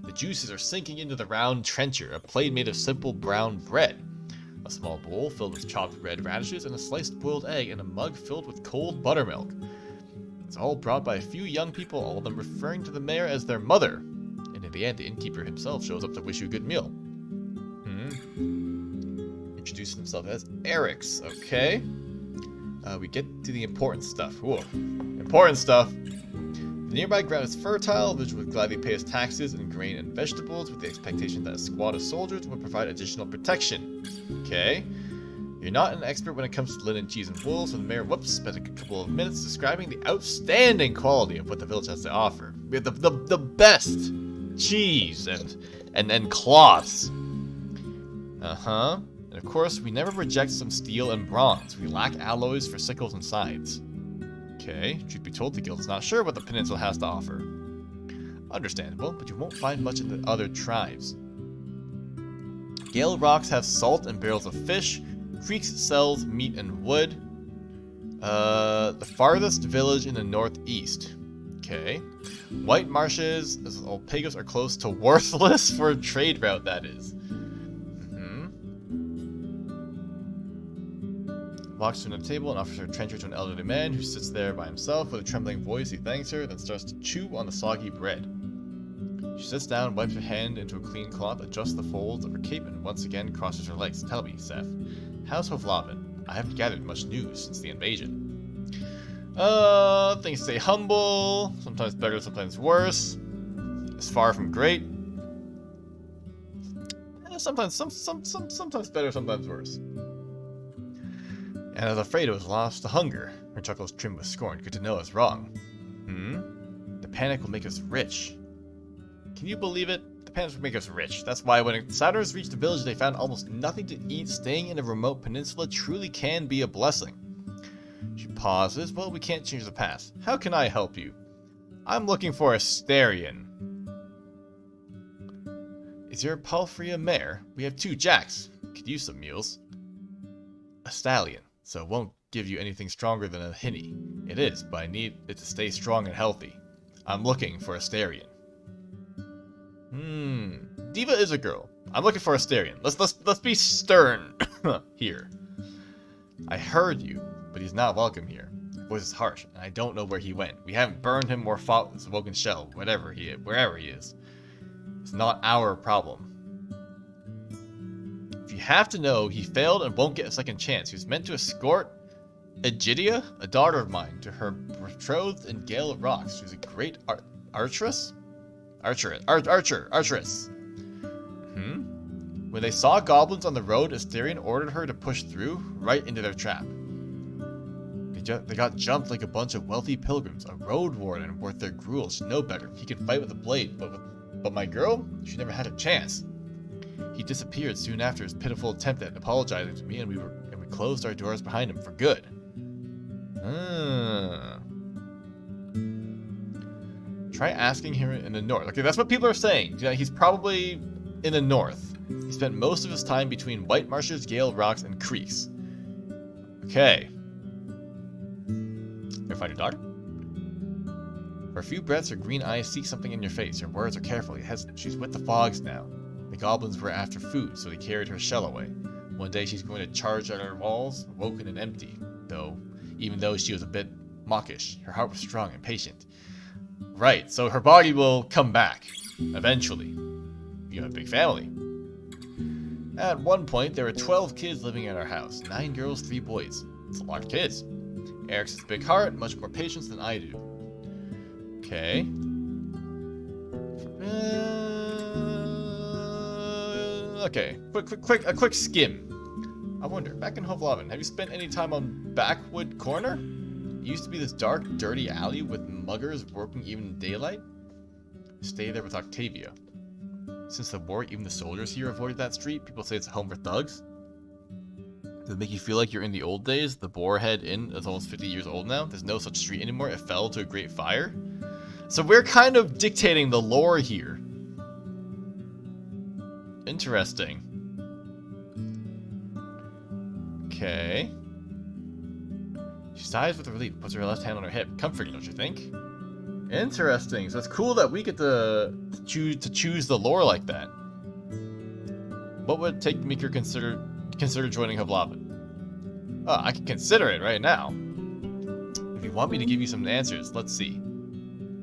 The juices are sinking into the round trencher, a plate made of simple brown bread. A small bowl filled with chopped red radishes and a sliced boiled egg and a mug filled with cold buttermilk. It's all brought by a few young people, all of them referring to the mayor as their mother. And in the end, the innkeeper himself shows up to wish you a good meal. Introduces himself as Eric's, okay. We get to the important stuff. Whoa. Important stuff. The nearby ground is fertile, which would gladly pay us taxes in grain and vegetables with the expectation that a squad of soldiers would provide additional protection. Okay. You're not an expert when it comes to linen, cheese, and wool, so the mayor, spent a couple of minutes describing the outstanding quality of what the village has to offer. We have the best cheese and And then cloths. Uh-huh. And of course, we never reject some steel and bronze. We lack alloys for sickles and scythes. Okay, truth be told, the guild is not sure what the peninsula has to offer. Understandable, but you won't find much in the other tribes. Gale rocks have salt and barrels of fish. Creeks sells meat and wood. The farthest village in the northeast. Okay. White marshes, as Olpegos are close to worthless for a trade route, that is. Walks to another table and offers her trencher to an elderly man who sits there by himself. With a trembling voice, he thanks her, then starts to chew on the soggy bread. She sits down, wipes her hand into a clean cloth, adjusts the folds of her cape, and once again crosses her legs. Tell me, Seth, how's Hovlavin? I haven't gathered much news since the invasion. Things stay humble, sometimes better, sometimes worse. It's far from great. Sometimes better, sometimes worse. And I was afraid it was lost to hunger. Her chuckles trimmed with scorn. Good to know I was wrong. The panic will make us rich. Can you believe it? The panic will make us rich. That's why when outsiders reached the village, they found almost nothing to eat. Staying in a remote peninsula truly can be a blessing. She pauses. Well, we can't change the past. How can I help you? I'm looking for a Starion. Is your palfrey a mare? We have 2 jacks. Could use some mules. A stallion. So it won't give you anything stronger than a hinny. It is, but I need it to stay strong and healthy. I'm looking for a Starion. Diva is a girl. I'm looking for a Starion. Let's be stern here. I heard you, but he's not welcome here. His voice is harsh, and I don't know where he went. We haven't burned him or fought with Woken Shell, wherever he is. It's not our problem. If you have to know, he failed and won't get a second chance. He was meant to escort Egidia, a daughter of mine, to her betrothed in Gale Rocks. She was a great archeress. When they saw goblins on the road, Astarion ordered her to push through, right into their trap. They got jumped like a bunch of wealthy pilgrims. A road warden worth their gruel should know better. He can fight with a blade, but my girl, she never had a chance. He disappeared soon after his pitiful attempt at apologizing to me, and we closed our doors behind him for good. Try asking him in the north. Okay, that's what people are saying. Yeah, he's probably in the north. He spent most of his time between white marshes, Gale rocks, and creeks. Okay. You find your daughter? For a few breaths, her green eyes seek something in your face. Her words are careful. She's with the fogs now. The goblins were after food, so they carried her shell away. One day she's going to charge at our walls, woken and empty. Even though she was a bit mawkish, her heart was strong and patient. Right, so her body will come back, eventually. You have a big family. At one point, there were 12 kids living at our house. 9 girls, 3 boys. It's a lot of kids. Eric's has a big heart, much more patience than I do. Okay. Okay, a quick skim. I wonder, back in Hovlavin, have you spent any time on Backwood Corner? It used to be this dark, dirty alley with muggers working even in daylight. Stay there with Octavia. Since the war, even the soldiers here avoided that street. People say it's a home for thugs. Does it make you feel like you're in the old days? The Boarhead Inn is almost 50 years old now. There's no such street anymore. It fell to a great fire. So we're kind of dictating the lore here. Interesting. Okay. She sighs with relief, puts her left hand on her hip. Comforting, don't you think? Interesting. So it's cool that we get to choose the lore like that. What would it take to make her consider joining Hovlavin? Oh, I can consider it right now. If you want me to give you some answers, let's see.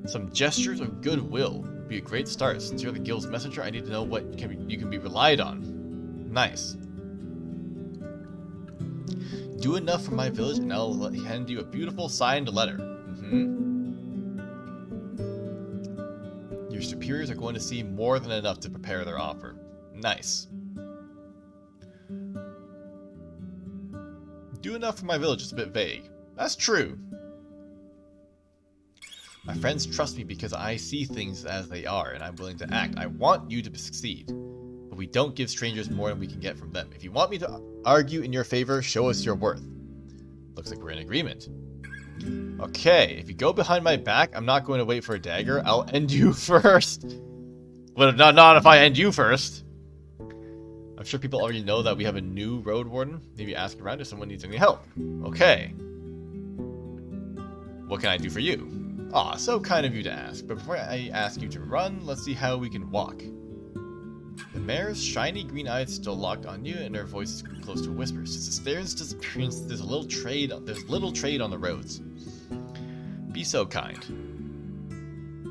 Some gestures of goodwill would be a great start. Since you're the guild's messenger, I need to know what you can be relied on. Nice. Do enough for my village and I'll hand you a beautiful signed letter. Your superiors are going to see more than enough to prepare their offer. Nice. Do enough for my village is a bit vague. That's true. My friends trust me because I see things as they are, and I'm willing to act. I want you to succeed. But we don't give strangers more than we can get from them. If you want me to argue in your favor, show us your worth. Looks like we're in agreement. Okay, if you go behind my back, I'm not going to wait for a dagger. I'll end you first. Well, not if I end you first. I'm sure people already know that we have a new road warden. Maybe ask around if someone needs any help. Okay. What can I do for you? Aw, so kind of you to ask. But before I ask you to run, let's see how we can walk. The mare's shiny green eyes still locked on you, and her voice is close to a whisper. Since the stairs disappearance, there's little trade on the roads. Be so kind.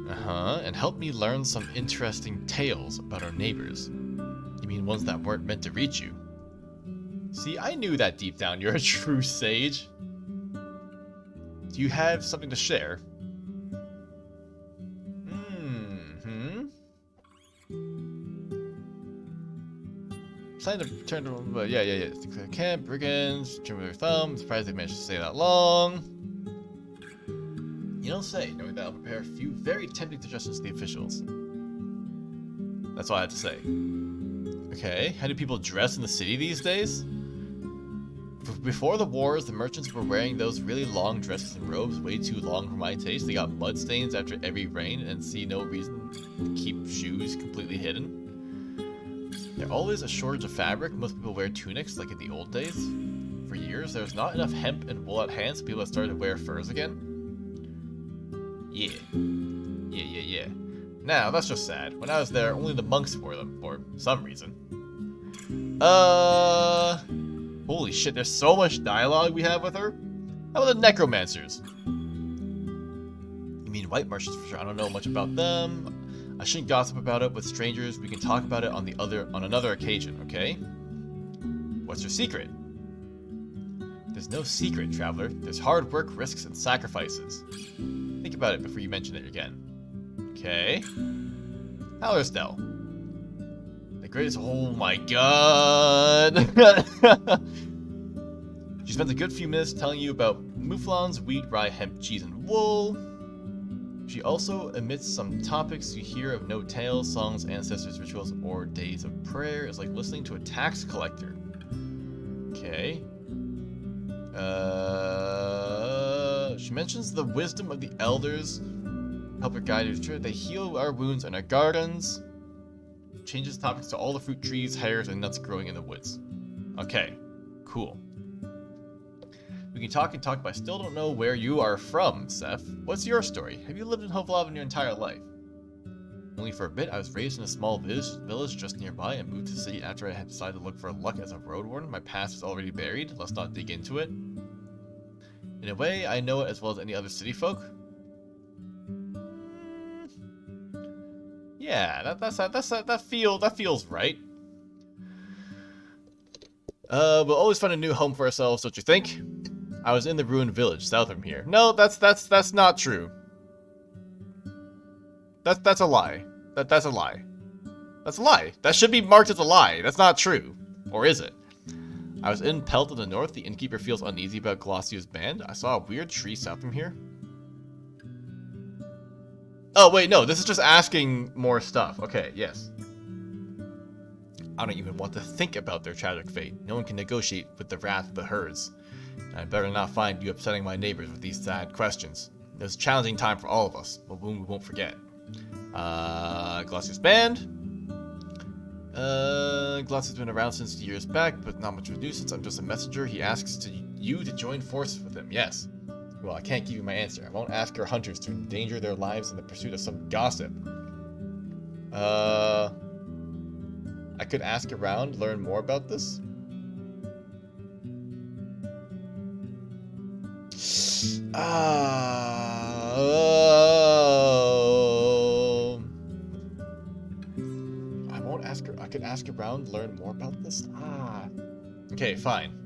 And help me learn some interesting tales about our neighbors. You mean ones that weren't meant to reach you? See, I knew that deep down you're a true sage. Do you have something to share? Plan to return to, yeah. Camp, brigands, turn with their thumb. I'm surprised they managed to stay that long. You don't say, knowing that I'll prepare a few very tempting suggestions to the officials. That's all I had to say. Okay, how do people dress in the city these days? Before the wars, the merchants were wearing those really long dresses and robes, way too long for my taste. They got mud stains after every rain and see no reason to keep shoes completely hidden. There's always a shortage of fabric. Most people wear tunics like in the old days. For years, there was not enough hemp and wool at hand, so people have started to wear furs again. Yeah. Now, that's just sad. When I was there, only the monks wore them, for some reason. Holy shit, there's so much dialogue we have with her. How about the necromancers? You mean white merchants for sure. I don't know much about them. I shouldn't gossip about it with strangers. We can talk about it on another occasion, okay? What's your secret? There's no secret, traveler. There's hard work, risks, and sacrifices. Think about it before you mention it again. Okay. Hallersdell. The greatest. Oh my god! She spends a good few minutes telling you about mouflons, wheat, rye, hemp, cheese, and wool. She also omits some topics you hear of no tales, songs, ancestors, rituals, or days of prayer. It's like listening to a tax collector. Okay. She mentions the wisdom of the elders. Help her guide her through. They heal our wounds in our gardens. Changes topics to all the fruit trees, hairs, and nuts growing in the woods. Okay. Cool. We can talk and talk, but I still don't know where you are from, Seth. What's your story? Have you lived in Hovlov your entire life? Only for a bit. I was raised in a small village just nearby and moved to the city after I had decided to look for luck as a road warden. My past is already buried. Let's not dig into it. In a way, I know it as well as any other city folk. Yeah, that feels right. We'll always find a new home for ourselves, don't you think? I was in the ruined village south from here. No, that's not true. That's a lie. That's a lie. That's a lie. That should be marked as a lie. That's not true. Or is it? I was in Pelt in the north. The innkeeper feels uneasy about Glossio's band. I saw a weird tree south from here. Oh, wait, no. This is just asking more stuff. Okay, yes. I don't even want to think about their tragic fate. No one can negotiate with the wrath of the herds. And I better not find you upsetting my neighbors with these sad questions. It was a challenging time for all of us, but one we won't forget. Glossio's band. Glossio's been around since years back, but not much of a nuisance. I'm just a messenger. He asks you to join forces with him. Yes. Well, I can't give you my answer. I won't ask your hunters to endanger their lives in the pursuit of some gossip. I could ask around, learn more about this. I won't ask her. I could ask around, learn more about this. Okay, fine.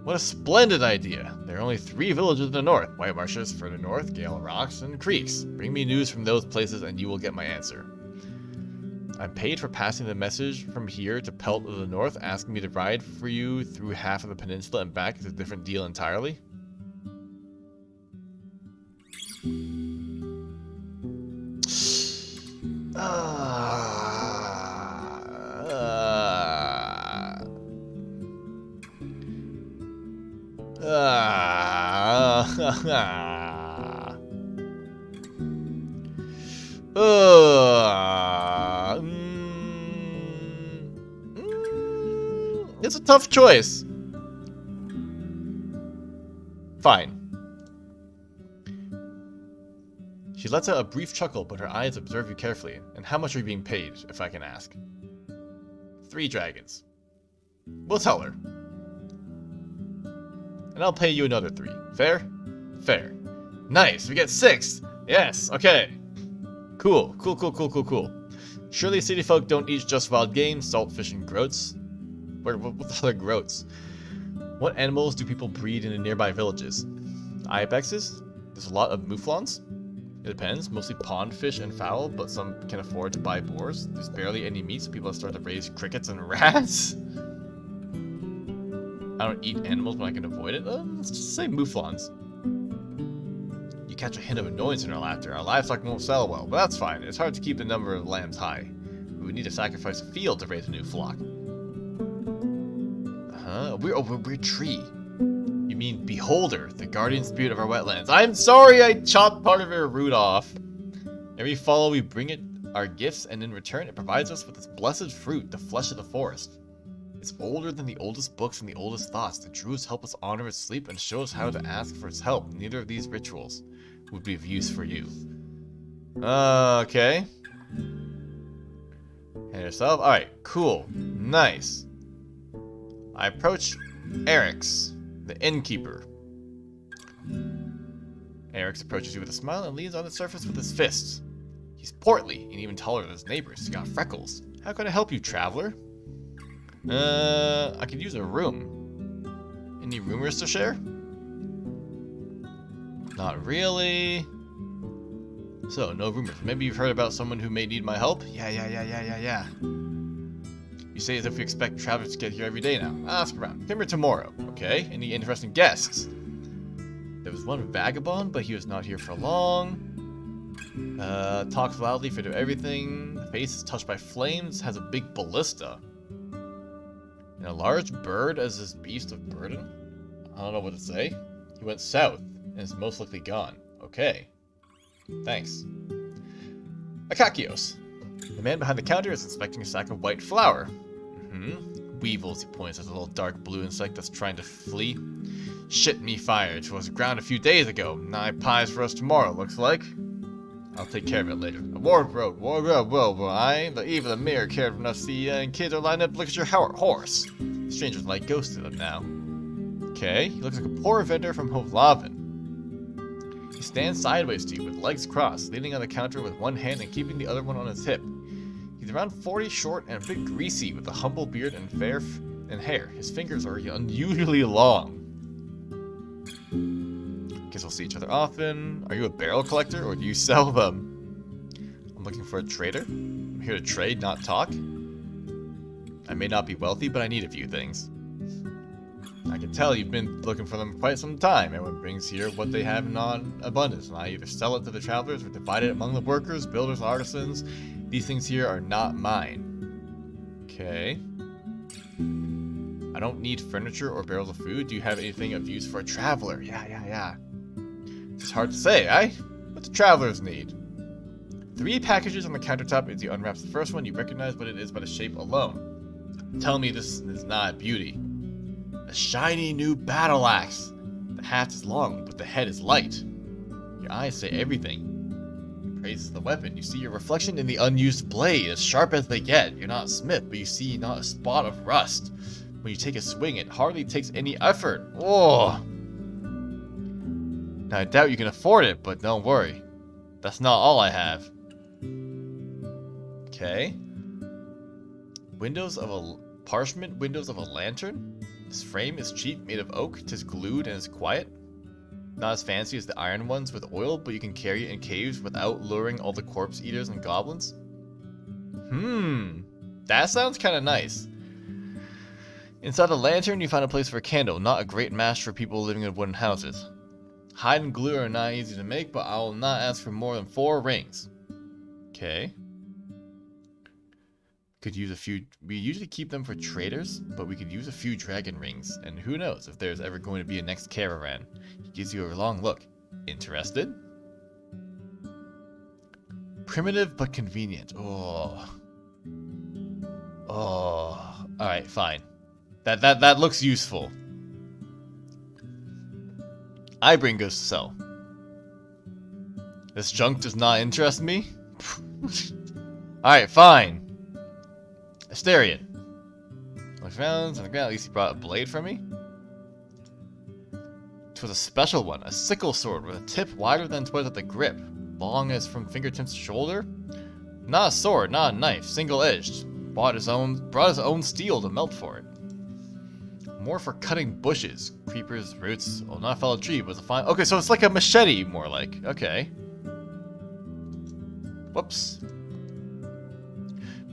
What a splendid idea. There are only 3 villages in the north. White Marshes, further north, Gale Rocks, and Creeks. Bring me news from those places and you will get my answer. I'm paid for passing the message from here to Pelt of the North. Asking me to ride for you through half of the peninsula and back is a different deal entirely. It's a tough choice. Fine. She lets out a brief chuckle, but her eyes observe you carefully. And how much are you being paid, if I can ask? 3 dragons. We'll tell her. And I'll pay you another 3. Fair? Fair. Nice, we get 6! Yes, okay. Cool. Surely city folk don't eat just wild game, salt, fish, and groats. What the hell are groats? What animals do people breed in the nearby villages? Ibexes? There's a lot of mouflons? It depends, mostly pond fish and fowl, but some can afford to buy boars. There's barely any meat, so people have started to raise crickets and rats. I don't eat animals when I can avoid it. Let's just say mouflons. You catch a hint of annoyance in our laughter. Our livestock won't sell well, but that's fine. It's hard to keep the number of lambs high. We would need to sacrifice a field to raise a new flock. A weird tree. You mean Beholder, the guardian spirit of our wetlands. I'm sorry I chopped part of your root off. Every fall we bring it our gifts, and in return it provides us with its blessed fruit, the flesh of the forest. It's older than the oldest books and the oldest thoughts. The druids help us honor its sleep and show us how to ask for its help. Neither of these rituals would be of use for you. Okay. And yourself? Alright, cool. Nice. I approach Eric's, the innkeeper. Eric's approaches you with a smile and leans on the surface with his fists. He's portly and even taller than his neighbors. He's got freckles. How can I help you, traveler? I could use a room. Any rumors to share? Not really. So, no rumors. Maybe you've heard about someone who may need my help? Yeah. You say as if we expect travelers to get here every day now. Ask around. Come here tomorrow, okay? Any interesting guests? There was one vagabond, but he was not here for long. Talks loudly for everything. The face is touched by flames, has a big ballista. And a large bird as his beast of burden? I don't know what to say. He went south, and is most likely gone. Okay. Thanks. Akakios. The man behind the counter is inspecting a sack of white flour. Weevils, he points at the little dark blue insect that's trying to flee. Shit me fire, it was ground a few days ago. Nigh pies for us tomorrow, looks like. I'll take care of it later. A wardrobe, aye? But even the mayor cared enough to see and kids are lined up like your horse. Strangers like ghosted them now. Okay, he looks like a poor vendor from Hovlavin. He stands sideways to you with legs crossed, leaning on the counter with one hand and keeping the other one on his hip. He's around 40, short and a bit greasy, with a humble beard and fair hair. His fingers are unusually long. Guess we'll see each other often. Are you a barrel collector, or do you sell them? I'm looking for a trader. I'm here to trade, not talk. I may not be wealthy, but I need a few things. I can tell you've been looking for them for quite some time. Everyone brings here what they have in abundance, and I either sell it to the travelers or divide it among the workers, builders, artisans. These things here are not mine. Okay. I don't need furniture or barrels of food. Do you have anything of use for a traveler? Yeah. It's hard to say, eh? What do travelers need? 3 packages on the countertop. As you unwrap the first one, you recognize what it is by the shape alone. Tell me this is not beauty. A shiny new battle axe. The haft is long, but the head is light. Your eyes say everything. It praises the weapon. You see your reflection in the unused blade, as sharp as they get. You're not a smith, but you see not a spot of rust. When you take a swing, it hardly takes any effort. Oh! Now, I doubt you can afford it, but don't worry. That's not all I have. Okay. Parchment windows of a lantern? This frame is cheap, made of oak. 'Tis glued and is quiet. Not as fancy as the iron ones with oil, but you can carry it in caves without luring all the corpse eaters and goblins. That sounds kind of nice. Inside the lantern, you find a place for a candle, not a great match for people living in wooden houses. Hide and glue are not easy to make, but I will not ask for more than 4 rings. Okay. Could use a few. We usually keep them for traders, but we could use a few dragon rings. And who knows if there's ever going to be a next caravan. He gives you a long look. Interested? Primitive but convenient. Oh. Oh. Alright, fine. That looks useful. I bring goods to sell. This junk does not interest me? Alright, fine. Asterion. I found on the ground, at least he brought a blade for me. It was a special one, a sickle sword with a tip wider than it was at the grip, long as from fingertips to shoulder. Not a sword, not a knife, single-edged. Brought his own steel to melt for it. More for cutting bushes, creepers, roots. Well, not a fellow tree, but a fine. Okay, so it's like a machete, more like. Okay. Whoops.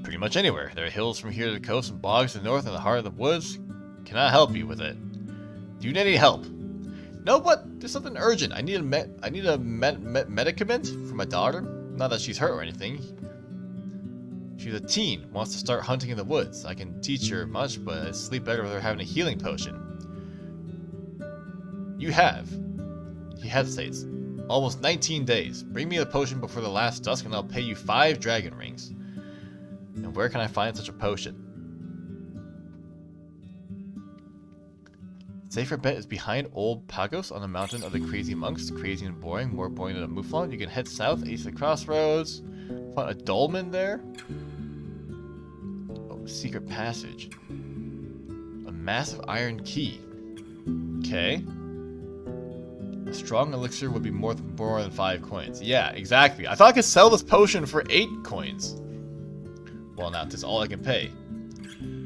Pretty much anywhere. There are hills from here to the coast and bogs to the north and the heart of the woods. Cannot help you with it. Do you need any help? No, but there's something urgent. I need a medicament for my daughter. Not that she's hurt or anything. She's a teen, wants to start hunting in the woods. I can teach her much, but I sleep better with her having a healing potion. You have. He hesitates. Almost 19 days. Bring me the potion before the last dusk and I'll pay you 5 dragon rings. And where can I find such a potion? Safer bet is behind Old Pagos on the mountain of the crazy monks. Crazy and boring, more boring than a mouflon. You can head south, east of the crossroads. Find a dolmen there. Oh, secret passage. A massive iron key. Okay. A strong elixir would be more than 5 coins. Yeah, exactly. I thought I could sell this potion for 8 coins. Well, now, this is all I can pay.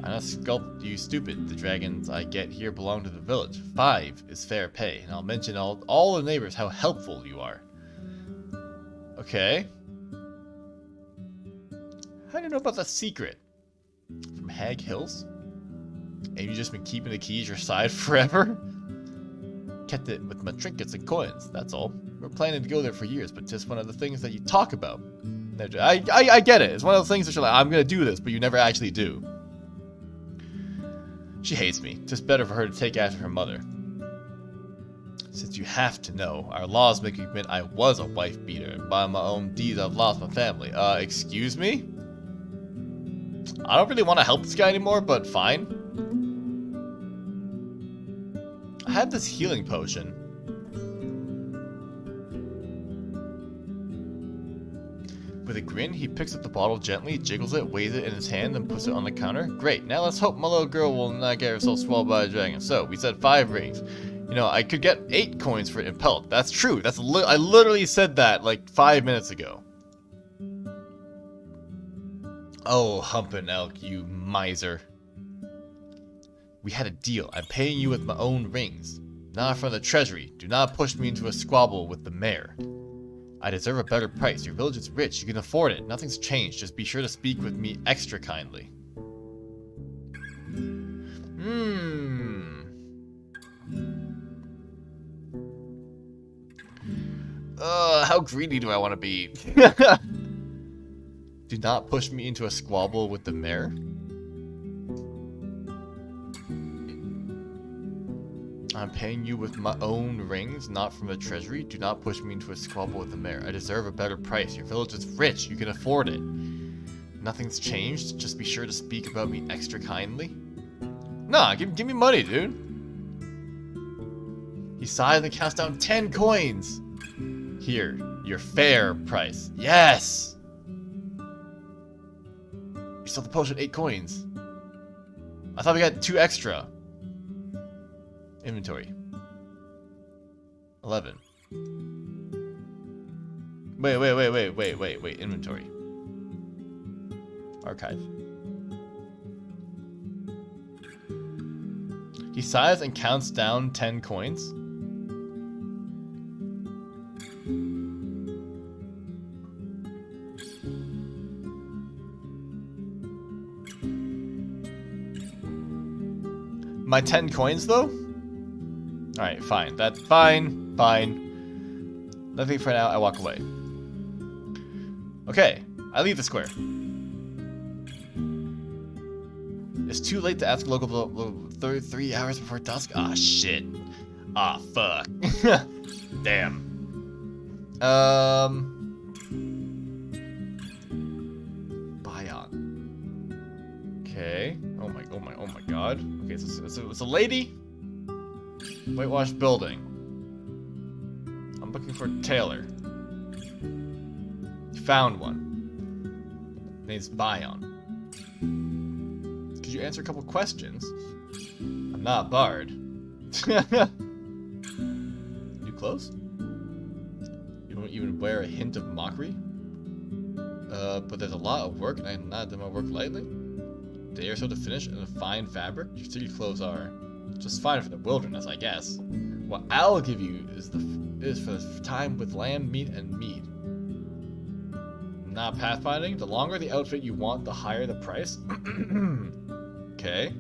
I not sculpt you stupid. The dragons I get here belong to the village. 5 is fair pay, and I'll mention all the neighbors how helpful you are. Okay. How do you know about that secret? From Hag Hills? And you just been keeping the key at your side forever? Kept it with my trinkets and coins, that's all. We're planning to go there for years, but just one of the things that you talk about. I get it. It's one of those things that you're like, I'm gonna do this, but you never actually do. She hates me. Just better for her to take after her mother. Since you have to know, our laws make me admit I was a wife beater, and by my own deeds I've lost my family. Excuse me? I don't really want to help this guy anymore, but fine. I have this healing potion. With a grin, he picks up the bottle gently, jiggles it, weighs it in his hand, and puts it on the counter. Great, now let's hope my little girl will not get herself swallowed by a dragon. So, we said 5 rings. You know, I could get 8 coins for it in pelt. That's true. I literally said that like 5 minutes ago. Oh, humpin' elk, you miser. We had a deal. I'm paying you with my own rings. Not from the treasury. Do not push me into a squabble with the mayor. I deserve a better price. Your village is rich. You can afford it. Nothing's changed. Just be sure to speak with me extra kindly. How greedy do I want to be? Do not push me into a squabble with the mayor. I'm paying you with my own rings, not from the treasury. Do not push me into a squabble with the mayor. I deserve a better price. Your village is rich. You can afford it. Nothing's changed. Just be sure to speak about me extra kindly. Nah, give me money, dude. He sighs and counts down 10 coins. Here, your fair price. Yes! You sold the potion 8 coins. I thought we got 2 extra. Inventory. 11. Wait. Inventory. Archive. He sighs and counts down 10 coins. My 10 coins, though? Alright, fine. That's fine. Nothing for now. I walk away. Okay, I leave the square. It's too late to ask local 3 hours before dusk. Ah, shit. Ah, fuck. Damn. Bion. Okay. Oh my god. Okay, so it's a lady. Whitewash building. I'm looking for Taylor. Found one. Name's Bion. Could you answer a couple questions? I'm not a bard. New clothes? You don't even wear a hint of mockery? But there's a lot of work and I have not done my work lightly. Day or so to finish in a fine fabric. Your city clothes are just fine for the wilderness, I guess. What I'll give you is for the time with lamb, meat, and mead. Not pathfinding. The longer the outfit you want, the higher the price. Okay.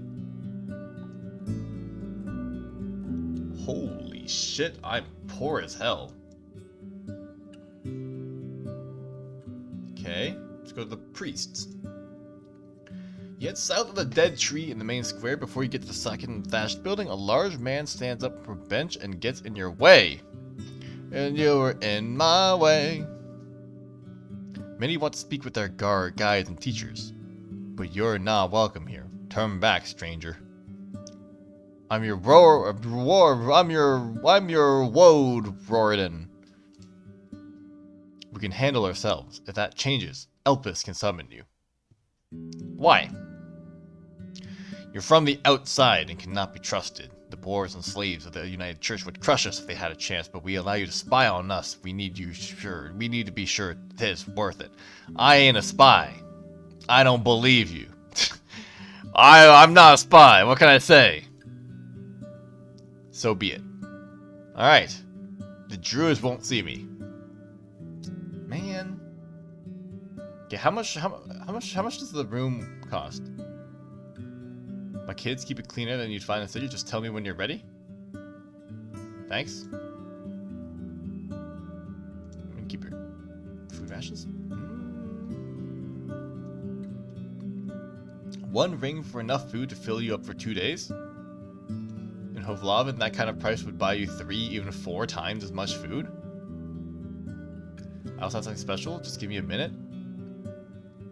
Holy shit, I'm poor as hell. Okay, let's go to the priests. Yet south of the dead tree in the main square, before you get to the second thatched building, a large man stands up from a bench and gets in your way. And you're in my way. Many want to speak with their guides and teachers, but you're not welcome here. Turn back, stranger. I'm your woad Roridan. We can handle ourselves. If that changes, Elpis can summon you. Why? You're from the outside and cannot be trusted. The boars and slaves of the United Church would crush us if they had a chance, but we allow you to spy on us. We need to be sure it is worth it. I ain't a spy. I don't believe you. I'm not a spy. What can I say? So be it. Alright. The druids won't see me. Man. Okay, how much does the room cost? My kids keep it cleaner than you'd find in the city. Just tell me when you're ready. Thanks. I'm gonna keep your food rations. One ring for enough food to fill you up for 2 days. In Hovlavin, that kind of price would buy you 3, even 4 times as much food. I also have something special. Just give me a minute.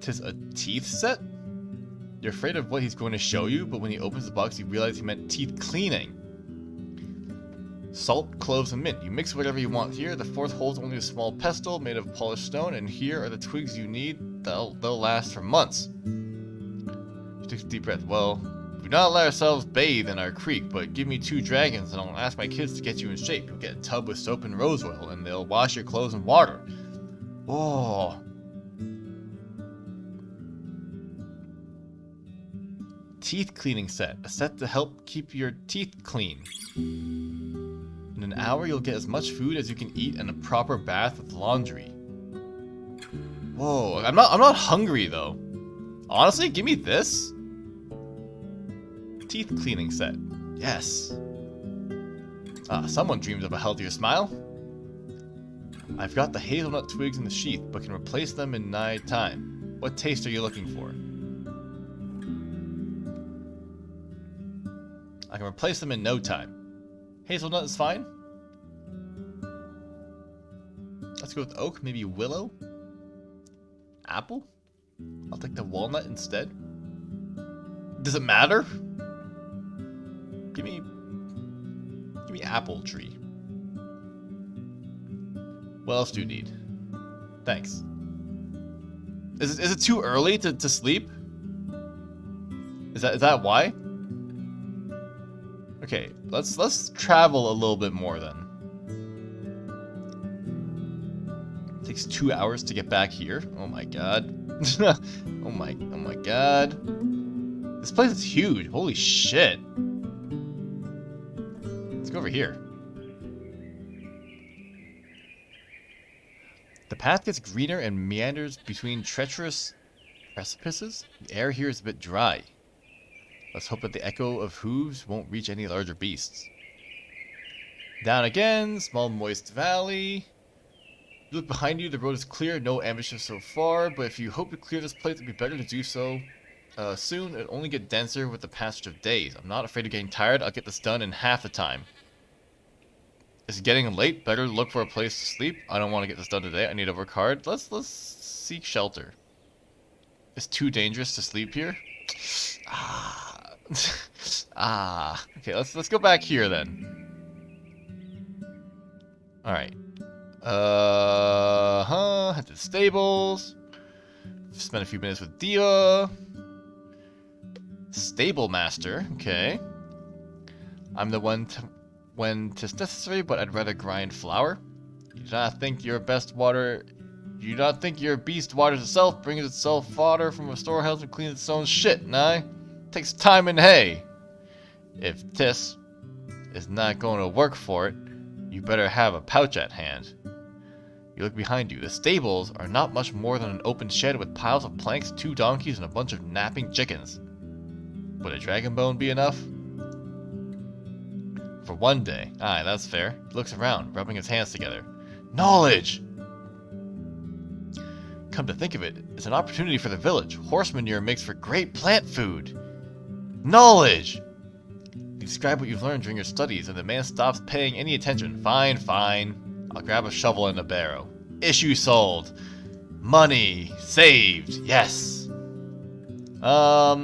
'Tis a teeth set? You're afraid of what he's going to show you, but when he opens the box, you realize he meant teeth cleaning. Salt, cloves, and mint. You mix whatever you want here. The fourth holds only a small pestle made of polished stone, and here are the twigs you need. They'll last for months. She takes a deep breath. Well, we do not let ourselves bathe in our creek, but give me 2 dragons, and I'll ask my kids to get you in shape. You'll get a tub with soap and rose oil, and they'll wash your clothes in water. Oh. Teeth cleaning set. A set to help keep your teeth clean. In an hour, you'll get as much food as you can eat and a proper bath with laundry. Whoa, I'm not hungry though. Honestly, give me this. Teeth cleaning set. Yes. Someone dreams of a healthier smile. I've got the hazelnut twigs in the sheath, but can replace them in nigh time. What taste are you looking for? I can replace them in no time. Hazelnut is fine. Let's go with oak, maybe willow. Apple? I'll take the walnut instead. Does it matter? Give me apple tree. What else do you need? Thanks. Is it too early to sleep? Is that why? Okay, let's travel a little bit more then. It takes 2 hours to get back here. Oh my god. oh my god. This place is huge. Holy shit. Let's go over here. The path gets greener and meanders between treacherous precipices. The air here is a bit dry. Let's hope that the echo of hooves won't reach any larger beasts. Down again, small moist valley. Look behind you, the road is clear, no ambushes so far, but if you hope to clear this place, it'd be better to do so Soon, it'll only get denser with the passage of days. I'm not afraid of getting tired. I'll get this done in half the time. It's getting late. Better look for a place to sleep. I don't want to get this done today. I need to work hard. Let's seek shelter. It's too dangerous to sleep here. Okay, let's go back here then. Alright. Head to the stables. Spend a few minutes with Dia. Stable master, okay. I'm the one when 'tis necessary, but I'd rather grind flour. You do not think your beast waters itself, brings itself water from a storehouse and cleans its own shit, nah? Takes time and hay. If Tis is not going to work for it, you better have a pouch at hand. You look behind you. The stables are not much more than an open shed with piles of planks, 2 donkeys, and a bunch of napping chickens. Would a dragon bone be enough? For one day. Aye, that's fair. He looks around, rubbing his hands together. Knowledge! Come to think of it, it's an opportunity for the village. Horse manure makes for great plant food. Knowledge! Describe what you've learned during your studies, and the man stops paying any attention. Fine, fine. I'll grab a shovel and a barrow. Issue sold. Money saved. Yes. A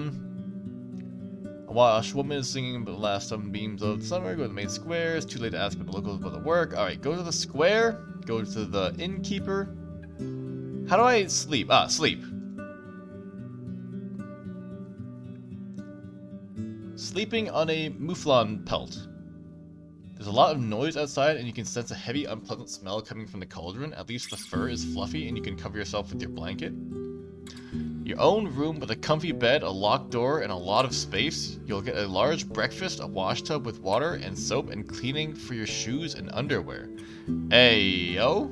washwoman is singing the last sunbeams of the summer. Go to the main square. It's too late to ask about the locals about the work. Alright, go to the square. Go to the innkeeper. How do I sleep? Sleep. Sleeping on a mouflon pelt. There's a lot of noise outside, and you can sense a heavy, unpleasant smell coming from the cauldron. At least the fur is fluffy, and you can cover yourself with your blanket. Your own room with a comfy bed, a locked door, and a lot of space. You'll get a large breakfast, a wash tub with water and soap, and cleaning for your shoes and underwear. Ayo.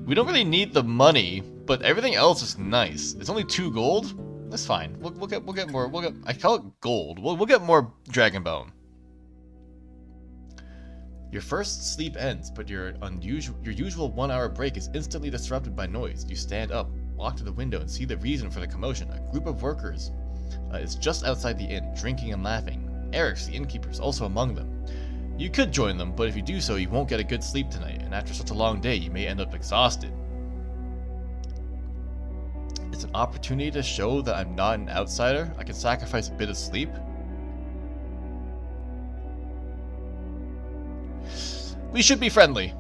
We don't really need the money, but everything else is nice. It's only 2 gold. That's fine. We'll get more. I call it gold. We'll get more dragon bone. Your first sleep ends, but your usual 1-hour break is instantly disrupted by noise. You stand up, walk to the window, and see the reason for the commotion. A group of workers is just outside the inn, drinking and laughing. Eric's, the innkeeper, is also among them. You could join them, but if you do so, you won't get a good sleep tonight, and after such a long day, you may end up exhausted. It's an opportunity to show that I'm not an outsider. I can sacrifice a bit of sleep. We should be friendly.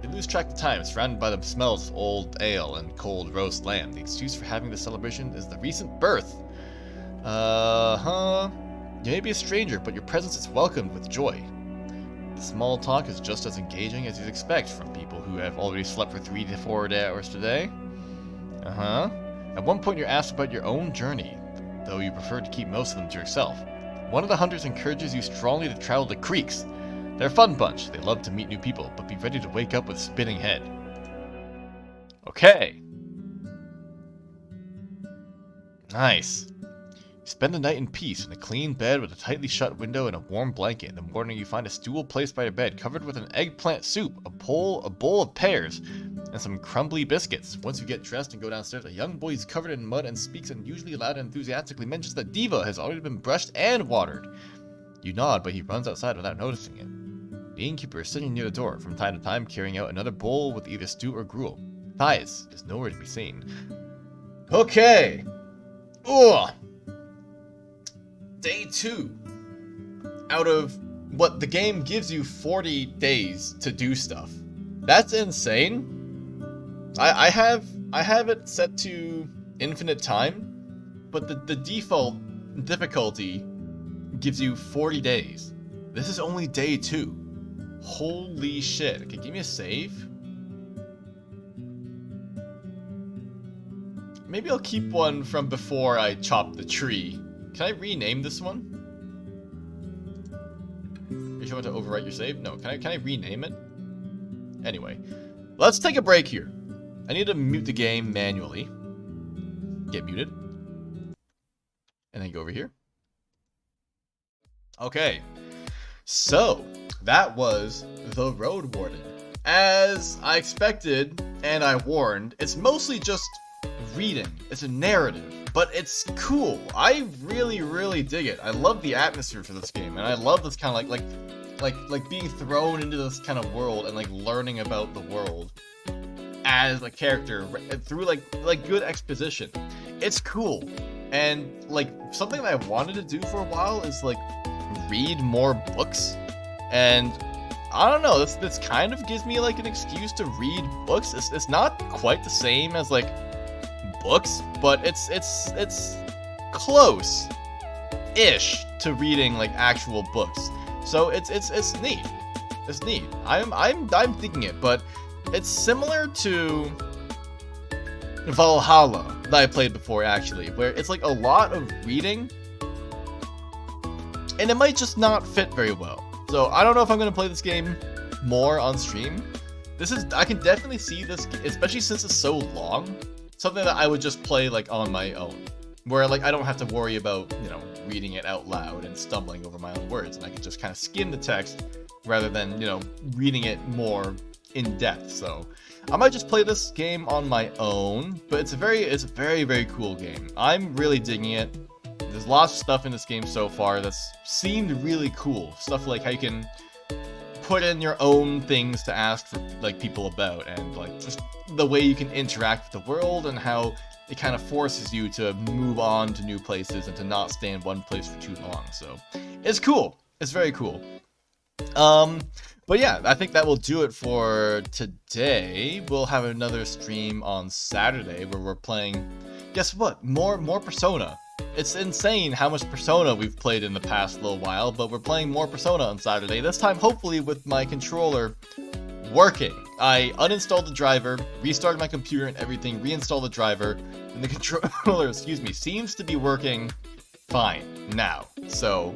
They lose track of time, surrounded by the smells of old ale and cold roast lamb. The excuse for having this celebration is the recent birth. You may be a stranger, but your presence is welcomed with joy. The small talk is just as engaging as you'd expect from people who have already slept for 3 to 4 hours today. At one point you're asked about your own journey, though you prefer to keep most of them to yourself. One of the hunters encourages you strongly to travel to creeks. They're a fun bunch. They love to meet new people, but be ready to wake up with a spinning head. Okay. Nice. Spend the night in peace in a clean bed with a tightly shut window and a warm blanket. In the morning you find a stool placed by your bed covered with an eggplant soup, a bowl of pears, and some crumbly biscuits. Once you get dressed and go downstairs, a young boy is covered in mud and speaks unusually loud and enthusiastically mentions that Diva has already been brushed and watered. You nod, but he runs outside without noticing it. The innkeeper is sitting near the door, from time to time carrying out another bowl with either stew or gruel. Thias is nowhere to be seen. Okay! Ugh! Day 2. Out of what the game gives you 40 days to do stuff. That's insane. I have it set to infinite time, but the default difficulty gives you 40 days. This is only day 2. Holy shit. Okay, give me a save. Maybe I'll keep one from before I chop the tree. Can I rename this one? Are you sure to overwrite your save? No, can I rename it? Anyway, let's take a break here. I need to mute the game manually. Get muted. And then go over here. Okay. So, that was the Road Warden. As I expected, and I warned, it's mostly just reading, it's a narrative, but it's cool. I really, really dig it. I love the atmosphere for this game, and I love this kind of like being thrown into this kind of world and like learning about the world as a character through like good exposition. It's cool, and like something that I wanted to do for a while is like read more books, and I don't know, this kind of gives me like an excuse to read books. It's not quite the same as like books, but it's close-ish to reading like actual books. So it's neat. It's neat. I'm thinking it, but it's similar to Valhalla that I played before actually, where it's like a lot of reading, and it might just not fit very well. So I don't know if I'm gonna play this game more on stream. I can definitely see this, especially since it's so long, something that I would just play like on my own, where like I don't have to worry about, you know, reading it out loud and stumbling over my own words, and I can just kind of skim the text rather than, you know, reading it more in depth. So I might just play this game on my own, but it's a very, very cool game. I'm really digging it. There's lots of stuff in this game so far that's seemed really cool. Stuff like how you can put in your own things to ask for like people about, and like just the way you can interact with the world, and how it kind of forces you to move on to new places and to not stay in one place for too long. So it's cool. It's very cool. But yeah, I think that will do it for today. We'll have another stream on Saturday where we're playing, guess what? More Persona. It's insane how much Persona we've played in the past little while, but we're playing more Persona on Saturday. This time, hopefully, with my controller working. I uninstalled the driver, restarted my computer and everything, reinstalled the driver, and the controller, excuse me, seems to be working fine now. So,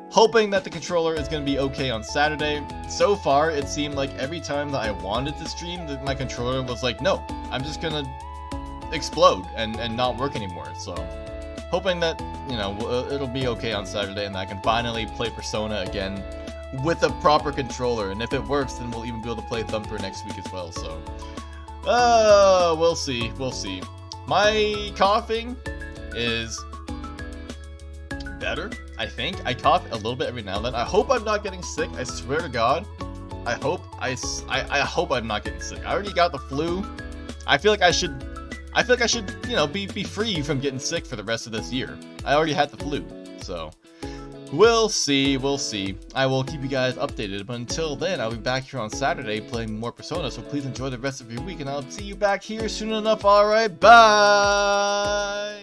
hoping that the controller is going to be okay on Saturday. So far, it seemed like every time that I wanted to stream, that my controller was like, no, I'm just going to explode and not work anymore. So, hoping that, you know, it'll be okay on Saturday and I can finally play Persona again with a proper controller. And if it works, then we'll even be able to play Thumper next week as well. So, we'll see. We'll see. My coughing is better, I think. I cough a little bit every now and then. I hope I'm not getting sick. I swear to God. I hope I'm not getting sick. I already got the flu. I feel like I should, you know, be free from getting sick for the rest of this year. I already had the flu, so we'll see. I will keep you guys updated, but until then, I'll be back here on Saturday playing more Persona, so please enjoy the rest of your week, and I'll see you back here soon enough. Alright, bye!